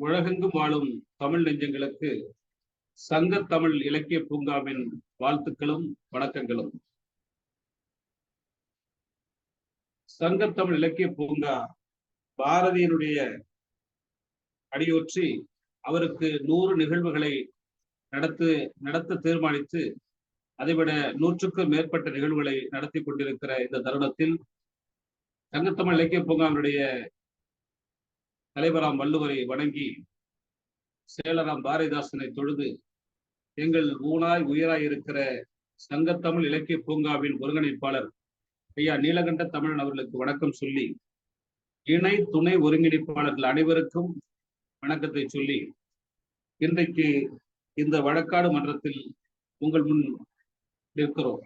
உலகெங்கும் வாழும் தமிழ் நெஞ்சங்களுக்கு சங்க தமிழ் இலக்கிய பூங்காவின் வாழ்த்துக்களும் வணக்கங்களும். சங்க தமிழ் இலக்கிய பூங்கா பாரதியினுடைய அடியொற்றி அவருக்கு 100 நிகழ்வுகளை நடத்த தீர்மானித்து அதைவிட 100க்கும் மேற்பட்ட நிகழ்வுகளை நடத்தி கொண்டிருக்கிற இந்த தருணத்தில் சங்கத்தமிழ் இலக்கிய பூங்காவினுடைய தலைவராம் வள்ளுவரை வணங்கி சேலராம் பாரதிதாசனை தொழுது எங்கள் ஊனாய் உயிராய் இருக்கிற சங்கத்தமிழ் இலக்கிய பூங்காவின் ஒருங்கிணைப்பாளர் ஐயா நீலகண்ட தமிழன் அவர்களுக்கு வணக்கம் சொல்லி, இணை துணை ஒருங்கிணைப்பாளர்கள் அனைவருக்கும் வணக்கத்தை சொல்லி, இன்றைக்கு இந்த வழக்காடு மன்றத்தில் உங்கள் முன் இருக்கிறோம்.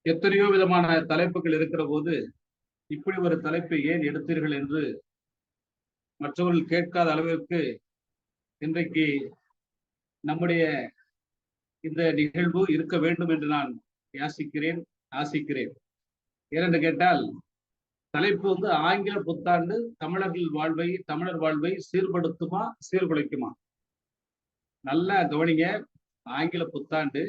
எத்தனையோ விதமான தலைப்புகள் இருக்கிற போது இப்படி ஒரு தலைப்பை ஏன் எடுத்தீர்கள் என்று மற்றவர்கள் கேட்காத அளவிற்கு இன்றைக்கு நம்முடைய இந்த நிகழ்வு இருக்க வேண்டும் என்று நான் ஆசிக்கிறேன். ஏனென்று கேட்டால், தலைப்பு ஆங்கில புத்தாண்டு தமிழர் வாழ்வை சீர்படுத்துமா சீர்குலைக்குமா? நல்லா கவனிங்க. ஆங்கில புத்தாண்டு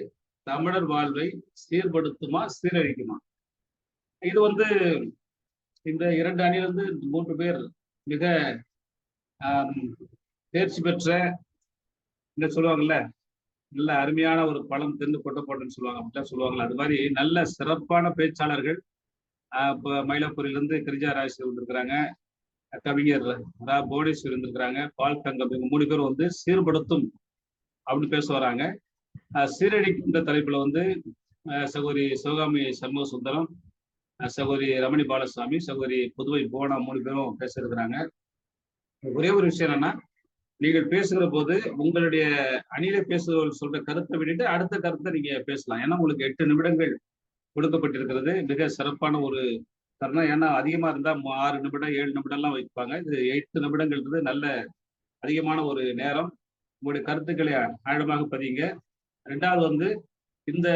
தமிழர் வாழ்வை சீர்படுத்துமா சீரழிக்குமா? இது இந்த 2 அணியிலிருந்து 3 பேர் மிக தேர்ச்சி பெற்ற, என்ன சொல்லுவாங்கல்ல, நல்ல அருமையான ஒரு பழம் தின்னு கொட்ட போட்டுன்னு சொல்லுவாங்க, அப்படிலாம் சொல்லுவாங்கல்ல, அது மாதிரி நல்ல சிறப்பான பேச்சாளர்கள் இப்போ மயிலாப்பூரிலிருந்து கிரிஜா ராஜ் வந்திருக்கிறாங்க, கவிஞர் புவனேஸ்வர் இருந்திருக்கிறாங்க, பால் தங்கம், இவங்க 3 பேரும் சீர்படுத்தும் அப்படின்னு பேச வராங்க. சீரழிக்கின்ற தலைப்புல சகோதரி சிவகாமி சண்முக சுந்தரம், சகோதரி ரமணி பாலசாமி, சகோதரி புதுவை போனா 3 பேரும் பேச இருக்கிறாங்க. ஒரே ஒரு விஷயம் என்னன்னா, நீங்கள் பேசுகிற போது உங்களுடைய அணியில பேசுகிறவர்கள் சொல்ற கருத்தை விட்டுட்டு அடுத்த கருத்தை நீங்க பேசலாம். ஏன்னா உங்களுக்கு 8 நிமிடங்கள் கொடுக்கப்பட்டிருக்கிறது. மிக சிறப்பான ஒரு தருணம். ஏன்னா அதிகமா இருந்தா 6 நிமிடம் 7 நிமிடம் எல்லாம் வைப்பாங்க. இது 8 நிமிடங்கள்ன்றது நல்ல அதிகமான ஒரு நேரம். உங்களுடைய கருத்துக்களை ஆழமாக பதிங்க. 2வது இந்த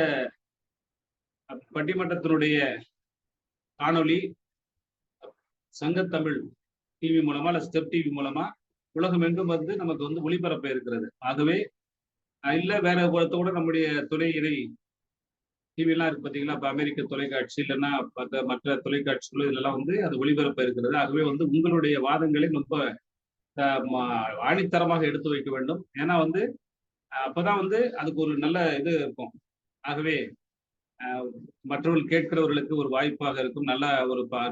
பட்டிமன்றத்தினுடைய காணொலி சங்கத்தமிழ் டிவி மூலமா இல்ல ஸ்டெப் டிவி மூலமா உலகம் எங்கும் நமக்கு ஒளிபரப்ப இருக்கிறது. ஆகவே இல்ல வேற கூட நம்முடைய துணை இணை டிவி எல்லாம் இருக்கு பாத்தீங்களா, இப்ப அமெரிக்க தொலைக்காட்சி இல்லைன்னா மற்ற தொலைக்காட்சிகள் இதெல்லாம் அது ஒளிபரப்ப இருக்கிறது. ஆகவே உங்களுடைய வாதங்களை ரொம்ப ஆணித்தரமாக எடுத்து வைக்க வேண்டும். ஏன்னா அப்பதான் அதுக்கு ஒரு நல்ல இது இருக்கும். ஆகவே மற்றவர்கள் கேட்கிறவர்களுக்கு ஒரு வாய்ப்பாக இருக்கும்.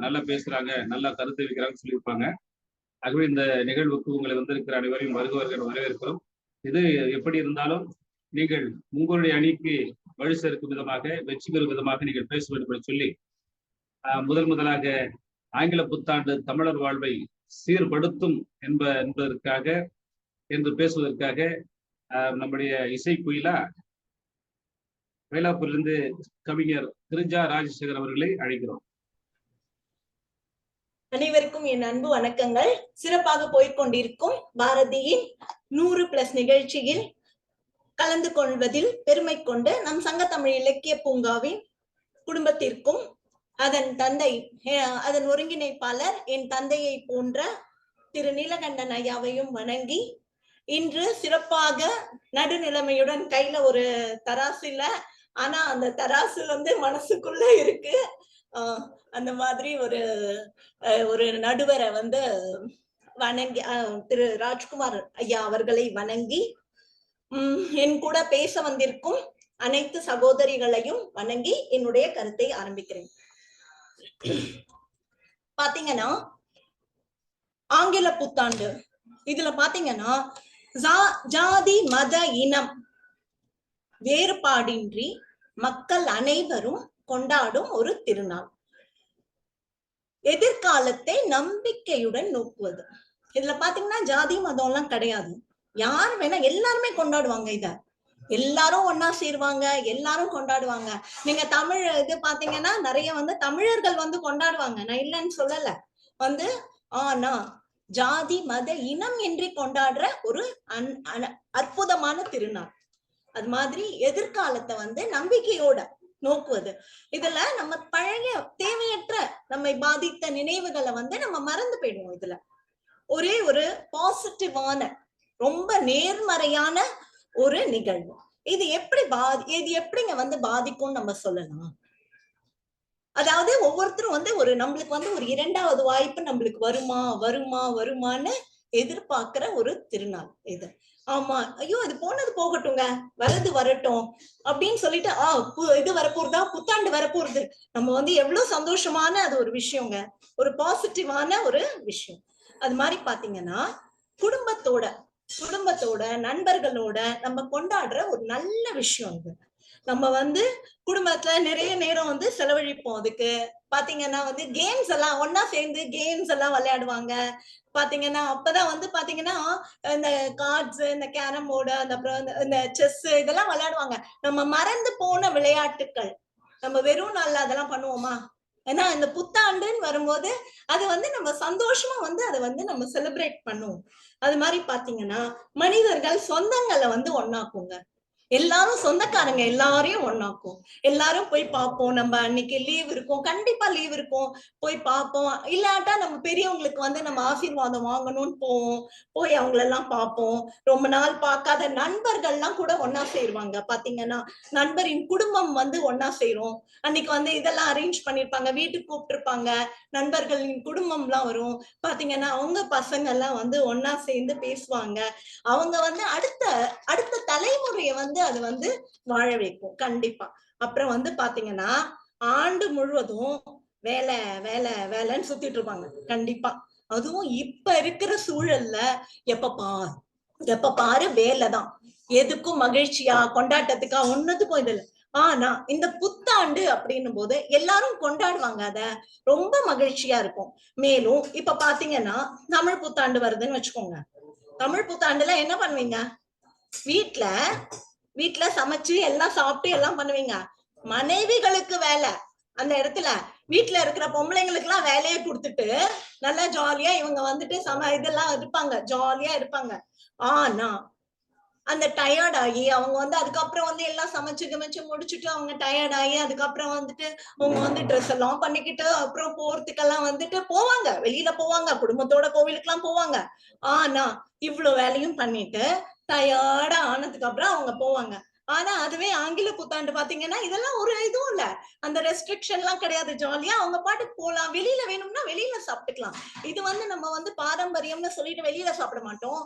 நல்லா பேசுறாங்க, நல்லா கருத்து வைக்கிறாங்கன்னு சொல்லியிருப்பாங்க. ஆகவே இந்த நிகழ்வுக்கு உங்களை வந்திருக்கிற அனைவரையும் வருகிறவர்கள் வரவேற்கிறோம். இது எப்படி இருந்தாலும் நீங்கள் உங்களுடைய அணிக்கு வழி சேர்க்கும் விதமாக, வெற்றி பெறும் விதமாக நீங்கள் பேச வேண்டும் என்று சொல்லி, முதலாக ஆங்கில புத்தாண்டு தமிழர் வாழ்வை சீர்படுத்தும் என்பதற்காக என்று பேசுவதற்காக நம்முடைய இசை குயிலா மயிலாப்பூரிலிருந்து கவிஞர் கிரிஜா ராஜசேகர் அவர்களை அழைக்கிறோம். அனைவருக்கும் என் அன்பு வணக்கங்கள். சிறப்பாக போய்கொண்டிருக்கும் பாரதியின் 100+ நிகழ்ச்சியில் கலந்து கொள்வதில் பெருமை கொண்டு நம் சங்கத்தமிழ் இலக்கிய பூங்காவின் குடும்பத்திற்கும் அதன் ஒருங்கிணைப்பாளர் என் தந்தையை போன்ற திரு நீலகண்டன் ஐயாவையும் வணங்கி, இன்று சிறப்பாக நடுநிலைமையுடன் கையில ஒரு தராசு இல்ல, ஆனா அந்த தராசு மனசுக்குள்ள இருக்கு. அந்த மாதிரி ஒரு நடுவரை வணங்கி, திரு ராஜ்குமார் ஐயா அவர்களை வணங்கி, என் கூட பேச வந்திருக்கும் அனைத்து சகோதரிகளையும் வணங்கி என்னுடைய கருத்தை ஆரம்பிக்கிறேன். பாத்தீங்கன்னா, ஆங்கில புத்தாண்டு இதுல பாத்தீங்கன்னா ஜாதி மத இனம் வேறுபாடின்றி மக்கள் அனைவரும் கொண்டாடும் ஒரு திருநாள். எதிர்காலத்தை நம்பிக்கையுடன் நோக்குவது. இதுல பாத்தீங்கன்னா ஜாதி மதம் எல்லாம் கிடையாது. யார் வேணா எல்லாருமே கொண்டாடுவாங்க. இத எல்லாரும் ஒன்னா சேருவாங்க, எல்லாரும் கொண்டாடுவாங்க. நீங்க தமிழ் இது பாத்தீங்கன்னா நிறைய தமிழர்கள் கொண்டாடுவாங்க, நான் இல்லைன்னு சொல்லல. ஆனா ஜாதி மத இனம் என்று கொண்டாடுற ஒரு அற்புதமான திருநாள். அது மாதிரி எதிர்காலத்தை நம்பிக்கையோட நோக்குவது. இதுல நம்ம பழைய தேவையற்ற நம்மை பாதித்த நினைவுகளை நம்ம மறந்து போயிடுவோம். இதுல ஒரே ஒரு பாசிட்டிவான ரொம்ப நேர்மறையான ஒரு நிகழ்வு. இது எப்படிங்க வந்து பாதிக்கும் நம்ம சொல்லலாம். அதாவது ஒவ்வொருத்தரும் வந்து நம்மளுக்கு வந்து ஒரு 2வது வாய்ப்பு நம்மளுக்கு வருமான்னு எதிர்பார்க்கிற ஒரு திருநாள் இது. ஆமா, ஐயோ இது போனது போகட்டுங்க, வரட்டும் அப்படின்னு சொல்லிட்டு இது வரப்போறதா, புத்தாண்டு வரப்போறது, நம்ம வந்து எவ்வளவு சந்தோஷமான அது ஒரு விஷயங்க, ஒரு பாசிட்டிவான ஒரு விஷயம். அது மாதிரி பாத்தீங்கன்னா குடும்பத்தோட நண்பர்களோட நம்ம கொண்டாடுற ஒரு நல்ல விஷயம் இது. நம்ம வந்து குடும்பத்துல நிறைய நேரம் வந்து செலவழிப்போம். அதுக்கு பாத்தீங்கன்னா வந்து கேம்ஸ் எல்லாம் ஒன்னா சேர்ந்து கேம்ஸ் எல்லாம் விளையாடுவாங்க. பாத்தீங்கன்னா அப்பதான் வந்து பாத்தீங்கன்னா இந்த கார்ட்ஸ், இந்த கேரம் போர்டு, அப்புறம் இந்த செஸ் இதெல்லாம் விளையாடுவாங்க. நம்ம மறந்து போன விளையாட்டுக்கள் நம்ம வெறும் நாள்ல அதெல்லாம் பண்ணுவோமா? ஏன்னா இந்த புத்தாண்டுன்னு வரும்போது அது வந்து நம்ம சந்தோஷமா வந்து அதை வந்து நம்ம செலிப்ரேட் பண்ணுவோம். அது மாதிரி பாத்தீங்கன்னா மனிதர்கள் சொந்தங்களை வந்து ஒன்னாக்குங்க. எல்லாரும் சொந்தக்காரங்க எல்லாரையும் ஒண்ணாக்கும். எல்லாரும் போய் பார்ப்போம். நம்ம அன்னைக்கு லீவ் இருக்கும், கண்டிப்பா லீவ் இருக்கும், போய் பார்ப்போம். இல்லாட்டா நம்ம பெரியவங்களுக்கு வந்து நம்ம ஆசீர்வாதம் வாங்கணும்னு போவோம். போய் அவங்களெல்லாம் பார்ப்போம். ரொம்ப நாள் பார்க்காத நண்பர்கள்லாம் கூட ஒன்னா சேருவாங்க. பாத்தீங்கன்னா நண்பரின் குடும்பம் வந்து ஒன்னா சேரும். அன்னைக்கு வந்து இதெல்லாம் அரேஞ்ச் பண்ணிருப்பாங்க, வீட்டுக்கு கூப்பிட்டுருப்பாங்க. நண்பர்களின் குடும்பம் எல்லாம் வரும். பாத்தீங்கன்னா அவங்க பசங்க எல்லாம் வந்து ஒன்னா சேர்ந்து பேசுவாங்க. அவங்க வந்து அடுத்த தலைமுறையை வந்து அது வந்து வாழ வைக்கும் கண்டிப்பா. அப்புறம் வந்து பாத்தீங்கன்னா ஆண்டு முழுவதும் வேலை வேலை வேலைன்னு சுத்திட்டு இருப்பாங்க கண்டிப்பா. அதுவும் இப்ப இருக்கிற சூழல்ல எப்ப பாரு வேலைதான். எதுக்கும் மகிழ்ச்சியா கொண்டாட்டத்துக்கா ஒன்னதுக்கும் இது இல்லை. ஆனா இந்த புத்தாண்டு அப்படின்னும் போது எல்லாரும் கொண்டாடுவாங்க, அத ரொம்ப மகிழ்ச்சியா இருக்கும். மேலும் இப்ப பாத்தீங்கன்னா தமிழ் புத்தாண்டு வருதுன்னு வச்சுக்கோங்க. தமிழ் புத்தாண்டுல என்ன பண்ணுவீங்க? வீட்டுல சமைச்சு எல்லாம் சாப்பிட்டு எல்லாம் பண்ணுவீங்க. மனைவிகளுக்கு வேலை அந்த இடத்துல. வீட்டுல இருக்கிற பொம்பளைங்களுக்கு எல்லாம் வேலையை கொடுத்துட்டு நல்லா ஜாலியா இவங்க வந்துட்டு இதெல்லாம் இருப்பாங்க, ஜாலியா இருப்பாங்க. ஆனா அந்த டயர்ட் ஆகி அவங்க வந்து அதுக்கப்புறம் வந்து எல்லாம் சமைச்சு முடிச்சுட்டு அவங்க டயர்ட் ஆகி அதுக்கப்புறம் வந்துட்டு அவங்க வந்து ட்ரெஸ் எல்லாம் பண்ணிக்கிட்டு அப்புறம் போறதுக்கெல்லாம் வந்துட்டு போவாங்க, வெளியில போவாங்க, குடும்பத்தோட கோவிலுக்கு எல்லாம் போவாங்க. ஆனா இவ்வளவு வேலையும் பண்ணிட்டு டயர்டா ஆனதுக்கு அப்புறம் அவங்க போவாங்க. ஆனா அதுவே ஆங்கில புத்தாண்டு பாத்தீங்கன்னா இதெல்லாம் ஒரு இதுவும் இல்ல, அந்த ரெஸ்ட்ரிக்ஷன் எல்லாம் கிடையாது. ஜாலியா அவங்க பாட்டுக்கு போலாம், வெளியில வேணும்னா வெளியில சாப்பிட்டுக்கலாம். இது வந்து நம்ம வந்து பாரம்பரியம்னு சொல்லிட்டு வெளியில சாப்பிட மாட்டோம்.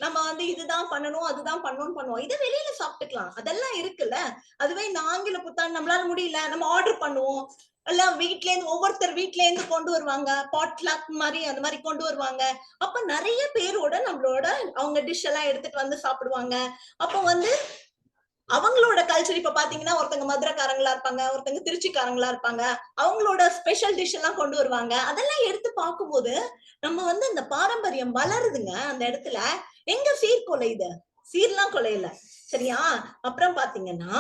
நம்ம வந்து இதுதான் பண்ணணும் அதுதான் பண்ணணும்னு பண்ணுவோம். இதை வெளியில சாப்பிட்டுக்கலாம், அதெல்லாம் இருக்குல்ல. அதுவே இந்த ஆங்கில புத்தாண்டு நம்மளால முடியல, நம்ம ஆர்டர் பண்ணுவோம். எல்லாம் வீட்ல இருந்து ஒவ்வொருத்தர் வீட்ல இருந்து கொண்டு வருவாங்க, பாட்லாக் மாதிரி அந்த மாதிரி கொண்டு வருவாங்க. அப்ப நிறைய பேரோட நம்மளோட அவங்க டிஷ் எல்லாம் எடுத்துட்டு வந்து சாப்பிடுவாங்க. அப்ப வந்து அவங்களோட கல்ச்சர் இப்ப பாத்தீங்கன்னா ஒருத்தங்க மதுரைக்காரங்களா இருப்பாங்க, ஒருத்தங்க திருச்சிக்காரங்களா இருப்பாங்க. அவங்களோட ஸ்பெஷல் டிஷ் எல்லாம் கொண்டு வருவாங்க. அதெல்லாம் எடுத்து பார்க்கும்போது நம்ம வந்து இந்த பாரம்பரியம் வளருதுங்க அந்த இடத்துல. எங்க சீர்குலையுது? சீர்லாம் குலையல, சரியா? அப்புறம் பாத்தீங்கன்னா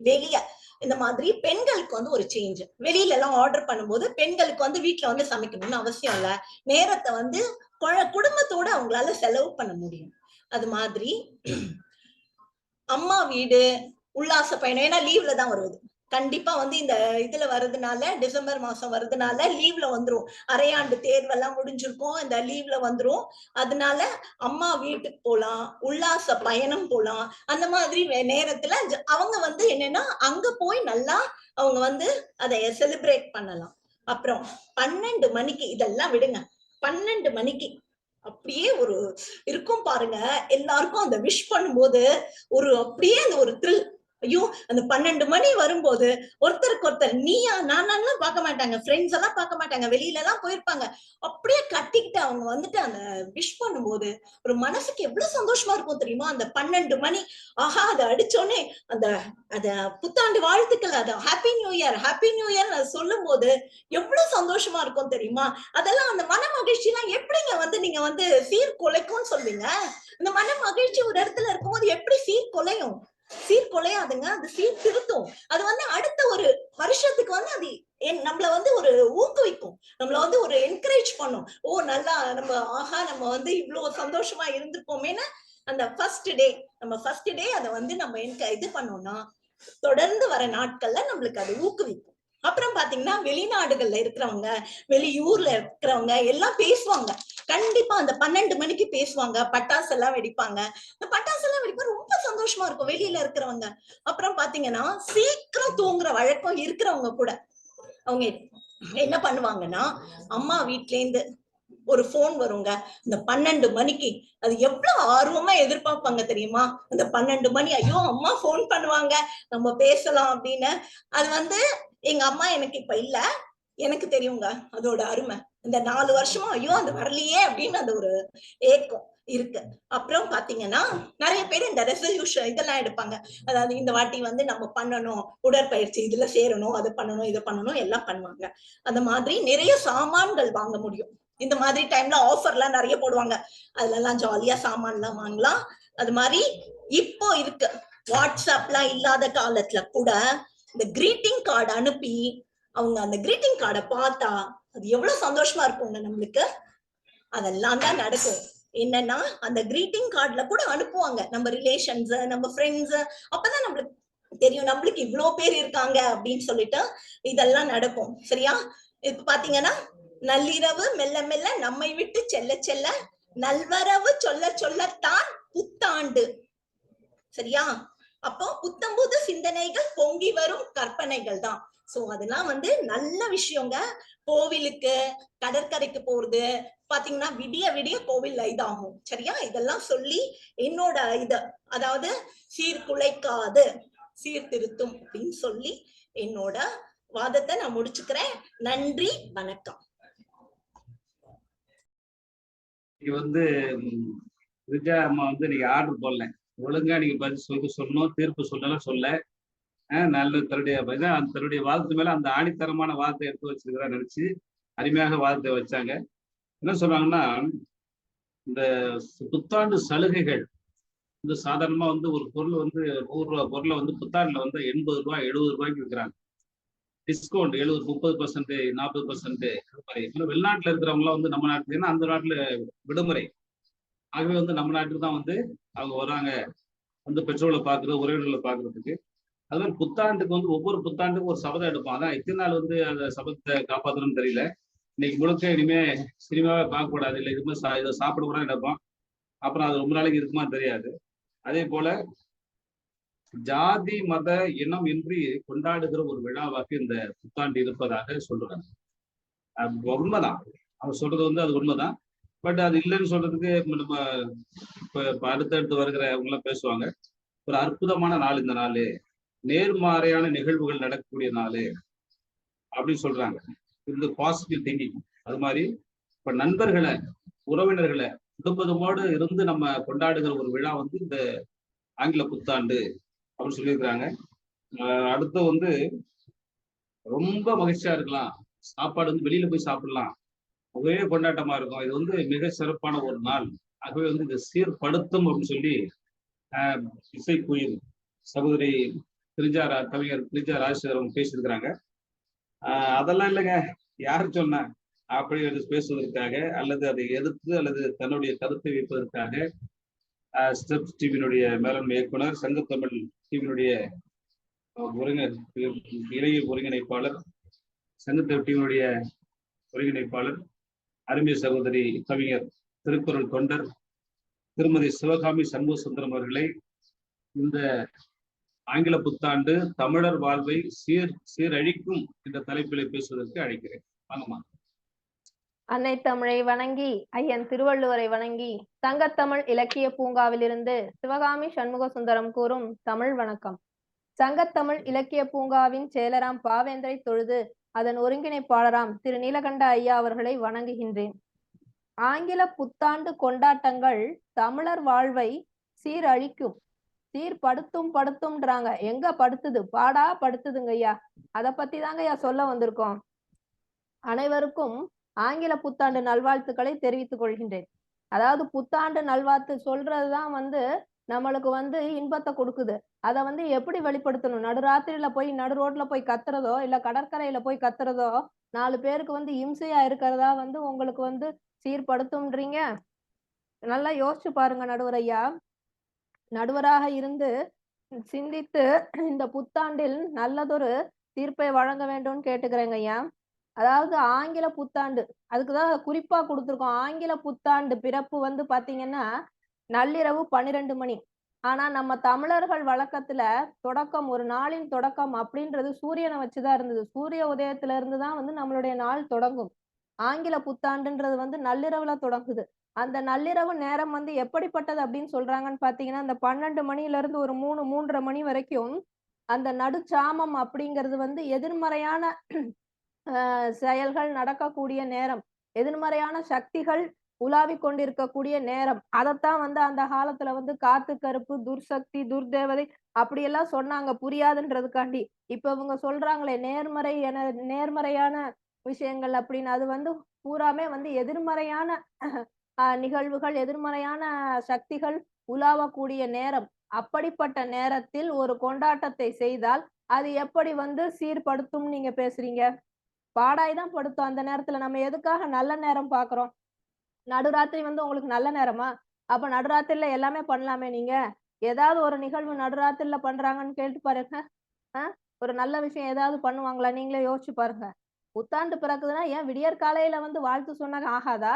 வெளிய இந்த மாதிரி பெண்களுக்கு வந்து ஒரு சேஞ்ச். வெளியில எல்லாம் ஆர்டர் பண்ணும்போது பெண்களுக்கு வந்து வீட்டுல வந்து சமைக்கணும்னு அவசியம் இல்ல. நேரத்தை வந்து குடும்பத்தோட அவங்களால செலவு பண்ண முடியும். அது மாதிரி அம்மா வீடு, உல்லாச பயணம், ஏன்னா லீவ்ல தான் வருது. கண்டிப்பா வந்து இந்த இதுல வருதுனால, டிசம்பர் மாசம் வருதுனால லீவ்ல வந்துரும். அரையாண்டு தேர்வெல்லாம் முடிஞ்சிருக்கும், இந்த லீவ்ல வந்துரும். அதனால அம்மா வீட்டுக்கு போலாம், உல்லாச பயணம் போலாம். அந்த மாதிரி நேரத்துல அவங்க வந்து என்னன்னா அங்க போய் நல்லா அவங்க வந்து அதை செலிப்ரேட் பண்ணலாம். அப்புறம் 12 மணிக்கு இதெல்லாம் விடுங்க, 12 மணிக்கு அப்படியே ஒரு இருக்கும் பாருங்க. எல்லாருக்கும் அந்த விஷ் பண்ணும்போது அப்படியே அந்த ஒரு த்ரில். ஐயோ அந்த 12 மணி வரும்போது ஒருத்தருக்கு ஒருத்தர் நீயா நானான்லாம் பார்க்க மாட்டாங்க, ஃப்ரெண்ட்ஸ் எல்லாம் பார்க்க மாட்டாங்க, வெளியில எல்லாம் போயிருப்பாங்க. அப்படியே கட்டிக்கிட்டு அவங்க வந்துட்டு அந்த விஷ் பண்ணும்போது ஒரு மனசுக்கு எவ்வளவு சந்தோஷமா இருக்கும் தெரியுமா? அந்த 12 மணி, ஆஹா அதை அடிச்சோடனே அந்த அத புத்தாண்டு வாழ்த்துக்கள், அது ஹாப்பி நியூ இயர் சொல்லும் போது எவ்வளவு சந்தோஷமா இருக்கும் தெரியுமா? அதெல்லாம் அந்த மன மகிழ்ச்சி எல்லாம் எப்படிங்க வந்து நீங்க வந்து சீர்குலைக்கும்னு சொல்வீங்க? இந்த மன மகிழ்ச்சி ஒரு இடத்துல இருக்கும்போது எப்படி சீர்குலையும்? சீர்குலையாதுங்க, அது சீர் திருத்தும். அது வந்து அடுத்த ஒரு வருஷத்துக்கு வந்து அது நம்மள வந்து ஒரு ஊக்குவிக்கும், நம்மள வந்து ஒரு என்கரேஜ் பண்ணும். ஓ நல்லா நம்ம ஆஹா நம்ம வந்து இவ்வளவு சந்தோஷமா இருந்திருப்போமேன்னு அந்த ஃபர்ஸ்ட் டே அதை வந்து நம்ம இது பண்ணோம்னா தொடர்ந்து வர நாட்கள்ல நம்மளுக்கு அது ஊக்குவிக்கும். அப்புறம் பாத்தீங்கன்னா வெளிநாடுகள்ல இருக்கிறவங்க, வெளியூர்ல இருக்கிறவங்க எல்லாம் பேசுவாங்க. கண்டிப்பா அந்த 12 மணிக்கு பேசுவாங்க, பட்டாசு எல்லாம் வெடிப்பாங்க. இந்த பட்டாசு எல்லாம் வெடிக்கும் ரொம்ப சந்தோஷமா இருக்கும் வெளியில இருக்கிறவங்க. அப்புறம் பாத்தீங்கன்னா சீக்கிரம் தூங்குற வழக்கம் இருக்கிறவங்க கூட அவங்க என்ன பண்ணுவாங்கன்னா, அம்மா வீட்ல இருந்து ஒரு போன் வருங்க. இந்த 12 மணிக்கு அது எவ்வளவு ஆர்வமா எதிர்பார்ப்பாங்க தெரியுமா? அந்த 12 மணி ஐயோ அம்மா போன் பண்ணுவாங்க, நம்ம பேசலாம் அப்படின்னு. அது வந்து எங்க அம்மா எனக்கு இப்ப இல்ல, எனக்கு தெரியுங்க அதோட அருமை. இந்த 4 வருஷமா ஐயோ அது வரலையே அப்படின்னு அந்த ஒரு ஏக்கம் இருக்கு. அப்புறம் பாத்தீங்கன்னா நிறைய பேர் இந்த ரெசல்யூஷன் இதெல்லாம் எடுப்பாங்க. அதாவது இந்த வாட்டி வந்து நம்ம பண்ணணும், உடற்பயிற்சி இதுல சேரணும், அதை பண்ணணும், இதை பண்ணணும் எல்லாம் பண்ணுவாங்க. அந்த மாதிரி நிறைய சாமான்கள் வாங்க முடியும். இந்த மாதிரி டைம்ல ஆஃபர்லாம் நிறைய போடுவாங்க. அதுல எல்லாம் ஜாலியா சாமான்லாம் வாங்கலாம். அது மாதிரி இப்போ இருக்கு. வாட்ஸ்அப்லாம் இல்லாத காலத்துல கூட இந்த கிரீட்டிங் கார்டு அனுப்பி அவங்க அந்த கிரீட்டிங் கார்டை பார்த்தா அது எவ்வளவு சந்தோஷமா இருக்குங்க நம்மளுக்கு. அதெல்லாம் தான் நடக்கும். என்னன்னா அந்த கிரீட்டிங் கார்டுல கூட அனுப்புவாங்க நம்ம ரிலேஷன்ஸ், நம்ம ஃப்ரெண்ட்ஸ். அப்பதான் நம்மளுக்கு தெரியும் நம்மளுக்கு இவ்வளவு பேர் இருக்காங்க அப்படின்னு சொல்லிட்டு இதெல்லாம் நடக்கும். சரியா? இப்ப பாத்தீங்கன்னா நள்ளிரவு மெல்ல மெல்ல நம்மை விட்டு செல்ல செல்ல நல்வரவு சொல்ல சொல்லத்தான் புத்தாண்டு. சரியா? அப்போ புத்தம்புது சிந்தனைகள் பொங்கி வரும் கற்பனைகள் தான். சோ அதெல்லாம் வந்து நல்ல விஷயங்க. கோவிலுக்கு கடற்கரைக்கு போறது பாத்தீங்கன்னா விடிய விடிய கோவில்ல இதாகும். சரியா? இதெல்லாம் சொல்லி என்னோட இது அதாவது சீர்குலைக்காது சீர்திருத்தும் அப்படின்னு சொல்லி என்னோட வாதத்தை நான் முடிச்சுக்கிறேன். நன்றி, வணக்கம். நீங்க வந்து விஜயா அம்மா வந்து நீங்க ஆர்டர் போடல, ஒழுங்கா நீங்க பதில் சொல்லணும், தீர்ப்பு சொல்லலாம் சொல்ல நல்ல தன்னுடைய வாதத்து மேல அந்த ஆணித்தரமான வாதத்தை எடுத்து வச்சிருக்கிறா நினைச்சு அருமையாக வாதத்தை வச்சாங்க. என்ன சொல்றாங்கன்னா, இந்த புத்தாண்டு சலுகைகள் வந்து சாதாரணமா வந்து ஒரு பொருள் வந்து 100 ரூபாய் பொருளை வந்து புத்தாண்டுல வந்து 80 ரூபாய் 70 ரூபாய்க்கு விற்கிறாங்க. டிஸ்கவுண்ட் 70 30% 40% வெளிநாட்டுல இருக்கிறவங்க வந்து நம்ம நாட்டுல, ஏன்னா அந்த நாட்டுல விடுமுறை, ஆகவே வந்து நம்ம நாட்டுக்கு தான் வந்து அவங்க வராங்க வந்து பெட்ரோலை பாக்குறது, உறவினர்களை பாக்குறதுக்கு. அது மாதிரி புத்தாண்டுக்கு வந்து ஒவ்வொரு புத்தாண்டுக்கும் ஒரு சபதம் எடுப்பான். அதான் எத்தனை நாள் வந்து அந்த சபதத்தை காப்பாற்றணும்னு தெரியல. இன்னைக்கு முழுக்க இனிமே சினிமாவே பார்க்க கூடாது, இல்லை இதுமே இதை சாப்பிட கூட எடுப்பான். அப்புறம் அது ரொம்ப நாளைக்கு இருக்குமா தெரியாது. அதே போல ஜாதி மத இனம் இன்றி கொண்டாடுகிற ஒரு விழாவாக இந்த புத்தாண்டு இருப்பதாக சொல்றாங்க. உண்மைதான், அவர் சொல்றது வந்து அது உண்மைதான். பட் அது இல்லைன்னு சொல்றதுக்கு நம்ம இப்ப அடுத்தடுத்து வருகிறவங்க எல்லாம் பேசுவாங்க. ஒரு அற்புதமான நாள் இந்த நாள், நேர்மாறையான நிகழ்வுகள் நடக்கக்கூடிய நாள் அப்படின்னு சொல்றாங்க. இந்த பாசிட்டிவ் திங்கிங். அது மாதிரி இப்ப நண்பர்களை, உறவினர்களை குடும்பத்தோடு இருந்து நம்ம கொண்டாடுகிற ஒரு விழா வந்து இந்த ஆங்கில புத்தாண்டு அப்படின்னு சொல்லியிருக்கிறாங்க. அடுத்து வந்து ரொம்ப மகிழ்ச்சியா இருக்கலாம், சாப்பாடு வந்து வெளியில போய் சாப்பிடலாம், ஒரே கொண்டாட்டமா இருக்கும், இது வந்து மிக சிறப்பான ஒரு நாள். ஆகவே வந்து இதை சீர்படுத்தும் அப்படின்னு சொல்லி இசைக்குயில் சகோதரி கவிஞர் கிரிஜா ராஜசேகரம் பேசியிருக்கிறாங்க. அதெல்லாம் இல்லைங்க, யாரு சொன்ன அப்படி பேசுவதற்காக அல்லது அதை எதிர்த்து அல்லது தன்னுடைய கருத்தை வைப்பதற்காக ஸ்டெப்ஸ் டிவியினுடைய மேலாண்மை இயக்குனர், சங்கத்தமிழ் டிவியினுடைய இணைய ஒருங்கிணைப்பாளர், சங்கத்தமிழ் டிவியினுடைய ஒருங்கிணைப்பாளர் அருமை சகோதரி கவிஞர் திருக்குறள் தொண்டர் திருமதி சிவகாமி சண்முக சுந்தரம் அவர்களை இந்த ஆங்கில புத்தாண்டு தமிழர் வாழ்வை சீரழிக்கும் என்ற தலைப்பிலே பேசுவதற்கு அழைக்கிறேன். வாங்கம்மா. அன்னை தமிழை வணங்கி, ஐயன் திருவள்ளுவரை வணங்கி, சங்கத்தமிழ் இலக்கிய பூங்காவிலிருந்து சிவகாமி சண்முக சுந்தரம் கூறும் தமிழ் வணக்கம். சங்கத்தமிழ் இலக்கிய பூங்காவின் செயலராம் பாவேந்தரை தொழுது அதன் ஒருங்கிணைப்பாளராம் திரு நீலகண்ட ஐயா அவர்களை வணங்குகின்றேன். ஆங்கில புத்தாண்டு கொண்டாட்டங்கள் தமிழர் வாழ்வை சீரழிக்கும், படுத்தும்ன்றாங்க. எங்க படுத்துது? பாடா படுத்துதுங்க ஐயா. அதை பத்தி தாங்க ஐயா சொல்ல வந்திருக்கோம். அனைவருக்கும் ஆங்கில புத்தாண்டு நல்வாழ்த்துக்களை தெரிவித்துக் கொள்கின்றேன். அதாவது புத்தாண்டு நல்வாழ்த்து சொல்றதுதான் வந்து நம்மளுக்கு வந்து இன்பத்தை கொடுக்குது. அதை வந்து எப்படி வெளிப்படுத்தணும்? நடுராத்திரியில போய் நடு ரோட்ல போய் கத்துறதோ, இல்ல கடற்கரையில போய் கத்துறதோ 4 பேருக்கு வந்து இம்சையா இருக்கிறதா வந்து உங்களுக்கு வந்து சீர்படுத்தும்ன்றீங்க? நல்லா யோசிச்சு பாருங்க நடுவர் ஐயா. நடுவராக இருந்து சிந்தித்து இந்த புத்தாண்டில் நல்லதொரு தீர்ப்பை வழங்க வேண்டும்னு கேட்டுக்கிறேங்க ஐயா. அதாவது ஆங்கில புத்தாண்டு அதுக்குதான் குறிப்பா கொடுத்திருக்கோம். ஆங்கில புத்தாண்டு பிறப்பு வந்து பாத்தீங்கன்னா நள்ளிரவு 12 மணி. ஆனா நம்ம தமிழர்கள் வழக்கத்துல தொடக்கம் ஒரு நாளின் தொடக்கம் அப்படின்றது சூரியனை வச்சுதான் இருந்தது. சூரிய உதயத்துல இருந்து தான் வந்து நம்மளுடைய நாள் தொடங்கும். ஆங்கில புத்தாண்டுன்றது வந்து நள்ளிரவுல தொடங்குது. அந்த நள்ளிரவு நேரம் வந்து எப்படிப்பட்டது அப்படின்னு சொல்றாங்கன்னு பாத்தீங்கன்னா, அந்த 12 மணியில இருந்து ஒரு 3, 3:30 மணி வரைக்கும் அந்த நடுச்சாமம் அப்படிங்கிறது வந்து எதிர்மறையான செயல்கள் நடக்கக்கூடிய நேரம். எதிர்மறையான சக்திகள் உலாவிக் கொண்டிருக்கக்கூடிய நேரம். அதத்தான் வந்து அந்த காலத்துல வந்து காத்து கருப்பு, துர்சக்தி, துர்தேவதை அப்படியெல்லாம் சொன்னாங்க புரியாதுன்றதுக்காண்டி. இப்ப இவங்க சொல்றாங்களே நேர்மறையான விஷயங்கள் அப்படின்னு. அது வந்து பூராமே வந்து எதிர்மறையான நிகழ்வுகள், எதிர்மறையான சக்திகள் உலாவக்கூடிய நேரம். அப்படிப்பட்ட நேரத்தில் ஒரு கொண்டாட்டத்தை செய்தால், அது எப்படி வந்து சீர்படுத்தும்னு நீங்க பேசுறீங்க? பாடாய் தான் படுத்தும். அந்த நேரத்துல நம்ம எதுக்காக நல்ல நேரம் பார்க்குறோம்? நடுராத்திரி வந்து உங்களுக்கு நல்ல நேரமா? அப்ப நடுராத்திரில எல்லாமே பண்ணலாமே நீங்க? ஏதாவது ஒரு நிகழ்வு நடுராத்திரில பண்றாங்கன்னு கேட்டு பாருங்க. அ ஒரு நல்ல விஷயம் ஏதாவது பண்ணுவாங்களா? நீங்களே யோசிச்சு பாருங்க. புத்தாண்டு பிறக்குதுன்னா, ஏன் விடியற் காலையில வந்து வாழ்த்து சொன்னா ஆகாதா?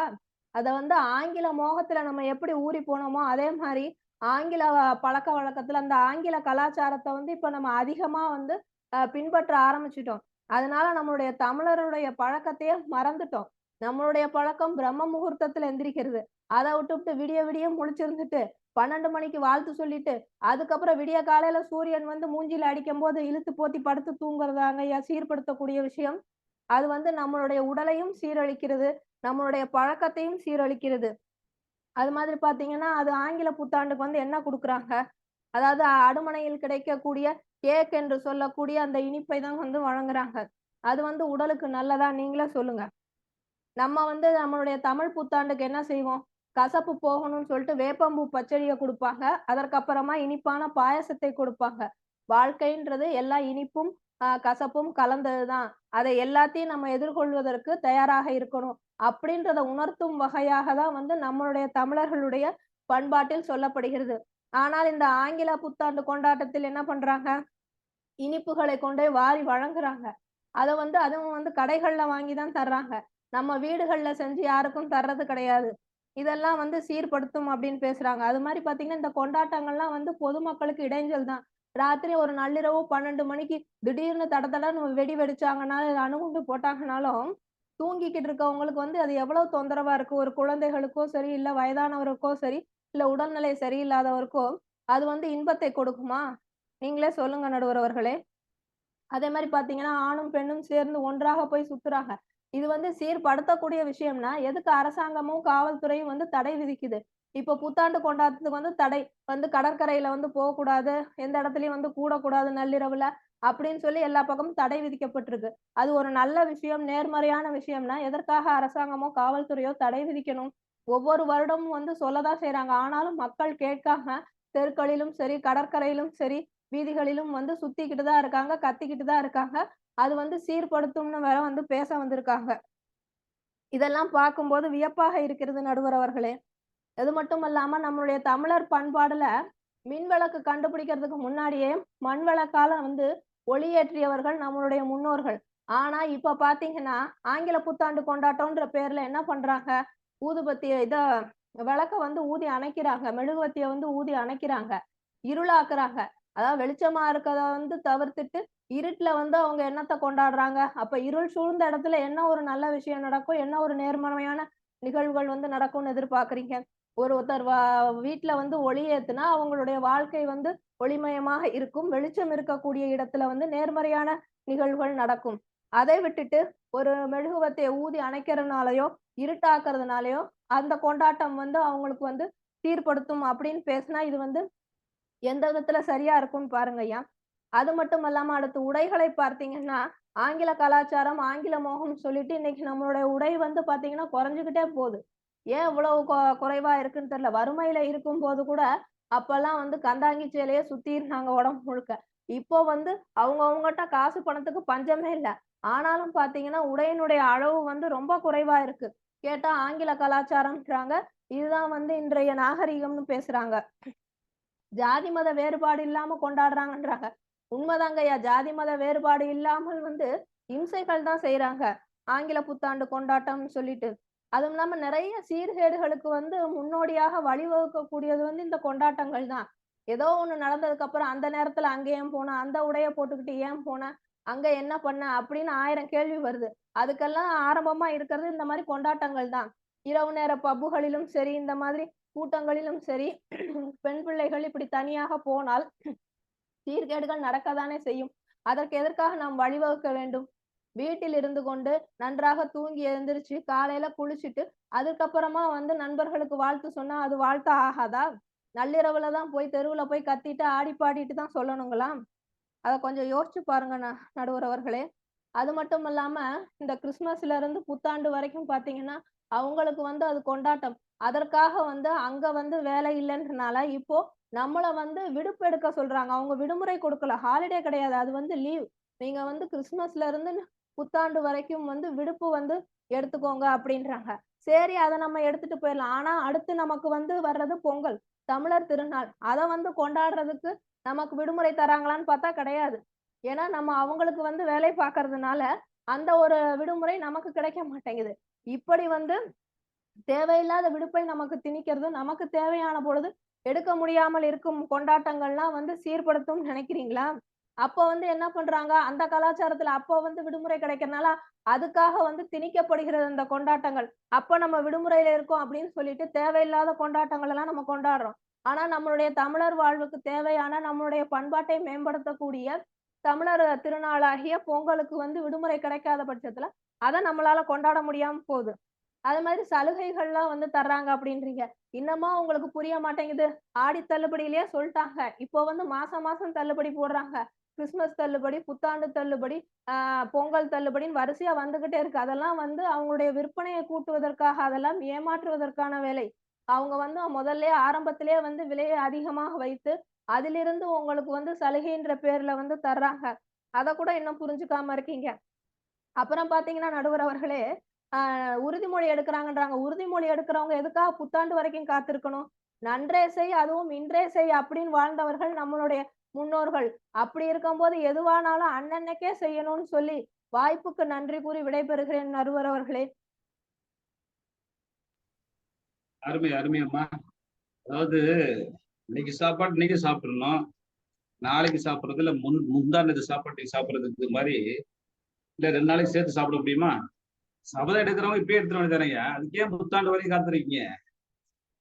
அத வந்து ஆங்கில மோகத்துல நம்ம எப்படி ஊறி போனோமோ, அதே மாரி ஆங்கில பழக்கவழக்கத்துல அந்த ஆங்கில கலாச்சாரத்த வந்து இப்ப நம்ம அதிகமா வந்து பின்பற்ற ஆரம்பிச்சுட்டோம். அதனால நம்மளுடைய தமிழருடைய பழக்கத்தையே மறந்துட்டோம். நம்மளுடைய பழக்கம் பிரம்ம முகூர்த்தத்துல எந்திரிக்கிறது. அத விட்டுப்புட்டு விடிய விடிய முழிச்சிருந்துட்டு, 12 மணிக்கு வாழ்த்து சொல்லிட்டு, அதுக்கப்புறம் விடிய காலையில சூரியன் வந்து மூஞ்சில அடிக்கும்போது இழுத்து போத்தி படுத்து தூங்குறதாங்கய்யா சீர்படுத்தக்கூடிய விஷயம். அது வந்து நம்மளுடைய உடலையும் சீரழிக்கிறது. நம்மளுடைய பழக்கத்தையும் சீரழிக்கிறது. அது மாதிரி பார்த்தீங்கன்னா, அது ஆங்கில புத்தாண்டுக்கு வந்து என்ன குடுக்குறாங்க? அதாவது அடுமனையில் கிடைக்கக்கூடிய கேக் என்று சொல்லக்கூடிய அந்த இனிப்பை தான் வந்து வழங்குறாங்க. அது வந்து உடலுக்கு நல்லதா? நீங்களே சொல்லுங்க. நம்ம வந்து நம்மளுடைய தமிழ் புத்தாண்டுக்கு என்ன செய்வோம்? கசப்பு போகணும்னு சொல்லிட்டு வேப்பம்பூ பச்சடிய குடுப்பாங்க. அதற்கப்புறமா இனிப்பான பாயாசத்தை கொடுப்பாங்க. வாழ்க்கைன்றது எல்லா இனிப்பும், கசப்பும் கலந்தது தான். அதை எல்லாத்தையும் நம்ம எதிர்கொள்வதற்கு தயாராக இருக்கணும். அப்படின்றத உணர்த்தும் வகையாக தான் வந்து நம்மளுடைய தமிழர்களுடைய பண்பாட்டில் சொல்லப்படுகிறது. ஆனால் இந்த ஆங்கில புத்தாண்டு கொண்டாட்டத்தில் என்ன பண்றாங்க? இனிப்புகளை கொண்டே வாரி வழங்குறாங்க. அத வந்து அதுவும் வந்து கடைகள்ல வாங்கி தான் தர்றாங்க. நம்ம வீடுகள்ல செஞ்சு யாருக்கும் தர்றது கிடையாது. இதெல்லாம் வந்து சீர்படுத்தும் அப்படின்னு பேசுறாங்க. அது மாரி பார்த்தீங்கன்னா, இந்த கொண்டாட்டங்கள்லாம் வந்து பொதுமக்களுக்கு இடைஞ்சல் தான். ராத்திரி ஒரு நள்ளிரவு 12 மணிக்கு திடீர்னு தடதடன்னு வெடி வெடிச்சாங்கனாலும், இல்ல அணுகுண்டு போட்டாங்கனாலும், தூங்கிக்கிட்டு இருக்கவங்களுக்கு வந்து அது எவ்வளவு தொந்தரவா இருக்கு. ஒரு குழந்தைகளுக்கோ சரி, இல்ல வயதானவருக்கோ சரி, இல்ல உடல்நிலை சரியில்லாதவருக்கோ, அது வந்து இன்பத்தை கொடுக்குமா? நீங்களே சொல்லுங்க நடுவர் அவர்களே! அதே மாரி பார்த்தீங்கன்னா, ஆணும், பெண்ணும் சேர்ந்து ஒன்றாக போய் சுத்துறாங்க. இது வந்து சீர்படுத்தக்கூடிய விஷயம்னா, எதுக்கு அரசாங்கமும், காவல்துறையும் வந்து தடை விதிக்குது? இப்போ புத்தாண்டு கொண்டாட்டத்துக்கு வந்து தடை. வந்து கடற்கரையில வந்து போக்கூடாது, எந்த இடத்துலயும் வந்து கூடக்கூடாது நள்ளிரவுல, அப்படின்னு சொல்லி எல்லா பக்கமும் தடை விதிக்கப்பட்டிருக்கு. அது ஒரு நல்ல விஷயம், நேர்மறையான விஷயம்னா, எதற்காக அரசாங்கமோ, காவல்துறையோ தடை விதிக்கணும்? ஒவ்வொரு வருடமும் வந்து சொல்லதான் செய்றாங்க. ஆனாலும் மக்கள் கேட்காம, தெருக்களிலும் சரி, கடற்கரையிலும் சரி, வீதிகளிலும் வந்து சுத்திக்கிட்டு தான் இருக்காங்க, கத்திக்கிட்டு தான் இருக்காங்க. அது வந்து சீர்படுத்தும்னு வேற வந்து பேச வந்திருக்காங்க. இதெல்லாம் பார்க்கும்போது வியப்பாக இருக்கிறது நடுவர் அவர்களே. அது மட்டும் அல்லாம நம்மளுடைய தமிழர் பண்பாடுல மின்விளக்கு கண்டுபிடிக்கிறதுக்கு முன்னாடியே மண் விளக்கால வந்து ஒளியேற்றியவர்கள் நம்மளுடைய முன்னோர்கள். ஆனா இப்ப பார்த்தீங்கன்னா, ஆங்கில புத்தாண்டு கொண்டாட்டம்ன்ற பேர்ல என்ன பண்றாங்க? ஊதுபத்திய விளக்க வந்து ஊதி அணைக்கிறாங்க. மெழுகுவர்த்திய வந்து ஊதி அணைக்கிறாங்க. இருளாக்குறாங்க. அதாவது வெளிச்சமா இருக்கத வந்து தவிர்த்துட்டு, இருட்டுல வந்து அவங்க என்னத்த கொண்டாடுறாங்க? அப்ப இருள் சூழ்ந்த இடத்துல என்ன ஒரு நல்ல விஷயம் நடக்கும்? என்ன ஒரு நேர்மறையான நிகழ்வுகள் வந்து நடக்கும்னு எதிர்பார்க்கிறீங்க? ஒருத்தர் வீட்ல வந்து ஒளி ஏத்துனா, அவங்களுடைய வாழ்க்கை வந்து ஒளிமயமாக இருக்கும். வெளிச்சம் இருக்கக்கூடிய இடத்துல வந்து நேர்மறையான நிகழ்வுகள் நடக்கும். அதை விட்டுட்டு, ஒரு மெழுகுவர்த்திய ஊதி அணைக்கிறனாலயோ, இருட்டாக்குறதுனாலயோ, அந்த கொண்டாட்டம் வந்து அவங்களுக்கு வந்து சீர்படுத்தும் அப்படின்னு பேசினா, இது வந்து எந்த விதத்துல சரியா இருக்கும்னு பாருங்கய்யா. அது மட்டும் அல்லாம அடுத்து உடைகளை பார்த்தீங்கன்னா, ஆங்கில கலாச்சாரம், ஆங்கில மோகம்னு சொல்லிட்டு இன்னைக்கு நம்மளுடைய உடை வந்து பார்த்தீங்கன்னா குறைஞ்சுகிட்டே போது. ஏன் இவ்வளவு குறைவா இருக்குன்னு தெரியல. வறுமையில இருக்கும்போது கூட, அப்பல்லாம் வந்து கண்டாங்கி சேலைய சுத்தி இருந்தாங்க உடம்பு முழுக்க. இப்போ வந்து அவங்கவங்கட்ட காசு பணத்துக்கு பஞ்சமே இல்ல. ஆனாலும் பார்த்தீங்கன்னா, உடையினுடைய அளவு வந்து ரொம்ப குறைவா இருக்கு. கேட்டா ஆங்கில கலாச்சாரம்ன்றாங்க. இதுதான் வந்து இன்றைய நாகரீகம்னு பேசுறாங்க. ஜாதி மத வேறுபாடு இல்லாம கொண்டாடுறாங்கன்றாங்க. உண்மைதாங்கய்யா. ஜாதி மத வேறுபாடு இல்லாமல் வந்து இம்சைகள் தான் செய்றாங்க. ஆங்கில புத்தாண்டு கொண்டாட்டம்னு சொல்லிட்டு. அதுவும் இல்லாம நிறைய சீர்கேடுகளுக்கு வந்து முன்னோடியாக வழிவகுக்கக்கூடியது வந்து இந்த கொண்டாட்டங்கள் தான். ஏதோ ஒண்ணு நடந்ததுக்கு அப்புறம் அந்த நேரத்துல அங்க ஏன் போன, அந்த உடைய போட்டுக்கிட்டு ஏன் போன, அங்க என்ன பண்ண அப்படின்னு 1000 கேள்வி வருது. அதுக்கெல்லாம் ஆரம்பமா இருக்கிறது இந்த மாதிரி கொண்டாட்டங்கள் தான். இரவு நேர பப்புகளிலும் சரி, இந்த மாதிரி கூட்டங்களிலும் சரி, பெண் பிள்ளைகள் இப்படி தனியாக போனால் சீர்கேடுகள் நடக்கத்தானே செய்யும். அதற்கு எதற்காக நாம் வழிவகுக்க வேண்டும்? வீட்டில் இருந்து கொண்டு நன்றாக தூங்கி எழுந்திருச்சு காலையில குளிச்சுட்டு அதுக்கப்புறமா வந்து நண்பர்களுக்கு வாழ்த்து சொன்னா அது வாழ்த்தா ஆகாதா? நள்ளிரவுல தான் போய் தெருவுல போய் கத்திட்டு ஆடி பாடிட்டு தான் சொல்லணுங்களா? அத கொஞ்சம் யோசிச்சு பாருங்க நடுவர் அவர்களே. அது மட்டும் இல்லாம இந்த கிறிஸ்துமஸ்ல இருந்து புத்தாண்டு வரைக்கும் பாத்தீங்கன்னா அவங்களுக்கு வந்து அது கொண்டாட்டம். அதற்காக வந்து அங்க வந்து வேலை இல்லைன்றனால இப்போ நம்மள வந்து விடுப்பு எடுக்க சொல்றாங்க. அவங்க விடுமுறை கொடுக்கல, ஹாலிடே கிடையாது, அது வந்து லீவ். நீங்க வந்து கிறிஸ்துமஸ்ல இருந்து புத்தாண்டு வரைக்கும் வந்து விடுப்பு வந்து எடுத்துக்கோங்க அப்படின்றாங்க. சரி, அதை நம்ம எடுத்துட்டு போயிடலாம். ஆனா அடுத்து நமக்கு வந்து வர்றது பொங்கல், தமிழர் திருநாள். அதை வந்து கொண்டாடுறதுக்கு நமக்கு விடுமுறை தராங்களான்னு பார்த்தா கிடையாது. ஏன்னா நம்ம அவங்களுக்கு வந்து வேலை பார்க்கறதுனால அந்த ஒரு விடுமுறை நமக்கு கிடைக்க மாட்டேங்குது. இப்படி வந்து தேவையில்லாத விடுப்பை நமக்கு திணிக்கிறது, நமக்கு தேவையான பொழுது எடுக்க முடியாமல் இருக்கும் கொண்டாட்டங்கள்லாம் வந்து சீர்படுத்தும் நினைக்கிறீங்களா? அப்ப வந்து என்ன பண்றாங்க, அந்த கலாச்சாரத்துல அப்ப வந்து விடுமுறை கிடைக்கிறனால அதுக்காக வந்து திணிக்கப்படுகிறது அந்த கொண்டாட்டங்கள். அப்ப நம்ம விடுமுறையில இருக்கோம் அப்படின்னு சொல்லிட்டு தேவையில்லாத கொண்டாட்டங்கள் எல்லாம் நம்ம கொண்டாடுறோம். ஆனா நம்மளுடைய தமிழர் வாழ்வுக்கு தேவையான நம்மளுடைய பண்பாட்டை மேம்படுத்தக்கூடிய தமிழர் திருநாளாகிய பொங்கலுக்கு வந்து விடுமுறை கிடைக்காத பட்சத்துல அதை நம்மளால கொண்டாட முடியாம போகுது. அது மாதிரி சலுகைகள்லாம் வந்து தர்றாங்க அப்படின்றீங்க. இன்னமா உங்களுக்கு புரிய மாட்டேங்குது. ஆடி தள்ளுபடியிலேயே சொல்லிட்டாங்க. இப்போ வந்து மாசம் மாசம் தள்ளுபடி போடுறாங்க. கிறிஸ்துமஸ் தள்ளுபடி, புத்தாண்டு தள்ளுபடி, பொங்கல் தள்ளுபடின்னு வரிசையா வந்துகிட்டே இருக்கு. அதெல்லாம் வந்து அவங்களுடைய விற்பனையை கூட்டுவதற்காக, அதெல்லாம் ஏமாற்றுவதற்கான வேலை. அவங்க வந்து முதல்லயே ஆரம்பத்திலேயே வந்து விலையை அதிகமாக வைத்து அதிலிருந்து உங்களுக்கு வந்து சலுகைன்ற பேர்ல வந்து தர்றாங்க. அத கூட இன்னும் புரிஞ்சுக்காம இருக்கீங்க. அப்புறம் பாத்தீங்கன்னா நடுவர் அவர்களே, உறுதிமொழி எடுக்கிறாங்கன்றாங்க. உறுதிமொழி எடுக்கிறவங்க எதுக்காக புத்தாண்டு வரைக்கும் காத்திருக்கணும்? நன்றே செய், அதுவும் இன்றே செய் அப்படின்னு வாழ்ந்தவர்கள் நம்மளுடைய முன்னோர்கள். அப்படி இருக்கும்போது எதுவானாலும் அன்னன்னைக்கே செய்யணும்னு சொல்லி வாய்ப்புக்கு நன்றி கூறி விடைபெறுகிறேன் நடுவர் அவர்களே. அருமை அருமை அம்மா. அதாவது இன்னைக்கு சாப்பாடு இன்னைக்கு சாப்பிடணும், நாளைக்கு சாப்பிட்றது இல்ல முந்தானது சாப்பாட்டுக்கு சாப்பிட்றதுக்கு மாதிரி இல்ல 2 நாளைக்கு சேர்த்து சாப்பிட முடியுமா? சபதம் எடுக்கிறவங்க இப்பயே எடுத்துட வேண்டியதானய்யா. அதுக்கு ஏன் புத்தாண்டு வரையும் காத்திருக்கீங்க?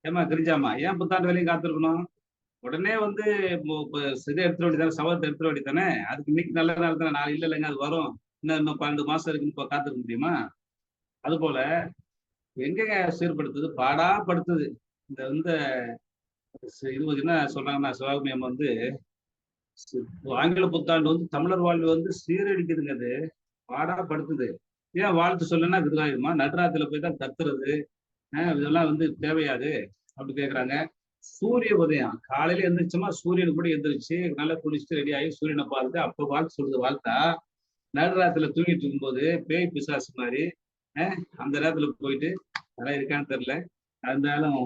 ஏமா கிரிஜாமா, ஏன் புத்தாண்டு வரையும் காத்திருக்கணும்? உடனே வந்து இதை எடுத்துட வேண்டியதானே, சபதத்தை எடுத்துட வேண்டியதானே. அதுக்கு இன்னைக்கு நல்ல நாள் தானே, நாளை இல்ல இல்லைங்க அது வரும், இன்னும் 12 மாசம் இருக்குன்னு இப்போ காத்திருக்க முடியுமா? அது போல எங்கங்க சீர்படுத்துது, பாடா படுத்துது. இந்த வந்து இது என்ன சொல்றாங்கன்னா, சிவகாமி அம்மா வந்து ஆங்கில புத்தாண்டு வந்து தமிழர் வாழ்வு வந்து சீரழிக்குதுங்க. அது பாடா படுத்துது. ஏன் வாழ்த்து சொல்லனா இதுவாயிருமா? நடுராத்திரில போய் தான் கத்துறது, இதெல்லாம் வந்து தேவையாது அப்படி கேட்குறாங்க. சூரிய உதயம் காலையில எந்திரிச்சோமா, சூரியன் கூட எந்திரிச்சு நல்லா குளிச்சுட்டு ரெடி ஆகி சூரியனை பார்த்து அப்போ வாழ்த்து சொல்றது வாழ்த்தா? நடுராத்திரில தூங்கிட்டு இருக்கும்போது பேய் பிசாசு மாதிரி அந்த நேரத்துல போயிட்டு அதெல்லாம் இருக்கான்னு தெரியல. இருந்தாலும்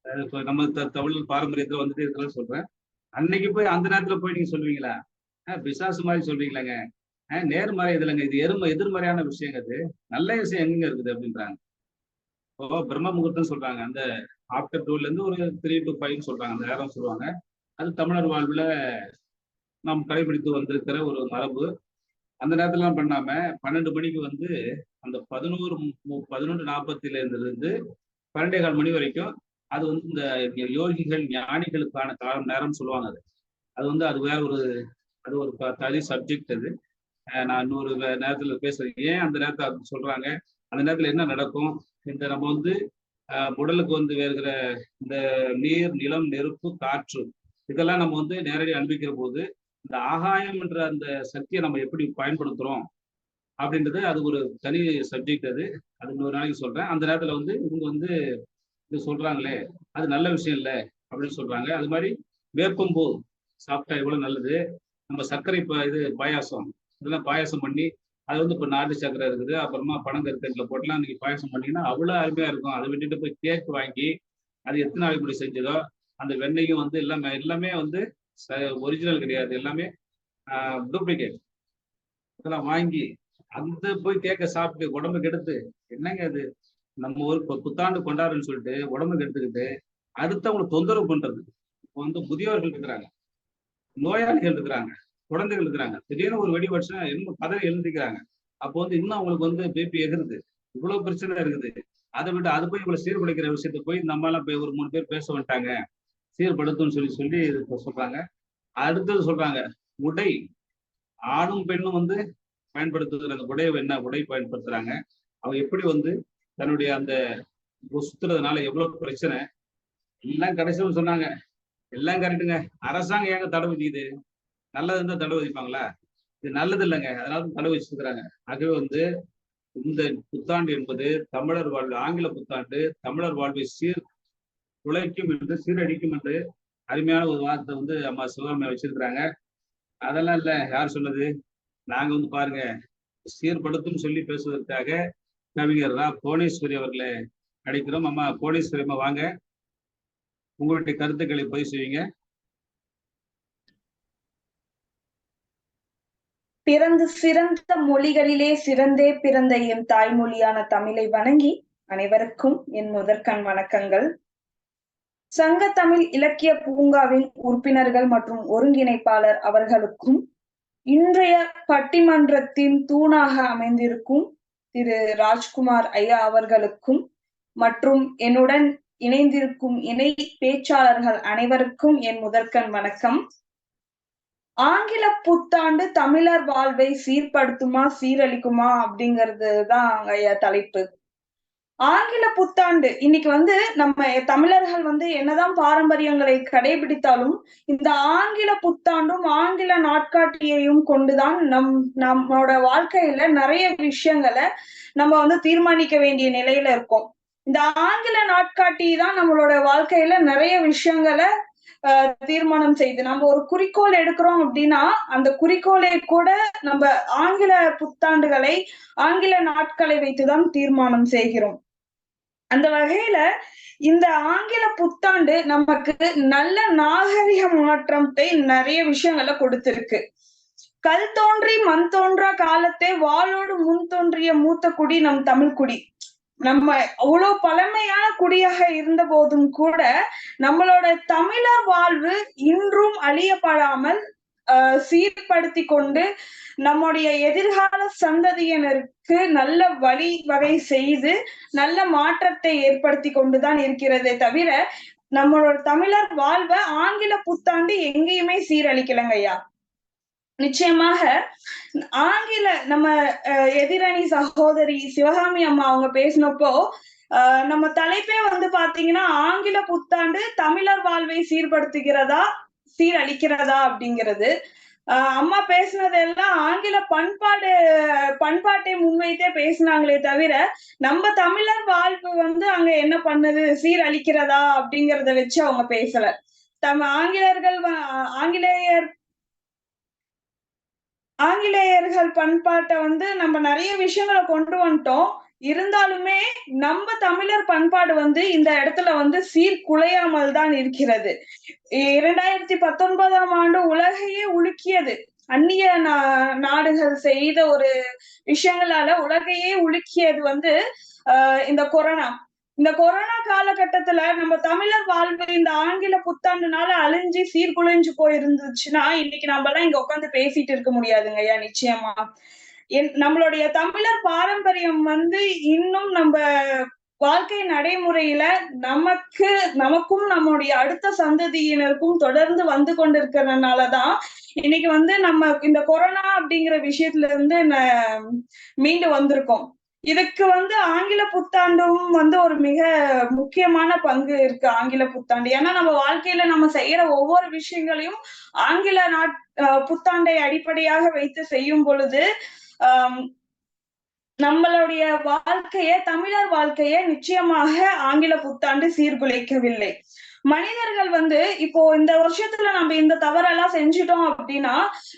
இப்போ நம்ம தமிழ் பாரம்பரியத்துல வந்துட்டு இருக்கிறது சொல்றேன். அன்னைக்கு போய் அந்த நேரத்துல போய் நீங்க சொல்லுவீங்களா? பிசாசு மாதிரி சொல்றீங்களாங்க. நேர்மறை இதுலங்க, இது எதிர்மறையான விஷயங்க. அது நல்ல விஷயம் எங்க இருக்குது அப்படின்றாங்க. இப்போ பிரம்ம முகூர்த்தம் சொல்றாங்க, அந்த ஆஃப்டர் 2ல இருந்து ஒரு 3 to 5 சொல்றாங்க, அந்த நேரம் சொல்லுவாங்க. அது தமிழர் வாழ்வுல நாம் கடைபிடித்து வந்திருக்கிற ஒரு மரபு. அந்த நேரத்துல பண்ணாம 12 மணிக்கு வந்து அந்த 11:40 இருந்து 12:15 மணி வரைக்கும் அது வந்து இந்த யோகிகள் ஞானிகளுக்கான காலம் நேரம் சொல்லுவாங்க. அது வந்து அது வேற ஒரு, அது ஒரு தனி சப்ஜெக்ட். அது நான் இன்னொரு நேரத்துல பேசுறேன். ஏன் அந்த நேரத்தை அப்படி சொல்றாங்க, அந்த நேரத்துல என்ன நடக்கும், இந்த நம்ம வந்து உடலுக்கு வந்து வேறுகிற இந்த நீர், நிலம், நெருப்பு, காற்று இதெல்லாம் நம்ம வந்து நேரடி அனுபவிக்கிற போது இந்த ஆகாயம் என்ற அந்த சக்தியை நம்ம எப்படி பயன்படுத்துறோம் அப்படின்றது அது ஒரு தனி சப்ஜெக்ட். அது அது இன்னொரு நாளைக்கு சொல்றேன். அந்த நேரத்துல வந்து இவங்க வந்து இது சொல்றாங்களே அது நல்ல விஷயம் இல்லை அப்படின்னு சொல்றாங்க. அது மாதிரி வேப்பம்பூ சாப்பிட்டா எவ்வளவு நல்லது. நம்ம சர்க்கரை இது பாயாசம், இதெல்லாம் பாயாசம் பண்ணி அது வந்து இப்போ நாட்டு சர்க்கரை இருக்குது, அப்புறமா பனங்கற்கண்டில் போட்டுலாம் இன்னைக்கு பாயாசம் பண்ணீங்கன்னா அவ்வளோ அருமையா இருக்கும். அதை விட்டுட்டு போய் கேக் வாங்கி அது எத்தனை நாளைக்கு முன்னாடி செஞ்சதோ அந்த வெண்ணெயும் வந்து எல்லாமே வந்து ஒரிஜினல் கிடையாது, எல்லாமே டூப்ளிகேட். இதெல்லாம் வாங்கி அந்த போய் கேட்க சாப்பிட்டு உடம்பு கெடுத்து, என்னங்க அது நம்ம ஒரு புத்தாண்டு கொண்டாடுன்னு சொல்லிட்டு உடம்பு கெடுத்துக்கிட்டு அடுத்தவங்களுக்கு தொந்தரவு பண்றது. இப்போ வந்து முதியோர்கள் இருக்கிறாங்க, நோயாளிகள் இருக்கிறாங்க, குழந்தைகள் இருக்கிறாங்க. திடீர்னு ஒரு வெடி வருஷம் என்ன பதவி எழுந்திக்கிறாங்க. அப்போ வந்து இன்னும் அவங்களுக்கு வந்து பிபி எகிருது. இவ்வளவு பிரச்சனை இருக்குது. அதை விட்டு அது போய் இவ்வளவு சீர்குலைக்கிற விஷயத்த போய் நம்ம எல்லாம் போய் ஒரு 3 பேர் பேச வந்துட்டாங்க, சீர்படுத்தும்னு சொல்லி சொல்லி சொல்றாங்க. அடுத்தது சொல்றாங்க உடை, ஆணும் பெண்ணும் வந்து பயன்படுத்துகிற அந்த உடை என்ன உடை பயன்படுத்துறாங்க, அவங்க எப்படி வந்து தன்னுடைய அந்த சுத்துறதுனால எவ்வளவு பிரச்சனை எல்லாம் கடைசியில் சொன்னாங்க. எல்லாம் கரெக்டுங்க, அரசாங்கம் ஏங்க தடை விதிக்குது, நல்லது இருந்தா தடை விதிப்பாங்களா? இது நல்லது இல்லைங்க, அதனால தடை வச்சிருக்கிறாங்க. ஆகவே வந்து இந்த புத்தாண்டு என்பது தமிழர் வாழ்வு, ஆங்கில புத்தாண்டு தமிழர் வாழ்வை குலைக்கும் என்று சீரழிக்கும் என்று அருமையான ஒரு வார்த்தை வந்து அம்மா சிவகாமி வச்சிருக்கிறாங்க. அதெல்லாம் இல்ல, யார் சொன்னது? நாங்க வந்து பாருங்க, சீர்படுத்தும் சொல்லி பேசுவதற்காக கவிஞர் புவனேஸ்வரி அவர்களை அழைக்கிறோம். அம்மா புவனேஸ்வரி அம்மா வாங்க, உங்களுடைய கருத்துக்களை பதிவு செய்வீங்க. பிறந்து சிறந்த மொழிகளிலே சிறந்தே பிறந்த என் தாய்மொழியான தமிழை வணங்கி அனைவருக்கும் என் முதற்கண் வணக்கங்கள். சங்க தமிழ் இலக்கிய பூங்காவின் உறுப்பினர்கள் மற்றும் ஒருங்கிணைப்பாளர் அவர்களுக்கும், இன்றைய பட்டிமன்றத்தின் தூணாக அமைந்திருக்கும் திரு ராஜ்குமார் ஐயா அவர்களுக்கும், மற்றும் என்னுடன் இணைந்திருக்கும் இணை பேச்சாளர்கள் அனைவருக்கும் என் முதற்கண் வணக்கம். ஆங்கில புத்தாண்டு தமிழர் வாழ்வை சீர்படுத்துமா சீரழிக்குமா அப்படிங்கிறது தான் ஐயா தலைப்பு. ஆங்கில புத்தாண்டு இன்னைக்கு வந்து நம்ம தமிழர்கள் வந்து என்னதான் பாரம்பரியங்களை கடைபிடித்தாலும் இந்த ஆங்கில புத்தாண்டும் ஆங்கில நாட்காட்டியையும் கொண்டுதான் நம்மளோட வாழ்க்கையில நிறைய விஷயங்களை நம்ம வந்து தீர்மானிக்க வேண்டிய நிலையில இருக்கோம். இந்த ஆங்கில நாட்காட்டி தான் நம்மளோட வாழ்க்கையில நிறைய விஷயங்களை தீர்மானம் செய்து நம்ம ஒரு குறிக்கோள் எடுக்கிறோம் அப்படின்னா அந்த குறிக்கோளை கூட நம்ம ஆங்கில புத்தாண்டுகளை ஆங்கில நாட்களை வைத்துதான் தீர்மானம் செய்கிறோம். அந்த வகையில இந்த ஆங்கில புத்தாண்டு நமக்கு நல்ல நாகரிக மாற்றத்தை நிறைய விஷயங்களை கொடுத்திருக்கு. கல் தோன்றி மண் தோன்றா காலத்தே வாளோடு முன் தோன்றிய மூத்த குடி நம் தமிழ் குடி. நம்ம அவ்வளவு பழமையான குடியாக இருந்த போதும் கூட நம்மளோட தமிழர் வாழ்வு இன்றும் அழியப்படாமல் சீர்படுத்தி கொண்டு நம்முடைய எதிர்கால சந்ததியினருக்கு நல்ல வகை செய்து நல்ல மாற்றத்தை ஏற்படுத்தி கொண்டுதான் இருக்கிறதே தவிர நம்மளோட தமிழர் வாழ்வை ஆங்கில புத்தாண்டு எங்கேயுமே சீரழிக்கலங்க ஐயா. நிச்சயமாக ஆங்கில நம்ம எதிரணி சகோதரி சிவகாமி அம்மா அவங்க பேசினப்போ நம்ம தலைப்பே வந்து பாத்தீங்கன்னா ஆங்கில புத்தாண்டு தமிழர் வாழ்வை சீர்படுத்துகிறதா சீரழிக்கிறதா அப்படிங்கிறது. அம்மா பேசினதெல்லாம் ஆங்கில பண்பாட்டை முன்வைத்தே பேசினாங்களே தவிர நம்ம தமிழர் வாழ்வு வந்து அங்க என்ன பண்ணுது சீரழிக்கிறதா அப்படிங்கிறத வச்சு அவங்க பேசல. ஆங்கிலேயர்கள் பண்பாட்டை வந்து நம்ம நிறைய விஷயங்களை கொண்டு வந்துட்டோம். இருந்தாலுமே நம்ம தமிழர் பண்பாடு வந்து இந்த இடத்துல வந்து சீர்குலையாமல் தான் இருக்கிறது. 2019ஆம் ஆண்டு உலகையே உலுக்கியது. அந்நிய நாடுகள் செய்த ஒரு விஷயங்களால உலகையே உலுக்கியது வந்து இந்த கொரோனா. இந்த கொரோனா காலகட்டத்துல நம்ம தமிழர் வாழ்வு இந்த ஆங்கில புத்தாண்டுனால அழிஞ்சு சீர்குலைஞ்சு போயிருந்துச்சுன்னா இன்னைக்கு நம்ம எல்லாம் இங்க உட்காந்து பேசிட்டு இருக்க முடியாதுங்க ஐயா. நிச்சயமா நம்மளுடைய தமிழர் பாரம்பரியம் வந்து இன்னும் நம்ம வாழ்க்கை நடைமுறையில நமக்கும் நம்முடைய அடுத்த சந்ததியினருக்கும் தொடர்ந்து வந்து கொண்டிருக்கிறதுனாலதான் இன்னைக்கு வந்து நம்ம இந்த கொரோனா அப்படிங்கிற விஷயத்துல இருந்து மீண்டு வந்திருக்கோம். இதுக்கு வந்து ஆங்கில புத்தாண்டும் வந்து ஒரு மிக முக்கியமான பங்கு இருக்கு. ஆங்கில புத்தாண்டு ஏன்னா நம்ம வாழ்க்கையில நம்ம செய்யற ஒவ்வொரு விஷயங்களையும் ஆங்கில புத்தாண்டை அடிப்படையாக வைத்து செய்யும் பொழுது நம்மளுடைய தமிழர் வாழ்க்கைய நிச்சயமாக ஆங்கில புத்தாண்டு சீர்குலைக்கவில்லை. மனிதர்கள் வந்து இப்போ இந்த வருஷத்துல நம்ம இந்த தவறெல்லாம் செஞ்சுட்டோம் அப்படின்னா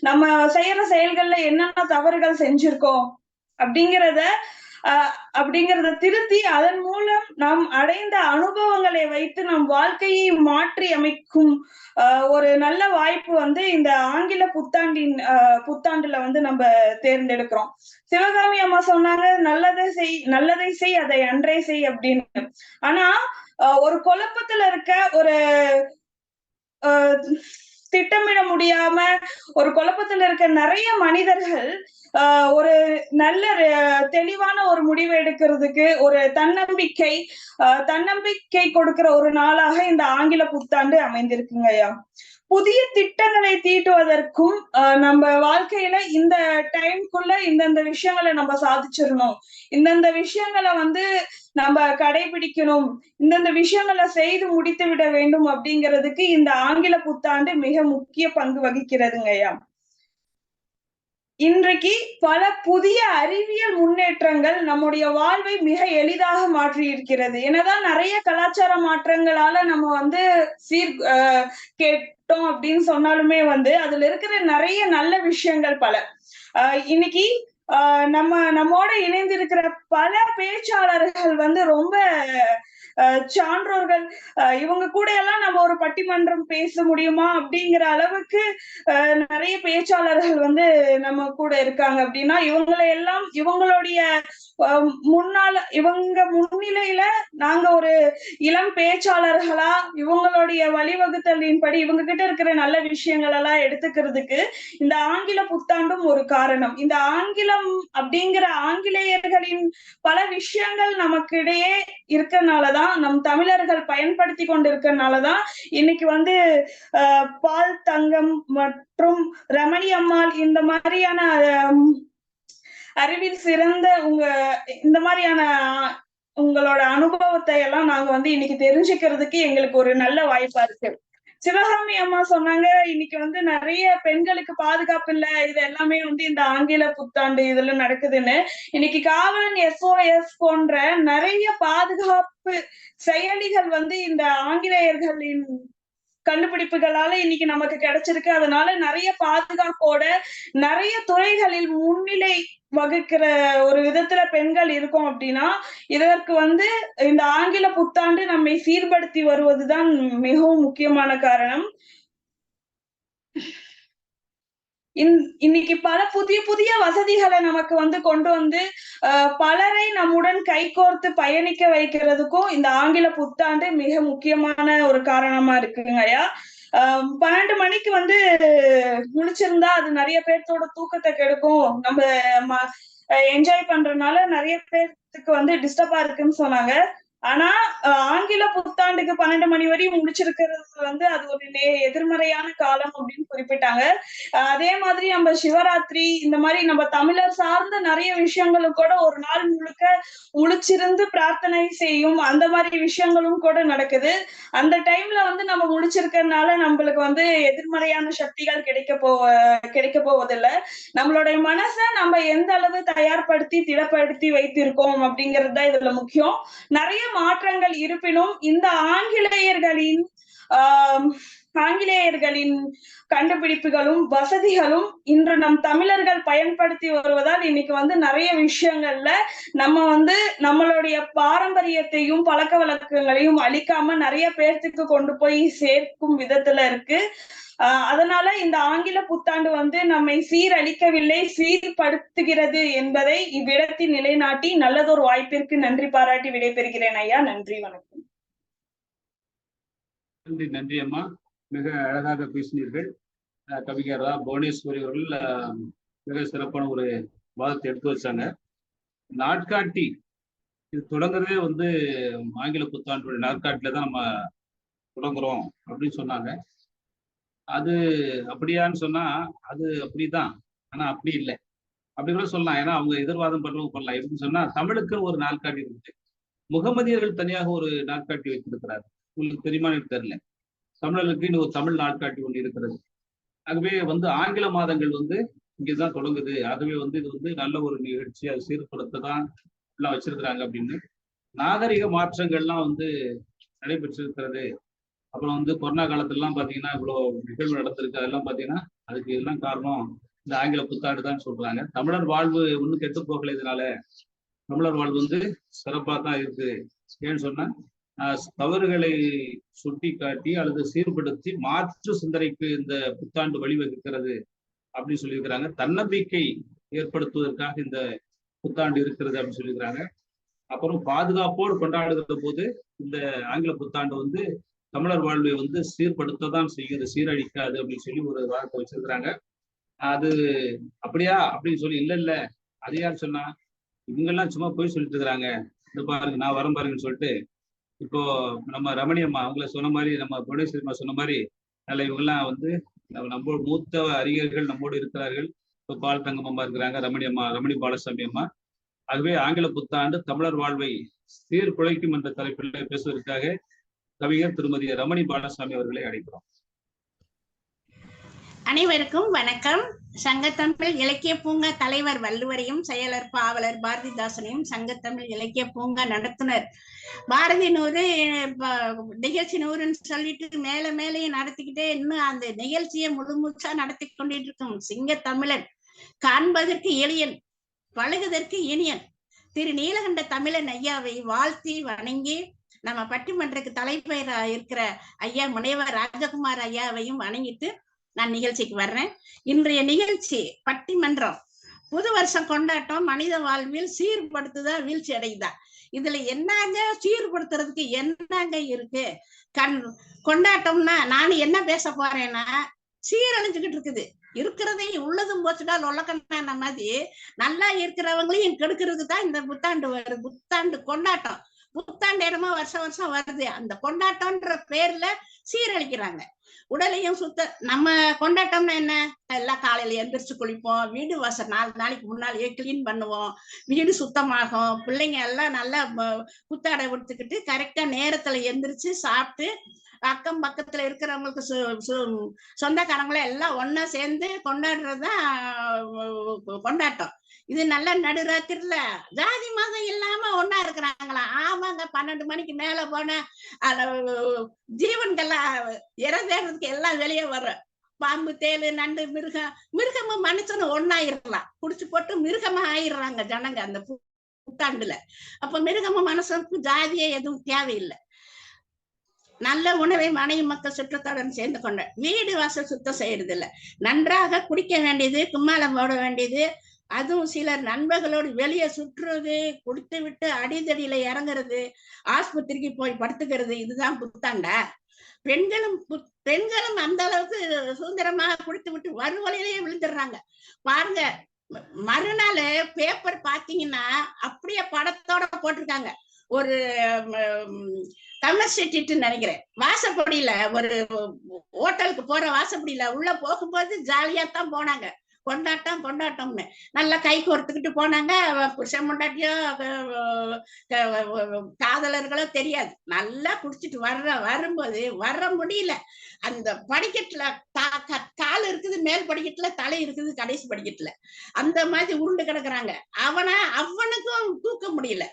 நம்ம செய்யற செயல்கள்ல என்னென்ன தவறுகள் செஞ்சிருக்கோம் அப்படிங்கிறத அப்படிங்கறத திருத்தி அதன் மூலம் நாம் அடைந்த அனுபவங்களை வைத்து நம் வாழ்க்கையை மாற்றி அமைக்கும் ஒரு நல்ல வாய்ப்பு வந்து இந்த ஆங்கில புத்தாண்டுல வந்து நம்ம தேர்ந்தெடுக்கிறோம். சிவகாமி அம்மா சொன்னாங்க, நல்லதை செய் அதை அன்றே செய் அப்படின்னு. ஆனா ஒரு குழப்பத்துல இருக்க, ஒரு திட்டமிட முடியாம ஒரு குழப்பத்துல இருக்க நிறைய மனிதர்கள் ஒரு நல்ல தெளிவான ஒரு முடிவு எடுக்கிறதுக்கு ஒரு தன்னம்பிக்கை கொடுக்கிற ஒரு நாளாக இந்த ஆங்கில புத்தாண்டு அமைந்திருக்குங்க ஐயா. புதிய திட்டங்களை தீட்டுவதற்கும் நம்ம வாழ்க்கையில இந்த டைம்குள்ள இந்தந்த விஷயங்களை நம்ம சாதிச்சிடணும், இந்தந்த விஷயங்களை வந்து நம்ம கடைபிடிக்கணும், இந்தந்த விஷயங்களை செய்து முடித்து விட வேண்டும் அப்படிங்கிறதுக்கு இந்த ஆங்கில புத்தாண்டு மிக முக்கிய பங்கு வகிக்கிறதுங்க ஐயா. இன்றைக்கு பல புதிய அறிவியல் முன்னேற்றங்கள் நம்முடைய வாழ்வை மிக எளிதாக மாற்றி இருக்கிறது. என்னதான் நிறைய கலாச்சார மாற்றங்களால நம்ம வந்து கேட்டோம் அப்படின்னு சொன்னாலுமே வந்து அதுல இருக்கிற நிறைய நல்ல விஷயங்கள் பல. இன்னைக்கு நம்மோட இணைந்திருக்கிற பல பேச்சாளர்கள் வந்து ரொம்ப சான்றோர்கள். இவங்க கூட எல்லாம் நம்ம ஒரு பட்டிமன்றம் பேச முடியுமா அப்படிங்கிற அளவுக்கு நிறைய பேச்சாளர்கள் வந்து நம்ம கூட இருக்காங்க. அப்படின்னா இவங்களுடைய இவங்க முன்னிலையில நாங்க ஒரு இளம் பேச்சாளர்களா இவங்களுடைய வழிவகுத்தலின்படி இவங்க கிட்ட இருக்கிற நல்ல விஷயங்கள் எல்லாம் எடுத்துக்கிறதுக்கு இந்த ஆங்கில புத்தாண்டும் ஒரு காரணம். இந்த ஆங்கிலம் அப்படிங்கிற ஆங்கிலேயர்களின் பல விஷயங்கள் நமக்கு இடையே இருக்கனாலதான், நம் தமிழர்கள் பயன்படுத்தி கொண்டிருக்கிறதுனாலதான் இன்னைக்கு வந்து பால் தங்கம் மற்றும் ரமணி அம்மாள் இந்த மாதிரியான அறிவில் சிறந்த இந்த மாதிரியான உங்களோட அனுபவத்தை எல்லாம் நாங்க வந்து இன்னைக்கு தெரிஞ்சுக்கிறதுக்கு எங்களுக்கு ஒரு நல்ல வாய்ப்பா இருக்கு. சிவகாமி அம்மா சொன்னாங்க, இன்னைக்கு வந்து நிறைய பெண்களுக்கு பாதுகாப்பு இல்ல, இது எல்லாமே வந்து இந்த ஆங்கில புத்தாண்டு இதுல நடக்குதுன்னு. இன்னைக்கு காவலன் SOS போன்ற நிறைய பாதுகாப்பு செயலிகள் வந்து இந்த ஆங்கிலேயர்களின் கண்டுபிடிப்புகளால இன்னைக்கு நமக்கு கிடைச்சிருக்கு. அதனால நிறைய பாதுகாப்போட நிறைய துறைகளில் முன்னிலை வகுக்கிற ஒரு விதத்துல பெண்கள் இருக்கோம். அப்படின்னா இதற்கு வந்து இந்த ஆங்கில புத்தாண்டு நம்மை சீர்படுத்தி வருவதுதான் மிகவும் முக்கியமான காரணம். இன்னைக்கு பல புதிய வசதிகளை நமக்கு வந்து கொண்டு வந்து பலரை நம்முடன் கைகோர்த்து பயணிக்க வைக்கிறதுக்கும் இந்த ஆங்கில புத்தாண்டு மிக முக்கியமான ஒரு காரணமா இருக்குங்க ஐயா. 12 மணிக்கு வந்து முழிச்சிருந்தா அது நிறைய பேர்த்தோட தூக்கத்தை கெடுக்கும், நம்ம என்ஜாய் பண்றதுனால நிறைய பேர்த்துக்கு வந்து டிஸ்டர்பா இருக்குன்னு சொன்னாங்க. ஆனா ஆங்கில புத்தாண்டுக்கு 12 மணி வரையும் முடிச்சிருக்கிறது வந்து அது ஒரு எதிர்மறையான காலம் அப்படின்னு குறிப்பிட்டாங்க. அதே மாதிரி நம்ம சிவராத்திரி இந்த மாதிரி நம்ம தமிழர் சார்ந்த நிறைய விஷயங்களும் கூட ஒரு நாள் முழுக்க முழிச்சிருந்து பிரார்த்தனை செய்யும் அந்த மாதிரி விஷயங்களும் கூட நடக்குது. அந்த டைம்ல வந்து நம்ம முழிச்சிருக்கிறதுனால நம்மளுக்கு வந்து எதிர்மறையான சக்திகள் கிடைக்க போவதில்லை. நம்மளுடைய மனசை நம்ம எந்த அளவு தயார்படுத்தி திடப்படுத்தி வைத்திருக்கோம் அப்படிங்கிறது தான் இதுல முக்கியம். நிறைய மாற்றங்கள் இருப்பினும் இந்த ஆங்கிலேயர்களின் கண்டுபிடிப்புகளும் வசதிகளும் இன்று நம் தமிழர்கள் பயன்படுத்தி வருவதால் இன்னைக்கு வந்து நிறைய விஷயங்கள்ல நம்ம வந்து நம்மளுடைய பாரம்பரியத்தையும் பழக்க வழக்கங்களையும் அழிக்காம நிறைய பேர்த்துக்கு கொண்டு போய் சேர்க்கும் விதத்துல இருக்கு. அதனால இந்த ஆங்கில புத்தாண்டு வந்து நம்மை சீரழிக்கவில்லை, சீர்படுத்துகிறது என்பதை இவ்விடத்தில் நிலைநாட்டி நல்லதொரு வாய்ப்பிற்கு நன்றி பாராட்டி விடைபெறுகிறேன் ஐயா. நன்றி, வணக்கம். நன்றி அம்மா, மிக அழகாக பேசினீர்கள். கவிஞரா புவனேஸ்வரி அவர்கள் மிக சிறப்பான ஒரு வாதத்தை எடுத்து வச்சாங்க. நாட்காட்டி இது தொடங்குறதே வந்து ஆங்கில புத்தாண்டு நாட்காட்டில தான் நம்ம தொடங்குறோம் அப்படின்னு சொன்னாங்க. அது அப்படியான்னு சொன்னா அது அப்படிதான், ஆனா அப்படி இல்லை அப்படி கூட சொல்லலாம். ஏன்னா அவங்க எதிர்வாதம் பண்றவங்க பண்ணலாம். எப்படின்னு சொன்னா தமிழுக்கு ஒரு நாட்காட்டி இருக்கு, முகமதியர்கள் தனியாக ஒரு நாட்காட்டி வைத்திருக்கிறார். உங்களுக்கு தெரியுமா எனக்கு தெரியல. தமிழர்களுக்கு இன்னும் ஒரு தமிழ் நாட்காட்டி ஒன்று இருக்கிறது. ஆகவே வந்து ஆங்கில மாதங்கள் வந்து இங்கேதான் தொடங்குது. ஆகவே வந்து இது வந்து நல்ல ஒரு நிகழ்ச்சி, அது சீர்படுத்த தான் எல்லாம் வச்சிருக்கிறாங்க அப்படின்னு. நாகரிக மாற்றங்கள்லாம் வந்து நடைபெற்றிருக்கிறது. அப்புறம் வந்து கொரோனா காலத்துலலாம் பார்த்தீங்கன்னா இவ்வளோ நிகழ்வு நடந்திருக்கு. அதெல்லாம் பார்த்தீங்கன்னா அதுக்கு இதெல்லாம் காரணம் இந்த ஆங்கில புத்தாண்டு தான் சொல்றாங்க. தமிழர் வாழ்வு ஒன்றும் கெட்டு போகல இதனால தமிழர் வாழ்வு வந்து சிறப்பாக தான் இருக்கு. ஏன்னு சொன்னா தவறுகளை சுட்டி காட்டி அல்லது சீர்படுத்தி மாற்று சிந்தனைக்கு இந்த புத்தாண்டு வழிவகுக்கிறது அப்படின்னு சொல்லியிருக்கிறாங்க. தன்னம்பிக்கை ஏற்படுத்துவதற்காக இந்த புத்தாண்டு இருக்கிறது அப்படின்னு சொல்லியிருக்கிறாங்க. அப்புறம் பாதுகாப்போடு கொண்டாடுகிற போது இந்த ஆங்கில புத்தாண்டு வந்து தமிழர் வாழ்வை வந்து சீர்படுத்ததான் செய்யுது, சீரழிக்காது அப்படின்னு சொல்லி ஒரு வார்த்தை வச்சிருக்கிறாங்க. அது அப்படியா அப்படின்னு சொல்லி இல்ல அது யார் சொன்னா, இவங்கெல்லாம் சும்மா போய் சொல்லிட்டு இருக்கிறாங்க, இது பாருங்க நான் வரேன் பாருங்கன்னு சொல்லிட்டு. இப்போ நம்ம ரமணி அம்மா அவங்கள சொன்ன மாதிரி, நம்ம புவனேஸ்வரி அம்மா சொன்ன மாதிரி நல்ல இவங்கெல்லாம் வந்து நம்ம மூத்த அறிஞர்கள் நம்மோடு இருக்கிறார்கள். இப்போ பால் தங்கம் அம்மா இருக்கிறாங்க, ரமணி பாலசாமி அம்மா. ஆகவே ஆங்கில புத்தாண்டு தமிழர் வாழ்வை சீர்குலைக்கும் என்ற தலைப்பில் பேசுவதற்காக கவிஞர் திருமதி ரமணி பாலசாமி அவர்களை அழைக்கிறோம். அனைவருக்கும் வணக்கம். சங்கத்தமிழ் இலக்கிய பூங்கா தலைவர் வள்ளுவரையும், செயலர் பாவலர் பாரதிதாசனையும், சங்கத்தமிழ் இலக்கிய பூங்கா நடத்துனர் பாரதி நூறு நிகழ்ச்சி நூறுன்னு சொல்லிட்டு மேலையும் நடத்திக்கிட்டே இன்னும் அந்த நிகழ்ச்சியை முழுமூச்சா நடத்தி கொண்டிட்டு இருக்கும் சிங்கத்தமிழன், காண்பதற்கு எளியன், பழகுதற்கு இனியன் திரு நீலகண்ட தமிழன் ஐயாவை வாழ்த்தி வணங்கி, நம்ம பட்டிமன்றக்கு தலைவரா இருக்கிற ஐயா முனைவர் ராஜகுமார் ஐயாவையும் வணங்கிட்டு நான் நிகழ்ச்சிக்கு வர்றேன். இன்றைய நிகழ்ச்சி பட்டிமன்றம், புது வருஷம் கொண்டாட்டம் மனித வாழ்வில் சீர்படுத்துதா வீழ்ச்சி அடையுதா, இதுல என்னங்க சீர்படுத்துறதுக்கு என்னங்க இருக்கு? கொண்டாட்டம்னா நான் என்ன பேச போறேன்னா, சீரழிஞ்சுக்கிட்டு இருக்குது. இருக்கிறதே உள்ளதும் போச்சுடா லொல்லக்கண்ண மாதிரி நல்லா இருக்கிறவங்களையும் கெடுக்கிறதுக்கு தான் இந்த புத்தாண்டு வருது. புத்தாண்டு கொண்டாட்டம், புத்தாண்டு இடமா வருஷம் வருது. அந்த கொண்டாட்டம்ன்ற பேர்ல சீரழிக்கிறாங்க. உடலையும் நம்ம கொண்டாட்டம்னா என்ன, எல்லாம் காலையில எந்திரிச்சு குளிப்போம், வீடு வாசல் 4 நாளைக்கு முன்னாலேயே கிளீன் பண்ணுவோம், வீடு சுத்தமாகும், பிள்ளைங்க எல்லாம் நல்லா புத்தாடை உடுத்துக்கிட்டு கரெக்டா நேரத்துல எந்திரிச்சு சாப்பிட்டு அக்கம் பக்கத்துல இருக்கிறவங்களுக்கு சொந்தக்காரங்கள எல்லாம் ஒன்னா சேர்ந்து கொண்டாடுறதுதான் கொண்டாட்டம். இது நல்ல நடுராத்திரில ஜாதி மதம் இல்லாம ஒன்னா இருக்கிறாங்களா? ஆமாங்க, 12 மணிக்கு மேல போன ஜீவன்கள்லாம் இறந்தேறதுக்கு எல்லாம் வெளியே வர்ற பாம்பு, தேளு, நண்டு, மிருகமும் மனுஷனும் ஒன்னா இருக்கலாம். குடிச்சு போட்டு மிருகமா ஆயிடுறாங்க ஜனங்க அந்த புத்தாண்டுல. அப்ப மிருகமும் மனுஷனுக்கும் ஜாதியே எதுவும் தேவையில்லை. நல்ல உணவை மனைவி மக்கள் சுற்றத்துடன் சேர்ந்து கொண்ட, வீடு வாசல் சுத்தம் செய்யறது இல்லை, நன்றாக குடிக்க வேண்டியது, கும்மாளம் போட வேண்டியது, அதுவும் சிலர் நண்பர்களோடு வெளியே சுற்றுறது, குடித்து விட்டு அடிதடியில இறங்குறது, ஆஸ்பத்திரிக்கு போய் படுத்துக்கிறது, இதுதான் புத்தாண்டா? பெண்களும் அந்த அளவுக்கு சுதந்திரமாக குடித்து விட்டு வறுவலையிலேயே விழுந்துடுறாங்க பாருங்க. மறுநாள் பேப்பர் பாத்தீங்கன்னா அப்படியே படத்தோட போட்டிருக்காங்க. ஒரு கமர்ஷிட்டு நினைக்கிறேன், வாசப்படியில ஒரு ஹோட்டலுக்கு போற வாசப்படியில உள்ள போகும்போது ஜாலியா தான் போனாங்க. கொண்டாட்டம்னு நல்லா கை கோர்த்துக்கிட்டு போனாங்க. புருஷமுண்டாட்டியோ காதலர்களோ தெரியாது, நல்லா குடிச்சிட்டு வரும்போது வர முடியல. அந்த படிக்கட்டுல கால் இருக்குது மேல் படிக்கட்டுல, தலை இருக்குது கடைசி படிக்கட்டுல, அந்த மாதிரி உருண்டு கிடக்குறாங்க. அவனுக்கும் தூக்க முடியல.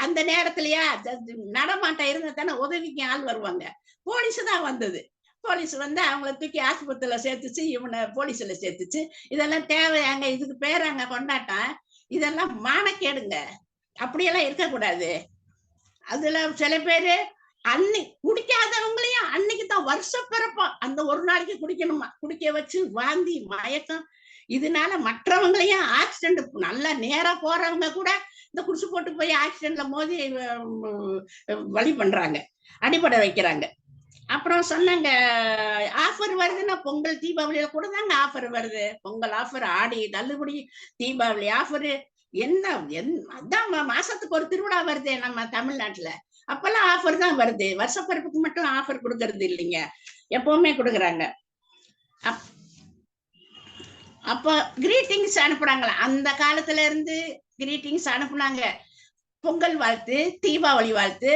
அந்த நேரத்திலயா நடமாட்டம் இருந்தா தானே உதவிக்கு ஆள் வருவாங்க. போலீஸ் தான் வந்தது. போலீஸ் வந்து அவங்கள தூக்கி ஆஸ்பத்திரியில சேர்த்துச்சு, இவனை போலீஸ்ல சேர்த்துச்சு. இதெல்லாம் தேவையாங்க? இதுக்கு பேராங்க கொண்டாட்டம்? இதெல்லாம் மானக்கேடுங்க. அப்படியெல்லாம் இருக்கக்கூடாது. அதுல சில பேரு குடிக்காதவங்களையும் அன்னைக்குதான் வருஷம் பிறப்போம் அந்த ஒரு நாளைக்கு குடிக்கணுமா, குடிக்க வச்சு வாந்தி மயக்கம். இதனால மற்றவங்களையும் ஆக்சிடென்ட், நல்லா நேரா போறவங்க கூட இந்த குடிசு போட்டு போய் ஆக்சிடென்ட்ல மோதி வழி பண்றாங்க, அடிபட வைக்கிறாங்க. அப்புறம் சொன்னாங்க ஆஃபர் வருதுன்னா, பொங்கல் தீபாவளியில கூட தாங்க ஆஃபர் வருது. பொங்கல் ஆஃபர், ஆடி தள்ளுபடி, தீபாவளி ஆஃபர், என்ன அதான் மாசத்துக்கு ஒரு திருவிழா வருது நம்ம தமிழ்நாட்டுல. அப்பெல்லாம் ஆஃபர் தான் வருது. வருஷப்பிறப்புக்கு மட்டும் ஆஃபர் கொடுக்கறது இல்லைங்க, எப்பவுமே கொடுக்குறாங்க. அப்போ கிரீட்டிங்ஸ் அனுப்புறாங்களா? அந்த காலத்துல இருந்து கிரீட்டிங்ஸ் அனுப்புனாங்க. பொங்கல் வாழ்த்து, தீபாவளி வாழ்த்து.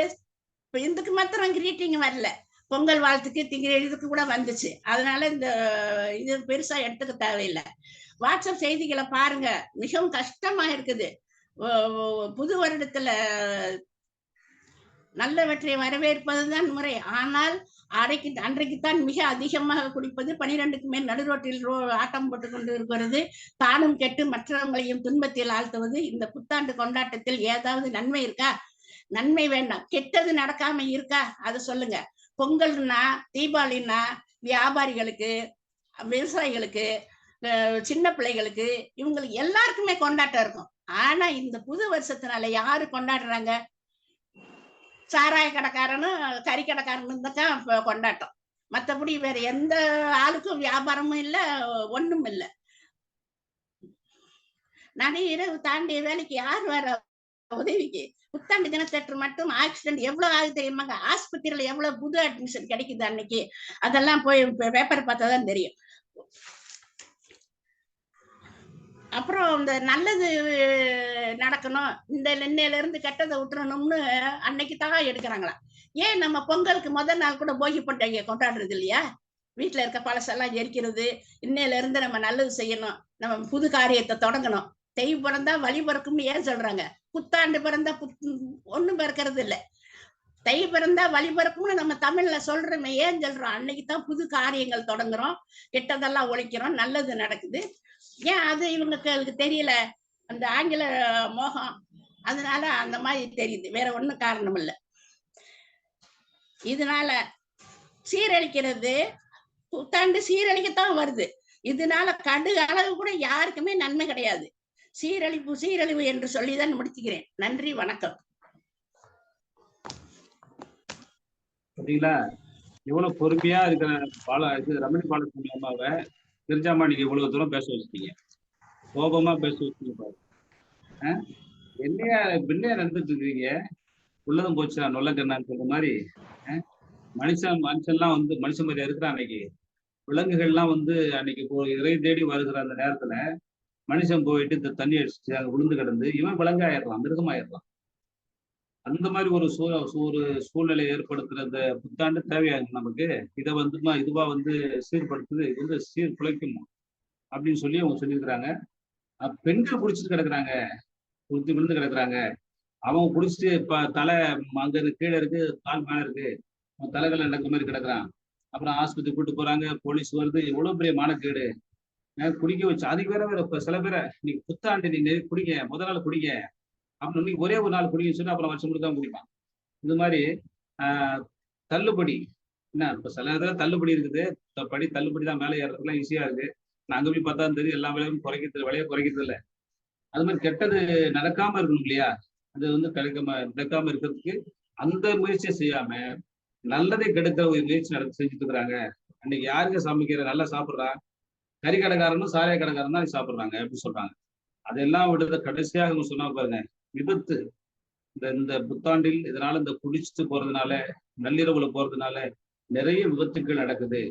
இதுக்கு மாத்திரம் கிரீட்டிங் வரல, பொங்கல் வாழ்த்துக்கு இதுக்கு கூட வந்துச்சு. அதனால இந்த இது பெருசா எடுத்துக்க தேவையில்லை. வாட்ஸ்அப் செய்திகளை பாருங்க, மிகவும் கஷ்டமா இருக்குது. புது வருடத்துல நல்லவற்றை வரவேற்பதுதான் முறை. ஆனால் அன்றைக்குத்தான் மிக அதிகமாக குடிப்பது, 12க்கு மேல் நடுரோட்டில் ஆட்டம் போட்டுக் கொண்டு இருக்கிறது, தானும் கெட்டு மற்றவங்களையும் துன்பத்தில் ஆழ்த்துவது. இந்த புத்தாண்டு கொண்டாட்டத்தில் ஏதாவது நன்மை இருக்கா? நன்மை வேண்டாம், கெட்டது நடக்காம இருக்கா அதை சொல்லுங்க. பொங்கல்னா, தீபாவளினா வியாபாரிகளுக்கு, விவசாயிகளுக்கு, சின்ன பிள்ளைகளுக்கு, இவங்களுக்கு எல்லாருக்குமே கொண்டாட்டம் இருக்கும். ஆனா இந்த புது வருஷத்தினால யாரு கொண்டாடுறாங்க? சாராய கடைக்காரனும் கறி கடைக்காரனும் தான் கொண்டாட்டம். மற்றபடி வேற எந்த ஆளுக்கும் வியாபாரமும் இல்லை, ஒண்ணும் இல்லை. நடைய இரவு தாண்டிய வேலைக்கு யார் வர உதவிக்கு? புத்தாண்டு தினத்தன்று மட்டும் ஆக்சிடென்ட் எவ்வளவு ஆகுது தெரியுமாங்க? ஆஸ்பத்திரியில எவ்வளவு புது அட்மிஷன் கிடைக்குது அன்னைக்கு. அதெல்லாம் போய் பேப்பர் பார்த்தாதான் தெரியும். அப்புறம் இந்த நல்லது நடக்கணும், இந்த இன்னையில இருந்து கெட்டதை விட்டுறணும்னு அன்னைக்கு தான் எடுக்கிறாங்களா? ஏன் நம்ம பொங்கலுக்கு முதல் நாள் கூட போகி பண்டிகை கொண்டாடுறது இல்லையா? வீட்டுல இருக்க பழசெல்லாம் எரிக்கிறது, இன்னையில இருந்து நம்ம நல்லது செய்யணும், நம்ம புது காரியத்தை தொடங்கணும். தெய்வ பிறந்தா வழி பிறக்கும்னு ஏன் சொல்றாங்க? புத்தாண்டு பிறந்தா ஒண்ணும் பிறக்கிறது இல்லை. தை பிறந்தா வழி பிறக்கும்னு நம்ம தமிழ்ல சொல்றோமே, ஏன் சொல்றோம்? அன்னைக்குதான் புது காரியங்கள் தொடங்குறோம், கெட்டதெல்லாம் ஒழிக்கிறோம், நல்லது நடக்குது. ஏன் அது இவங்களுக்கு தெரியல? அந்த ஆங்கில மோகம், அதனால அந்த மாதிரி தெரியுது, வேற ஒண்ணும் காரணம் இல்லை. இதனால சீரழிக்கிறது, புத்தாண்டு சீரழிக்கத்தான் வருது. இதனால கடு அளவு கூட யாருக்குமே நன்மை கிடையாது. சீரழிவு என்று சொல்லிதான் முடிச்சுக்கிறேன். நன்றி, வணக்கம். பாத்தீங்களா எவ்வளவு பொறுமையா இருக்கிற ரமணி பாலசுப்ரமணியம் அம்மாவை தெரிஞ்சாமா நீங்க இவ்வளவு தூரம் பேச வச்சுட்டீங்க, கோபமா பேச வச்சுட்டீங்க பாரு. என்னையா நடந்துட்டு இருக்கீங்க? உள்ளதும் போச்சு நான் நொல்லக்கண்ணான்னு சொல்ற மாதிரி. மனுஷன்லாம் வந்து மனுஷன் மாதிரி இருக்கிறான். அன்னைக்கு விலங்குகள்லாம் வந்து அன்னைக்கு இறை தேடி வருகிற அந்த நேரத்துல மனுஷன் போயிட்டு இந்த தண்ணி அடிச்சுட்டு அங்க விழுந்து கிடந்து இவன் விலங்காயிடலாம், மிருகமாயிடலாம். அந்த மாதிரி ஒரு சூழ்நிலை ஏற்படுத்துற இந்த புத்தாண்டு தேவையாங்க நமக்கு. இதை வந்து இதுவா வந்து சீர்படுத்துது, இது வந்து சீர்குலைக்கும் அப்படின்னு சொல்லி அவங்க சொல்லியிருக்கிறாங்க. பெண்கள் குடிச்சிட்டு கிடக்குறாங்க, குடிச்சு விழுந்து கிடக்குறாங்க. அவங்க குடிச்சிட்டு இப்ப தலை அங்க கீழே இருக்கு, கால் மேல இருக்கு, தலைகளை நடக்கிற மாதிரி கிடக்குறான். அப்புறம் ஆஸ்பத்திரி கூட்டு போறாங்க, போலீஸ் வருது. எவ்வளவு பெரிய மானக்கேடு. குடிக்க வச்சு அதுக்கு வேற இப்ப சில பேரை இன்னைக்கு புத்தாண்டு நீங்க குடிங்க, முதல் நாள் குடிங்க, அப்புறம் இன்னைக்கு ஒரே ஒரு நாள் குடிங்க சொல்லி அப்புறம் வருஷம் முழுக்க குடிப்பான். இது மாதிரி தள்ளுபடி என்ன, இப்ப சில இடத்துல தள்ளுபடி இருக்குது, தள்ளுபடி தான் மேலே ஏறதுக்குலாம் ஈஸியா இருக்கு. நான் அங்க போய் பார்த்தா தெரியும், எல்லா விலையும் விலையை குறைக்கிறது இல்லை. அது மாதிரி கெட்டது நடக்காம இருக்கணும் இல்லையா? அது வந்து நடக்காம இருக்கிறதுக்கு அந்த முயற்சியை செய்யாம நல்லதை கெடுக்கிற ஒரு முயற்சி செஞ்சுட்டு இருக்கிறாங்க. அன்னைக்கு யாருங்க சமைக்கிற நல்லா சாப்பிட்றான்? கறி கடைக்காரனும் சாராய கடைக்காரன் தான் சாப்பிட்றாங்க அப்படின்னு சொல்றாங்க. அதெல்லாம் விடுறத கடைசியாக சொன்னா பாருங்க, விபத்து. இந்த புத்தாண்டில் இதனால இந்த குடிச்சிட்டு போறதுனால, நள்ளிரவுல போறதுனால நிறைய விபத்துக்கள் நடக்குது.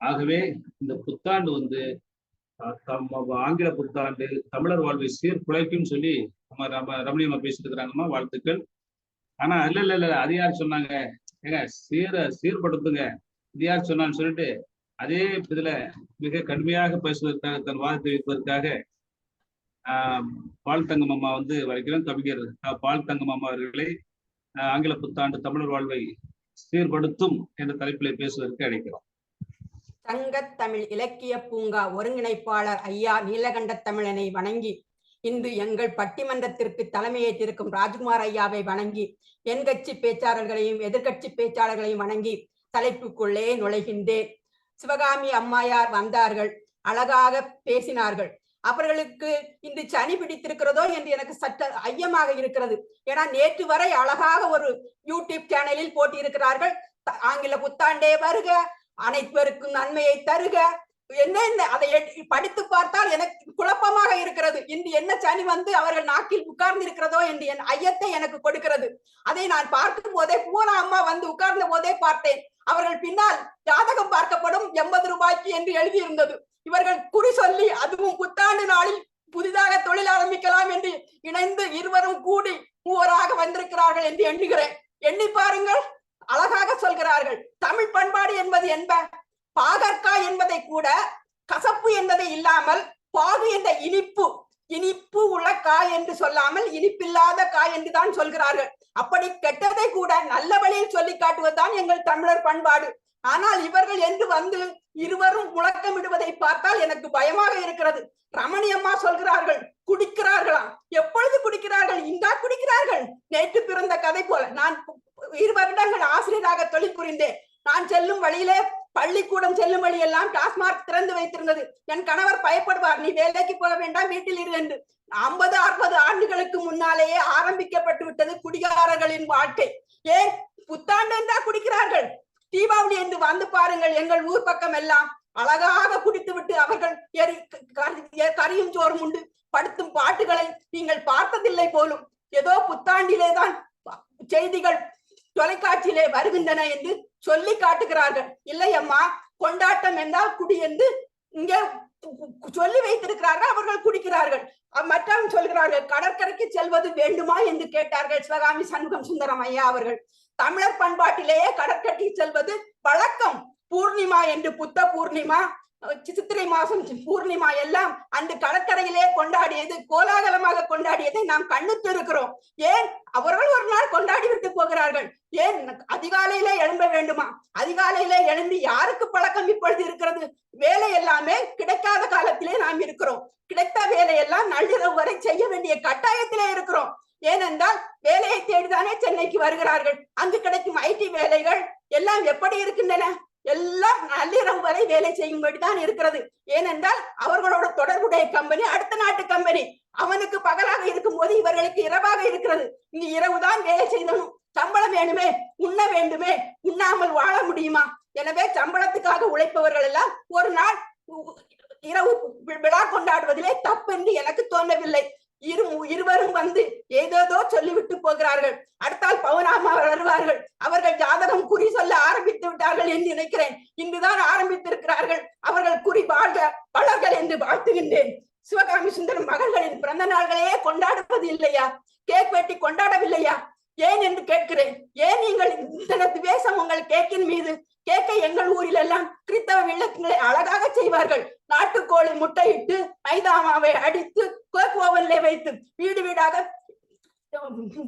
ஆகவே இந்த புத்தாண்டு வந்து ஆங்கில புத்தாண்டு தமிழர் வாழ்வை சீர்குலைக்கும்னு சொல்லி நம்ம ரமணியம்மா பேசிட்டு இருக்கிறாங்கம்மா, வாழ்த்துக்கள். ஆனா இல்ல அது யார் சொன்னாங்க? ஏங்க சீர்படுத்துங்க, இது யார் சொன்னான்னு சொல்லிட்டு அதே இதுல மிக கடுமையாக பேசுவதற்காக, தன் வாதத்தை வைப்பதற்காக பால் தங்கம் அம்மா வந்து வரைக்கிறோம். கவிஞர் பால் தங்கம் அம்மா அவர்களை ஆங்கில புத்தாண்டு தமிழர் வாழ்வை சீர்படுத்தும் என்ற தலைப்பில் பேசுவதற்கு அழைக்கிறோம். சங்கத்தமிழ் இலக்கிய பூங்கா ஒருங்கிணைப்பாளர் ஐயா நீலகண்ட தமிழனை வணங்கி, இன்று எங்கள் பட்டிமன்றத்திற்கு தலைமையேற்றிருக்கும் ராஜ்குமார் ஐயாவை வணங்கி, என் கட்சி பேச்சாளர்களையும் எதிர்கட்சி பேச்சாளர்களையும் வணங்கி தலைப்புக்குள்ளே நுழைகின்றேன். சிவகாமி அம்மையார் வந்தார்கள், அழகாக பேசினார்கள். அவர்களுக்கு இன்று சனி பிடித்திருக்கிறதோ என்று எனக்கு சற்று ஐயமாக இருக்கிறது. ஏன்னா நேற்று வரை அழகாக ஒரு யூடியூப் சேனலில் போட்டியிருக்கிறார்கள், ஆங்கில புத்தாண்டே வருக, அனைவருக்கும் நன்மையை தருக, என்ன அதை படித்து பார்த்தால் எனக்கு குழப்பமாக இருக்கிறது. இன்று என்ன சனி வந்து அவர்கள் நாக்கில் உட்கார்ந்து இருக்கிறதோ என்று என் ஐயத்தை எனக்கு கொடுக்கிறது. அதை நான் பார்க்கும் போதே பூனா அம்மா வந்து உட்கார்ந்த போதே பார்த்தேன். அவர்கள் பின்னால் ஜாதகம் பார்க்கப்படும் 80 ரூபாய்க்கு என்று எழுதியிருந்தது. இவர்கள் குறி சொல்லி அதுவும் புத்தாண்டு நாளில் புதிதாக தொழில் ஆரம்பிக்கலாம் என்று இணைந்து இருவரும் கூடி மூவராக வந்திருக்கிறார்கள் என்று எண்ணுகிறேன். எண்ணி பாருங்கள், அழகாக சொல்கிறார்கள். தமிழ் பண்பாடு என்பது பாகற்காய் என்பதை கூட கசப்பு என்பதை இல்லாமல் பாகு என்ற இனிப்பு உள்ள காய் என்று சொல்லாமல் இனிப்பில்லாத காய் என்று தான் சொல்கிறார்கள். அப்படி கெட்டதை கூட நல்ல வழியில் சொல்லி காட்டுவதுதான் எங்கள் தமிழர் பண்பாடு. ஆனால் இவர்கள் என்று வந்து இருவரும் முழக்கமிடுவதை பார்த்தால் எனக்கு பயமாக இருக்கிறது. ரமணி அம்மா சொல்கிறார்கள் குடிக்கிறார்களாம். எப்பொழுது குடிக்கிறார்கள்? இந்தா குடிக்கிறார்கள். நேற்று பிறந்த கதை போல. நான் 2 வருடங்கள் ஆசிரியராக தொழில் புரிந்தேன். நான் செல்லும் வழியிலே, பள்ளிக்கூடம் செல்லும் வழியெல்லாம் டாஸ்மாக் திறந்து வைத்திருந்தது. என் கணவர் பயப்படுவார், நீ வேலைக்கு போக வேண்டாம், வீட்டில் இரு என்று. 50-60 ஆண்டுகளுக்கு முன்னாலேயே ஆரம்பிக்கப்பட்டு விட்டது குடிகாரர்களின் வாழ்க்கை. ஏன் புத்தாண்டு என்றா குடிக்கிறார்கள்? தீபாவளி என்று வந்து பாருங்கள், எங்கள் ஊர் பக்கம் எல்லாம் அழகாக குடித்து விட்டு அவர்கள் கரியும் சோறும் உண்டு படுத்தும் பாட்டுகளை நீங்கள் பார்த்ததில்லை போலும். ஏதோ புத்தாண்டிலேதான் செய்திகள் தொலைக்காட்சியிலே வருகின்றன என்று சொல்லி காட்டுகிறார்கள். இல்லை அம்மா, கொண்டாட்டம் என்றால் குடி என்று இங்கே சொல்லி வைத்திருக்கிறார்கள். அவர்கள் குடிக்கிறார்கள். மற்றவங்க சொல்கிறார்கள் கடற்கரைக்கு செல்வது வேண்டுமா என்று கேட்டார்கள் சிவகாமி சண்முகம் சுந்தரம் ஐயா அவர்கள். தமிழர் பண்பாட்டிலேயே கடற்கரைக்கு செல்வது வழக்கம். பூர்ணிமா என்று, புத்த பூர்ணிமா, சித்திரை மாசம் பூர்ணிமா எல்லாம் அந்த கடற்கரையிலே கொண்டாடியது, கோலாகலமாக கொண்டாடியதை நாம் கண்ணுத்து இருக்கிறோம். ஏன் அவர்கள் ஒரு நாள் கொண்டாடி விட்டு போகிறார்கள்? ஏன் அதிகாலையிலே எழும்ப வேண்டுமா? அதிகாலையிலே எழுந்து யாருக்கு பழக்கம் இப்பொழுது இருக்கிறது? வேலை எல்லாமே கிடைக்காத காலத்திலே நாம் இருக்கிறோம். கிடைத்த வேலையெல்லாம் நள்ளிரவு வரை செய்ய வேண்டிய கட்டாயத்திலே இருக்கிறோம். ஏனென்றால் வேலையை தேடிதானே சென்னைக்கு வருகிறார்கள். அங்கு கிடைக்கும் ஐடி வேலைகள் எல்லாம் எப்படி இருக்கின்றன? எல்லாம் நள்ளிரவு வரை வேலை செய்யும்படிதான் இருக்கிறது. ஏனென்றால் அவர்களோட தொடர்புடைய கம்பெனி அடுத்த நாட்டு கம்பெனி. அவனுக்கு பகலாக இருக்கும் போது இவர்களுக்கு இரவாக இருக்கிறது. இங்கு இரவுதான் வேலை செய்யணும். சம்பளம் வேணுமே, உண்ண வேண்டுமே, உண்ணாமல் வாழ முடியுமா? எனவே சம்பளத்துக்காக உழைப்பவர்கள் எல்லாம் ஒரு நாள் இரவு விழா கொண்டாடுவதிலே தப்பு என்று எனக்கு தோன்றவில்லை. இருவரும் வந்து ஏதேதோ சொல்லிவிட்டு போகிறார்கள். அடுத்தால் பவுனாமா வருவார்கள். அவர்கள் ஜாதகம் குறி சொல்ல ஆரம்பித்து விட்டார்கள் என்று நினைக்கிறேன். இன்றுதான் ஆரம்பித்திருக்கிறார்கள். அவர்கள் குறி வாழ்க வளர்கள் என்று வாழ்த்துகின்றேன். சிவகாமி சுந்தரம் மகள்களின் பிறந்த நாள்களையே கொண்டாடுவது இல்லையா? கேக் வெட்டி கொண்டாடவில்லையா? ஏன் என்று கேட்கிறேன். ஏன் நீங்கள் இந்த துவேஷம் உங்கள் கேக்கின் மீது? கேக்கை எங்கள் ஊரில் எல்லாம் கிறிஸ்தவ இல்லங்களை அழகாக செய்வார்கள். நாட்டுக்கோழி முட்டையிட்டு மைதாமாவை அடித்து கேக் ஓவன்ல வைத்து வீடு வீடாக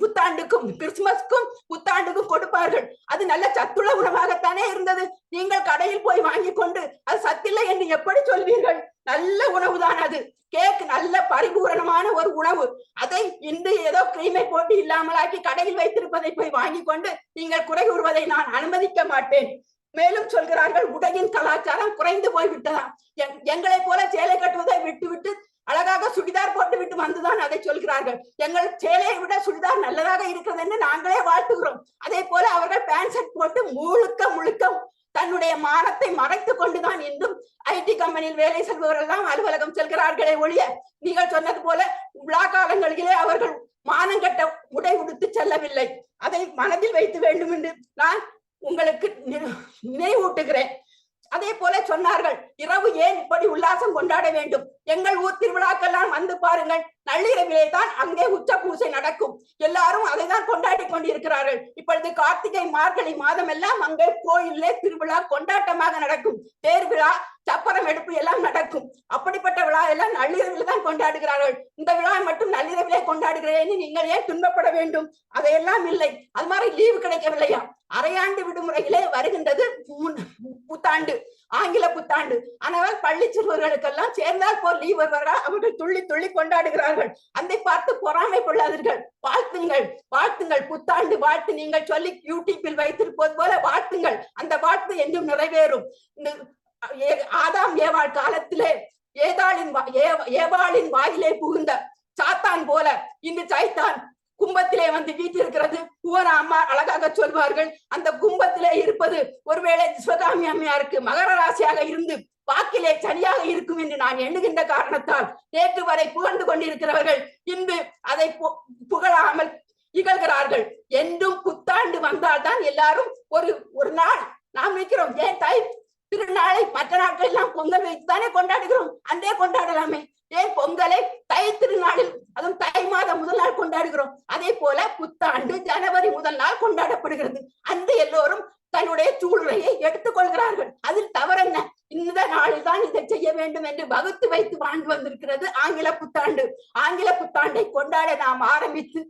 புத்தாண்டுக்கும் கிறிஸ்துமஸ்க்கும் புத்தாண்டுக்கும் கொடுப்பார்கள். அது நல்ல சத்துள்ள உணவாகத்தானே இருந்தது. நீங்கள் கடையில் போய் வாங்கி கொண்டு அது சத்தில்லை என்று எப்படி சொல்வீர்கள்? நல்ல உணவுதான் அது. கேக் நல்ல பரிபூரணமான ஒரு உணவு. அதை இன்று ஏதோ கிரீமை போட்டு இல்லாமலாக்கி கடையில் வைத்திருப்பதை போய் வாங்கி கொண்டு நீங்கள் குறை கூறுவதை நான் அனுமதிக்க மாட்டேன். மேலும் சொல்கிறார்கள் உடையின் கலாச்சாரம் குறைந்து போய்விட்டதா? எங்களை போல சேலை கட்டுவதை விட்டுவிட்டு அழகாக சுடிதார் போட்டு விட்டு வந்துதான் அதை சொல்கிறார்கள். எங்கள் சேலையை விட சுடிதார் நல்லதாக இருக்கிறது என்று நாங்களே வாழ்த்துகிறோம். அதே போல அவர்கள் பேண்ட் ஷர்ட் போட்டு முழுக்க தன்னுடைய மானத்தை மறைத்து கொண்டுதான் இன்றும் ஐடி கம்பெனியில் வேலை செல்பவர்கள் தான் அலுவலகம் செல்கிறார்களே ஒழிய, நீங்கள் சொன்னது போல விழா காலங்களிலே அவர்கள் மானங்கட்ட உடை உடுத்து செல்லவில்லை. அதை மனதில் வைத்து வேண்டும் என்று நான் உங்களுக்கு நினைவூட்டுகிறேன். அதே போல சொன்னார்கள் இரவு ஏன் இப்படி உல்லாசம் கொண்டாட வேண்டும்? எங்கள் ஊர் திருவிழாக்கெல்லாம் வந்து பாருங்கள், நள்ளிரவிலே தான் அங்கே உச்ச பூசை நடக்கும். எல்லாரும் அதை தான் கொண்டாடி கொண்டிருக்கிறார்கள். இப்பொழுது கார்த்திகை மார்கழி மாதம் எல்லாம் அங்கே கோயிலே திருவிழா கொண்டாட்டமாக நடக்கும். தேர் விழா, சப்பரம் எடுப்பு எல்லாம் நடக்கும். அப்படிப்பட்ட விழா எல்லாம் நள்ளிரவில் தான் கொண்டாடுகிறார்கள். இந்த விழா மட்டும் நள்ளிரவிலே கொண்டாடுகிறேன் நீங்கள் ஏன் துன்பப்பட வேண்டும்? அதையெல்லாம் இல்லை. அது மாதிரி லீவு கிடைக்கவில்லையா? அரையாண்டு விடுமுறையிலே வருகின்றது புத்தாண்டு, ஆங்கில புத்தாண்டு. ஆனால் பள்ளி சிறுவர்களுக்கெல்லாம் சேர்ந்தால் போல் லீவ் வருவார்கள். அவர்கள் துள்ளி கொண்டாடுகிறார்கள். அதை பார்த்து பொறாமை கொள்ளாதீர்கள். வாழ்த்துங்கள் புத்தாண்டு வாழ்த்து நீங்கள் சொல்லி யூடியூப்பில் வைத்திருப்பது போல வாழ்த்துங்கள். அந்த வாழ்த்து என்றும் நிறைவேறும். ஆதாம் ஏவாள் காலத்திலே ஏவாளின் வாயிலே புகுந்த சாத்தான் போல இன்று சைத்தான் கும்பத்திலே வந்து வீட்டிருக்கிறது. பூவன அம்மா அழகாக சொல்வார்கள், அந்த கும்பத்திலே இருப்பது ஒருவேளை சிவகாமி அம்மையாருக்கு மகர ராசியாக இருந்து வாக்கிலே சரியாக இருக்கும் என்று நான் எண்ணுகின்ற காரணத்தால் நேற்று வரை புகழ்ந்து கொண்டிருக்கிறவர்கள் இன்று அதை புகழாமல் இகழ்கிறார்கள். என்றும் புத்தாண்டு வந்தால்தான் எல்லாரும் ஒரு நாள் நாம் நிற்கிறோம். ஏன் தை திருநாளை மற்ற நாட்கள் எல்லாம் பொங்கல் வைத்துதானே கொண்டாடுகிறோம்? அன்றே கொண்டாடலாமே. ஏன் பொங்கலை தை திருநாளில், அதுவும் தை மாதம் முதல் நாள் கொண்டாடுகிறோம்? அதே போல புத்தாண்டு ஜனவரி முதல் நாள் கொண்டாடப்படுகிறது. அன்று எல்லோரும் தன்னுடைய சூழ்நிலையை எடுத்துக்கொள்கிறார்கள். அதில் தவறென்ன? இந்த நாளில் தான் இதை செய்ய வேண்டும் என்று வகுத்து வைத்து வாழ்ந்து வந்திருக்கிறது ஆங்கில புத்தாண்டு. ஆங்கில புத்தாண்டை கொண்டாட நாம் ஆரம்பித்து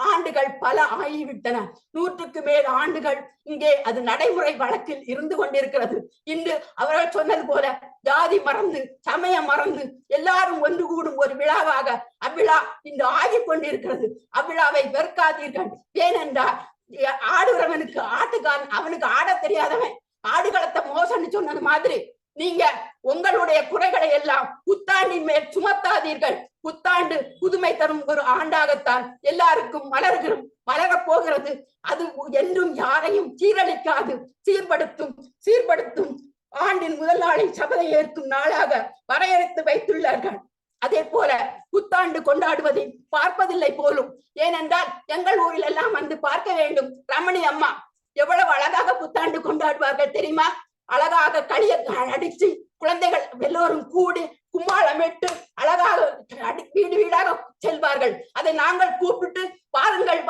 ஆண்டுகள் பல ஆகிவிட்டன. 100க்கு மேல் ஆண்டுகள் இங்கே அது நடைமுறை வழக்கில் இருந்து கொண்டிருக்கிறது. இன்று அவர்கள் சொன்னது போல ஜாதி மறந்து சமயம் மறந்து எல்லாரும் ஒன்று கூடும் ஒரு விழாவாக அவ்விழா இன்று ஆகிக் கொண்டிருக்கிறது. அவ்விழாவை வெறுக்காதீர்கள். ஏனென்றால் ஆடுறவனுக்கு ஆட்டுக்காரன், அவனுக்கு ஆட தெரியாதவன் ஆடுகளத்தை மோசம்னு சொன்னது மாதிரி நீங்க உங்களுடைய குறைகளை எல்லாம் புத்தாண்டின் மேல் சுமத்தாதீர்கள். புத்தாண்டு புதுமை தரும் ஒரு ஆண்டாகத்தான் எல்லாருக்கும் மலரப் போகிறது. அது என்றும் யாரையும் சீரழிக்காது, சீர்படுத்தும் ஆண்டின் முதல் நாளை சபதை ஏற்கும் நாளாக வரையறுத்து வைத்துள்ளார்கள். அதே போல புத்தாண்டு கொண்டாடுவதை பார்ப்பதில்லை போலும். ஏனென்றால் எங்கள் ஊரில் எல்லாம் வந்து பார்க்க வேண்டும். ரமணி அம்மா எவ்வளவு அழகாக புத்தாண்டு கொண்டாடுவார்கள் தெரியுமா? அழகாக களிய அடிச்சு குழந்தைகள் எல்லோரும் கூடி கும்மாளமிட்டு அழகாக வீடு வீடாக செல்வார்கள். அதை நாங்கள் கூப்பிட்டு வாருங்கள்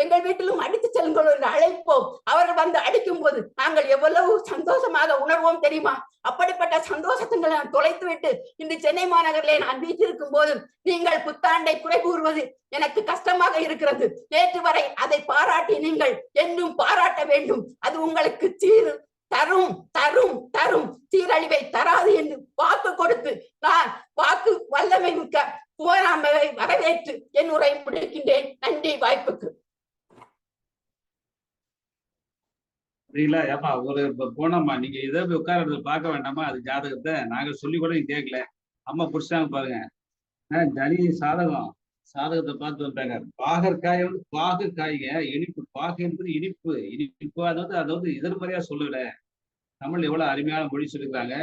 எங்கள் வீட்டிலும் அடித்து செல்லுங்கள் என்று அழைப்போம். அவர்கள் வந்து அடிக்கும் போது நாங்கள் எவ்வளவு சந்தோஷமாக உணர்வோம் தெரியுமா? அப்படிப்பட்ட சந்தோஷத்தை நான் தொலைத்து விட்டு இன்று சென்னை மாநகரிலே நான் வீட்டிருக்கும் போது நீங்கள் புத்தாண்டை குறை கூறுவது எனக்கு கஷ்டமாக இருக்கிறது. நேற்று வரை அதை பாராட்டி நீங்கள் இன்னும் பாராட்ட வேண்டும். அது உங்களுக்கு தரும் சீரழிவை தராது என்று வாக்கு கொடுத்து நான் வாக்கு வல்லமை மிக்க குமாராம்பாவை வரவேற்று என் உரை முடிக்கின்றேன். நன்றி வாய்ப்புக்கு. ஏப்பா ஒரு போனோம்மா, நீங்க இதை போய் உட்கார்றது பார்க்க வேண்டாமா? அது ஜாதகத்தை நாங்க சொல்லி கூட நீங்க கேட்கல. அம்மா புடிச்சாங்க பாருங்க. தனி சாதகத்தை பார்த்து வந்தாங்க. பாகற்காய் வந்து பாகு காய்ங்க, இனிப்பு. பாகு என்பது இனிப்பு. அதாவது எதிர்மறையா சொல்லல. தமிழ் எவ்வளவு அருமையான மொழி சொல்லிருக்காங்க.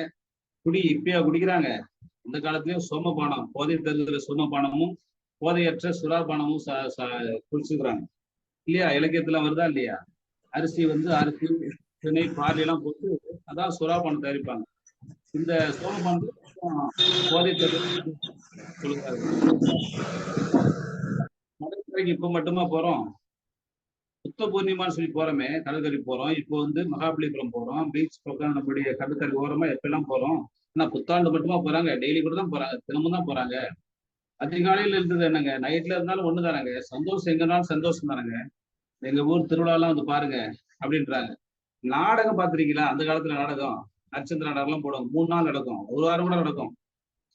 இப்பயா குடிக்கிறாங்க. இந்த காலத்திலயும் சோமபானம், போதை தருகிற சோமபானமும் போதையற்ற சுறாபானமும் குடிச்சுக்கிறாங்க இல்லையா? இலக்கியத்துல வருதா இல்லையா? அரிசி திணை பார்லி எல்லாம் போட்டு அதான் சுறாபானம் தயாரிப்பாங்க. இந்த சோமபானத்தை போதை தருகிற சொல்லுறாங்க. கடற்கரைக்கு இப்ப மட்டுமா போறோம்? புத்த பூர்ணிமான்னு சொல்லி போறோமே, கடற்கரை போறோம். இப்போ வந்து மகாபலிபுரம் போறோம், பீச் பக்கம் நம்முடைய கடற்கரை ஓரமா எப்பெல்லாம் போறோம். ஆனா புத்தாண்டு மட்டுமா போறாங்க? டெய்லி கூட தான் போறாங்க, தினமும் தான் போறாங்க. அதிகாலையில இருந்தது என்னங்க, நைட்ல இருந்தாலும் ஒண்ணு தானங்க. சந்தோஷம் எங்கனாலும் சந்தோஷம் தானங்க. எங்க ஊர் திருவிழாலாம் வந்து பாருங்க அப்படின்றாங்க. நாடகம் பாத்துறீங்களா? அந்த காலத்துல நாடகம், நட்சத்திர நாடகம் எல்லாம் போடுவாங்க. 3 நாள் நடக்கும், 1 வாரம் கூட நடக்கும்.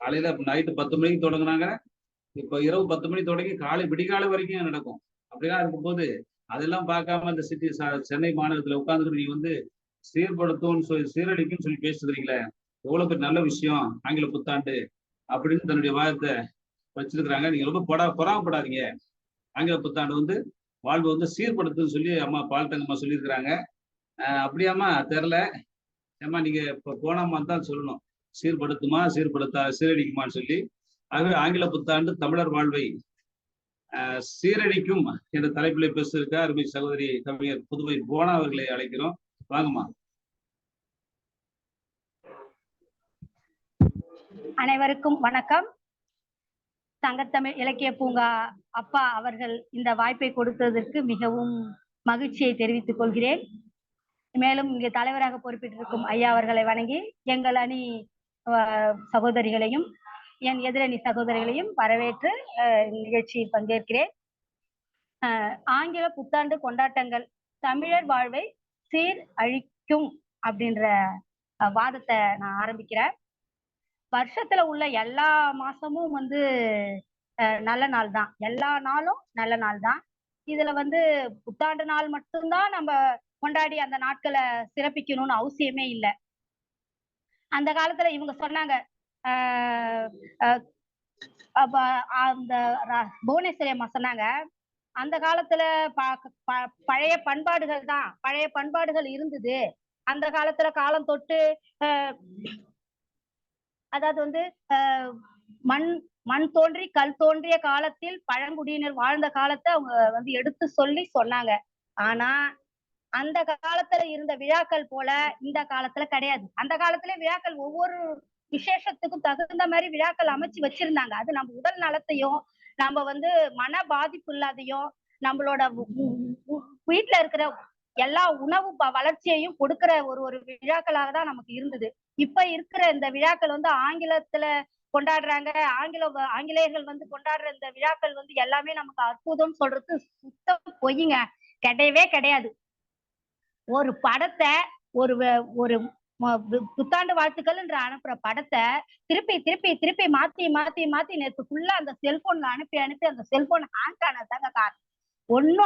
காலையில நைட்டு 10 மணிக்கு தொடங்குனாங்க, இப்ப இரவு 10 மணி தொடங்கி விடிகாலை வரைக்கும் நடக்கும். அப்படிலாம் இருக்கும்போது அதெல்லாம் பார்க்காம இந்த சென்னை மாநகரத்துல உட்கார்ந்துட்டு நீங்க வந்து சீர்படுத்தும்னு சொல்லி சீரழிக்கும்னு சொல்லி பேசுகிறீங்களே, எவ்வளவு பேர் நல்ல விஷயம் ஆங்கில புத்தாண்டு அப்படின்னு தன்னுடைய வாதத்தை வச்சிருக்கிறாங்க. நீங்க ரொம்ப பொறாமப்படாதீங்க. ஆங்கில புத்தாண்டு வந்து வாழ்வு வந்து சீர்படுத்துன்னு சொல்லி அம்மா பால்தங்கம்மா சொல்லியிருக்கிறாங்க. அப்படியாம்மா தெரில. ஏம்மா நீங்க இப்ப போனாமா தான் சொல்லணும், சீர்படுத்துமா சீரழிக்குமான்னு சொல்லி. ஆகவே ஆங்கில புத்தாண்டு தமிழர் வாழ்வை சீரழிக்கும் என்ற தலைப்பிலே பேசியிருக்க அருமை சகோதரி கவிஞர் புதுவை போனா அவர்களை அழைக்கிறோம். வாங்கம்மா. அனைவருக்கும் வணக்கம். சங்கத்தமிழ் இலக்கிய பூங்கா அப்பா அவர்கள் இந்த வாய்ப்பை கொடுத்ததற்கு மிகவும் மகிழ்ச்சியை தெரிவித்துக் கொள்கிறேன். மேலும் இங்கே தலைவராக பொறுப்பேற்றிருக்கும் ஐயா அவர்களை வணங்கி எங்கள் அணி சகோதரிகளையும் என் எதிரணி சகோதரிகளையும் வரவேற்று நிகழ்ச்சியில் பங்கேற்கிறேன். ஆங்கில புத்தாண்டு கொண்டாட்டங்கள் தமிழர் வாழ்வை சீர் அழிக்கும் அப்படின்ற வாதத்தை நான் ஆரம்பிக்கிறேன். வருஷத்துல உள்ள எல்லா மாசமும் வந்து நல்ல நாள் தான், எல்லா நாளும் நல்ல நாள் தான். இதுல வந்து புத்தாண்டு நாள் மட்டும்தான் நம்ம கொண்டாடி அந்த நாட்களை சிறப்பிக்கணும்னு அவசியமே இல்லை. அந்த காலத்துல இவங்க சொன்னாங்க, அந்த புவனேஸ்வரி அம்மா சொன்னாங்க, அந்த காலத்துல பழைய பண்பாடுகள் இருந்தது. அந்த காலத்துல காலம் தொட்டு அதாவது வந்து மண் தோன்றி கல் தோன்றிய காலத்தில் பழங்குடியினர் வாழ்ந்த காலத்தை அவங்க வந்து எடுத்து சொல்லி சொன்னாங்க. ஆனா அந்த காலத்துல இருந்த விழாக்கள் போல இந்த காலத்துல கிடையாது. அந்த காலத்துல விழாக்கள் ஒவ்வொரு விசேஷத்துக்கும் தகுந்த மாதிரி விழாக்கள் அமைச்சு வச்சிருந்தாங்க. அது நம்ம உடல் நலத்தையும் நம்ம வந்து மன பாதிப்பு இல்லாதையும் நம்மளோட வீட்டுல இருக்கிற எல்லா உணவு வளர்ச்சியையும் கொடுக்கிற ஒரு விழாக்களாக தான் நமக்கு இருந்தது. இப்ப இருக்கிற இந்த விழாக்கள் வந்து ஆங்கிலத்துல கொண்டாடுறாங்க. ஆங்கிலேயர்கள் வந்து கொண்டாடுற இந்த விழாக்கள் வந்து எல்லாமே நமக்கு அற்புதம் சொல்றது சுத்தம் பொய்யுங்க. கிடையவே கிடையாது. ஒரு படத்தை ஒரு புத்தாண்டு வாழ்த்துக்கள் என்று அனுப்புற படத்தை திருப்பி திருப்பி திருப்பி மாத்தி மாத்தி மாத்தி நேற்று ஃபுல்லா அந்த செல்போன்ல அனுப்பி அனுப்பி அந்த செல்போன் ஹேங் ஆனதாங்க காரணம்.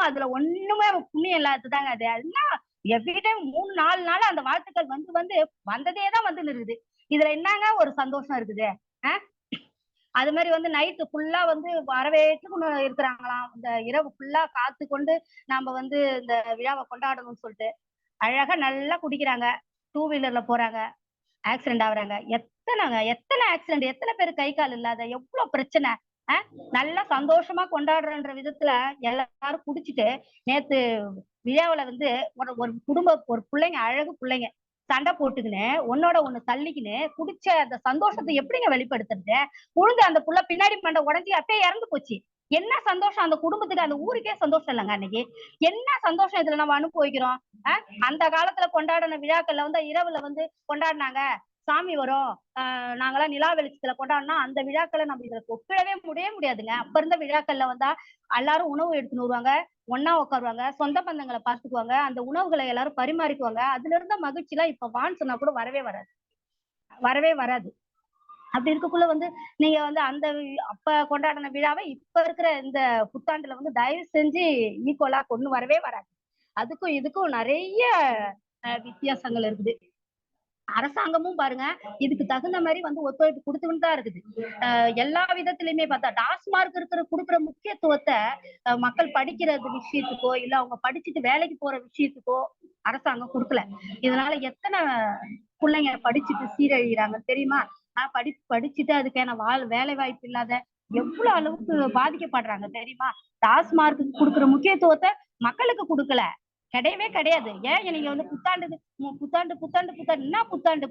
அதுல ஒண்ணுமே புண்ணியம் இல்லாததாங்க. அது அதெல்லாம் எவ்ரிடைம் 3-4 நாள் அந்த வாழ்த்துக்கள் வந்து வந்ததேதான் வந்து நிறுது. இதுல என்னங்க ஒரு சந்தோஷம் இருக்குது? அது மாதிரி வந்து நைட்டு ஃபுல்லா வந்து வரவேற்று இருக்கிறாங்களாம். இந்த இரவு ஃபுல்லா காத்து கொண்டு நாம வந்து இந்த விழாவை கொண்டாடணும்னு சொல்லிட்டு அழகா நல்லா குடிக்கிறாங்க, 2 வீலர்ல போறாங்க, ஆக்சிடென்ட் ஆகுறாங்க. எத்தனை ஆக்சிடென்ட், எத்தனை பேர் கை கால் இல்லாத, எவ்வளவு பிரச்சனை. நல்லா சந்தோஷமா கொண்டாடுறன்ற விதத்துல எல்லாரும் குடிச்சிட்டு நேத்து விழாவுல வந்து ஒரு பிள்ளைங்க, அழகு பிள்ளைங்க சண்டை போட்டுக்கின்னு ஒன்னோட ஒண்ணு தள்ளிக்கின்னு குடிச்ச அந்த சந்தோஷத்தை எப்படிங்க வெளிப்படுத்துறது? உழுந்து அந்த புள்ள பின்னாடி மண்டை உடஞ்சி அப்பயே இறந்து போச்சு. என்ன சந்தோஷம் அந்த குடும்பத்துக்கு, அந்த ஊருக்கே சந்தோஷம் இல்லைங்க அன்னைக்கு. என்ன சந்தோஷம் இதுல நம்ம அனுபவிக்கிறோம்? அந்த காலத்துல கொண்டாடின விழாக்கள்ல வந்து இரவுல வந்து கொண்டாடினாங்க, சாமி வரும், நாங்கெல்லாம் நிலா வெளிச்சத்துல கொண்டாடினா அந்த விழாக்களை நம்ம இதுல ஒப்பிடவே முடியாதுங்க. அப்ப இருந்த விழாக்கள்ல வந்தா எல்லாரும் உணவு எடுத்துன்னு வருவாங்க, ஒன்னா உட்காருவாங்க, சொந்த பந்தங்களை பார்த்துக்குவாங்க, அந்த உணவுகளை எல்லாரும் பரிமாறிக்குவாங்க. அதுல இருந்த மகிழ்ச்சி எல்லாம் இப்ப வான்னு சொன்னா கூட வரவே வராது. அப்படி இருக்கக்குள்ள வந்து நீங்க வந்து அப்ப கொண்டாடின விழாவை இப்ப இருக்கிற இந்த புத்தாண்டுல வந்து தயவு செஞ்சு ஈக்குவலா கொண்டு வரவே வராது. அதுக்கும் இதுக்கும் நிறைய வித்தியாசங்கள் இருக்குது. அரசாங்கமும் பாருங்க இதுக்கு தகுந்த மாதிரி வந்து ஒத்துழைப்பு கொடுத்துக்கிட்டு தான் இருக்குது. எல்லா விதத்திலயுமே பார்த்தா டாஸ்மார்க் கொடுக்குற முக்கியத்துவத்தை மக்கள் படிக்கிறது விஷயத்துக்கோ இல்ல அவங்க படிச்சுட்டு வேலைக்கு போற விஷயத்துக்கோ அரசாங்கம் கொடுக்கல. இதனால எத்தனை பிள்ளைங்க படிச்சுட்டு சீரழிகிறாங்க தெரியுமா? படிச்சுட்டு அதுக்கான வேலை வாய்ப்பு இல்லாத எவ்வளவு அளவுக்கு பாதிக்கப்படுறாங்க தெரியுமா? டாஸ்மார்க்கு கொடுக்குற முக்கியத்துவத்தை மக்களுக்கு கொடுக்கல, கிடையவே கிடையாது. ஏன் நீங்க வந்து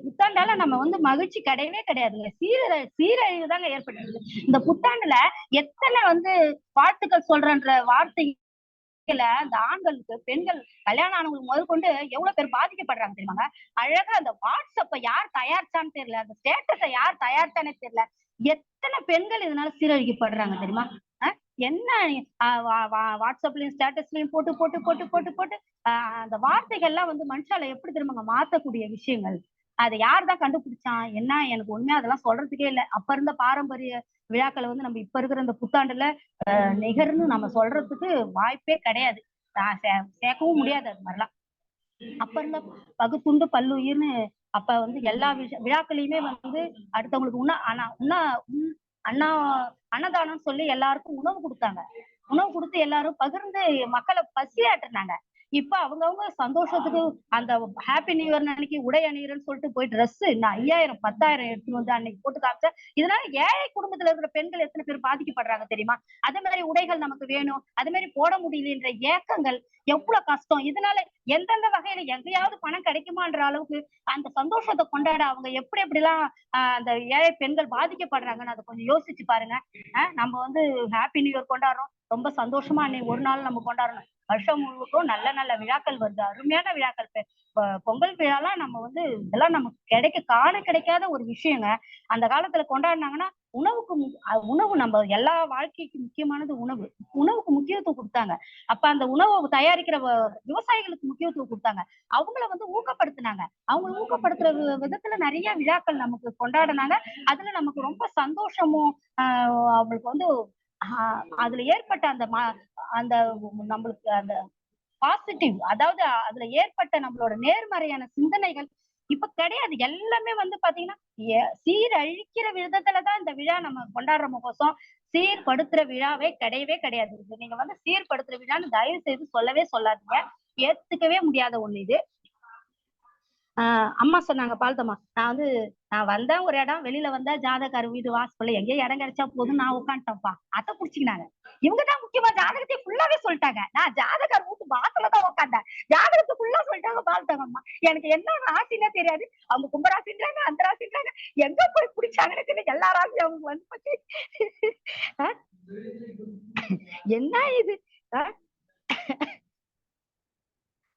புத்தாண்டால நம்ம வந்து மகிழ்ச்சி கிடையவே கிடையாதுங்க. சீரழிவு தாங்க ஏற்பட்டிருக்கு. இந்த புத்தாண்டுல எத்தனை வந்து வாழ்த்துக்கள் சொல்றன்ற வார்த்தை அந்த ஆண்களுக்கு, பெண்கள், கல்யாணம் ஆனவங்களுக்கு முதல் கொண்டு எவ்வளவு பேர் பாதிக்கப்படுறாங்க தெரியுமாங்க? அழகா அந்த வாட்ஸ்அப்பை யார் தயாரிச்சான்னு தெரியல, அந்த ஸ்டேட்டஸை யார் தயாரிச்சானே தெரியல. எத்தனை பெண்கள் இதனால சீரழிக்கப்படுறாங்க தெரியுமா? என்ன வாட்ஸ்அப்லயும் ஸ்டேட்டஸ்லயும் போட்டு போட்டு போட்டு போட்டு போட்டு அந்த வார்த்தைகள்லாம் வந்து மனுஷால எப்படி திரும்ப மாத்தக்கூடிய விஷயங்கள். அதை யார் தான் கண்டுபிடிச்சான் என்ன? எனக்கு உண்மையா அதெல்லாம் சொல்றதுக்கே இல்லை. அப்ப இருந்த பாரம்பரிய விழாக்களை வந்து நம்ம இப்ப இருக்கிற இந்த புத்தாண்டுல நிகர்னு நம்ம சொல்றதுக்கு வாய்ப்பே கிடையாது. சேர்க்கவும் முடியாது அது மாதிரிலாம். அப்ப இருந்த பகுத்துண்டு பல்லுயிர்னு அப்ப வந்து எல்லா விழாக்களையுமே வந்து அடுத்தவங்களுக்கு அன்னதானம் சொல்லி எல்லாருக்கும் உணவு கொடுத்தாங்க. உணவு கொடுத்து எல்லாரும் பகிர்ந்து மக்களை பசியாட்டுனாங்க. இப்ப அவங்கவுங்க சந்தோஷத்துக்கு அந்த ஹாப்பி நியூ இயர் அன்னைக்கு உடை அணியர்னு சொல்லிட்டு போய் ட்ரெஸ் 5000 10,000 எடுத்துட்டு வந்து அன்னைக்கு போட்டு காமிச்சா இதனால ஏழை குடும்பத்துல இருக்கிற பெண்கள் எத்தனை பேர் பாதிக்கப்படுறாங்க தெரியுமா? அதே மாதிரி உடைகள் நமக்கு வேணும், அதே மாதிரி போட முடியலன்ற ஏக்கங்கள் எவ்வளவு கஷ்டம். இதனால எந்தெந்த வகையில எங்கேயாவது பணம் கிடைக்குமான்ற அளவுக்கு அந்த சந்தோஷத்தை கொண்டாட அவங்க எப்படிலாம் அந்த ஏழை பெண்கள் பாதிக்கப்படுறாங்கன்னு அதை கொஞ்சம் யோசிச்சு பாருங்க. நம்ம வந்து ஹாப்பி நியூ இயர் கொண்டாடுறோம், ரொம்ப சந்தோஷமா அன்னைக்கு ஒரு நாள் நம்ம கொண்டாடணும். வருஷம் முழுவதும் நல்ல நல்ல விழாக்கள் வருது, அருமையான விழாக்கள். பொங்கல் விழாலாம் நம்ம வந்து இதெல்லாம் நமக்கு கிடைக்காத ஒரு விஷயங்க. அந்த காலத்துல கொண்டாடினாங்கன்னா உணவு நம்ம எல்லா வாழ்க்கைக்கு முக்கியமானது உணவுக்கு முக்கியத்துவம் கொடுத்தாங்க. அப்ப அந்த உணவை தயாரிக்கிற விவசாயிகளுக்கு முக்கியத்துவம் கொடுத்தாங்க. அவங்கள வந்து ஊக்கப்படுத்தினாங்க. அவங்களை ஊக்கப்படுத்துற விதத்துல நிறைய விழாக்கள் நமக்கு கொண்டாடினாங்க. அதுல நமக்கு ரொம்ப சந்தோஷமும் அவங்களுக்கு வந்து அதுல ஏற்பட்ட அந்த நம்மளுக்கு அந்த பாசிட்டிவ், அதாவது அதுல ஏற்பட்ட நம்மளோட நேர்மறையான சிந்தனைகள் இப்ப கிடையாது. எல்லாமே வந்து பாத்தீங்கன்னா சீரழிக்கிற விதத்துலதான் இந்த விழா நம்ம கொண்டாடுற கோசம் சீர்படுத்துற விழாவே கிடையவே கிடையாது. நீங்க வந்து சீர்படுத்துற விழான்னு தயவு செய்து சொல்லவே சொல்லாதீங்க. ஏத்துக்கவே முடியாத ஒண்ணு இது. அம்மா சொன்னாங்க பால்தம்மா, நான் வந்தேன் ஒரு இடம், வெளியில வந்தா ஜாதகார் வீடு வாசல்ல எங்கேயும் இடம் கிடைச்சா போதும் நான் உட்காந்துட்டேன்ப்பா. அதை புடிச்சுக்கினாங்க. இவங்கதான் முக்கியமா ஜாதகத்தை ஃபுல்லாவே சொல்லிட்டாங்க. நான் ஜாதகார் வீட்டு வாசல்லதான் உட்காந்தேன், ஜாதகத்தை ஃபுல்லா சொல்லிட்டாங்க பால்தம்மா. எனக்கு என்ன ராசின்னே தெரியாது. அவங்க கும்பராசின்றாங்க, அந்த ராசின்றாங்க, எங்க போய் பிடிச்சாங்கன்னு எல்லா ராசியும் அவங்க வந்து பத்தி என்ன இது.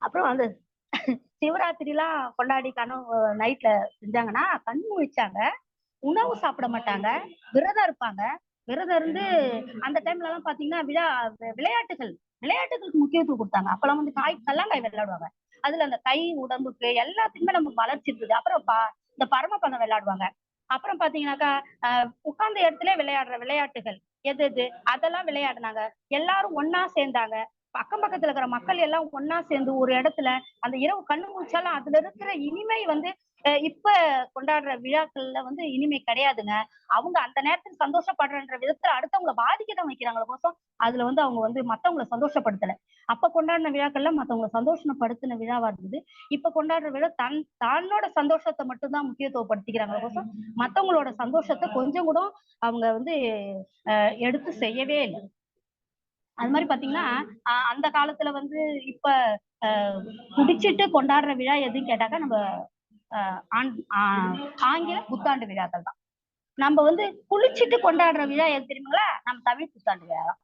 அப்புறம் அப்புறம் அந்த சிவராத்திரி எல்லாம் கொண்டாடி கனவு நைட்ல செஞ்சாங்கன்னா கண் முழிச்சாங்க, உணவு சாப்பிட மாட்டாங்க, விரதம் இருப்பாங்க. விரதம் இருந்து அந்த டைம்ல எல்லாம் பாத்தீங்கன்னா விளையாட்டுகளுக்கு முக்கியத்துவம் கொடுத்தாங்க. அப்பெல்லாம் வந்து கல்லாங்காய் விளையாடுவாங்க. அதுல அந்த கை உடம்புக்கு எல்லாத்துக்குமே நமக்கு வளர்ச்சி இருக்குது. அப்புறம் இந்த பரமபதம் விளையாடுவாங்க. அப்புறம் பாத்தீங்கன்னாக்கா உட்கார்ந்த இடத்துல விளையாடுற விளையாட்டுகள் எது அதெல்லாம் விளையாடுனாங்க. எல்லாரும் ஒன்னா சேர்ந்தாங்க. அக்கம் பக்கத்துல இருக்கிற மக்கள் எல்லாம் ஒன்னா சேர்ந்து ஒரு இடத்துல அந்த இரவு கண்ணு முழிச்சாலும் அதுல இருக்கிற இனிமை வந்து இப்ப கொண்டாடுற விழாக்கள்ல வந்து இனிமை கிடையாதுங்க. அவங்க அந்த நேரத்துக்கு சந்தோஷப்படுறன்ற விதத்துல அடுத்தவங்களை பாதிக்க தான் வைக்கிறாங்களே கோசம் அதுல வந்து அவங்க வந்து மத்தவங்களை சந்தோஷப்படுத்தல. அப்ப கொண்டாடின விழாக்கள்ல மத்தவங்களை சந்தோஷப்படுத்தின விழாவா இருந்தது. இப்ப கொண்டாடுற விழா தன்னோட சந்தோஷத்தை மட்டும்தான் முக்கியத்துவப்படுத்திக்கிறாங்களே கோசம் மத்தவங்களோட சந்தோஷத்தை கொஞ்சம் கூட அவங்க வந்து எடுத்து செய்யவே இல்லை. அது மாதிரி பாத்தீங்கன்னா அந்த காலத்துல வந்து இப்ப குடிச்சிட்டு கொண்டாடுற விழா எதுன்னு கேட்டாக்கா நம்ம ஆங்கில புத்தாண்டு விழாக்கள் தான். நம்ம வந்து குளிச்சுட்டு கொண்டாடுற விழா எது தெரியுங்களா? நம்ம தமிழ் புத்தாண்டு விழா தான்.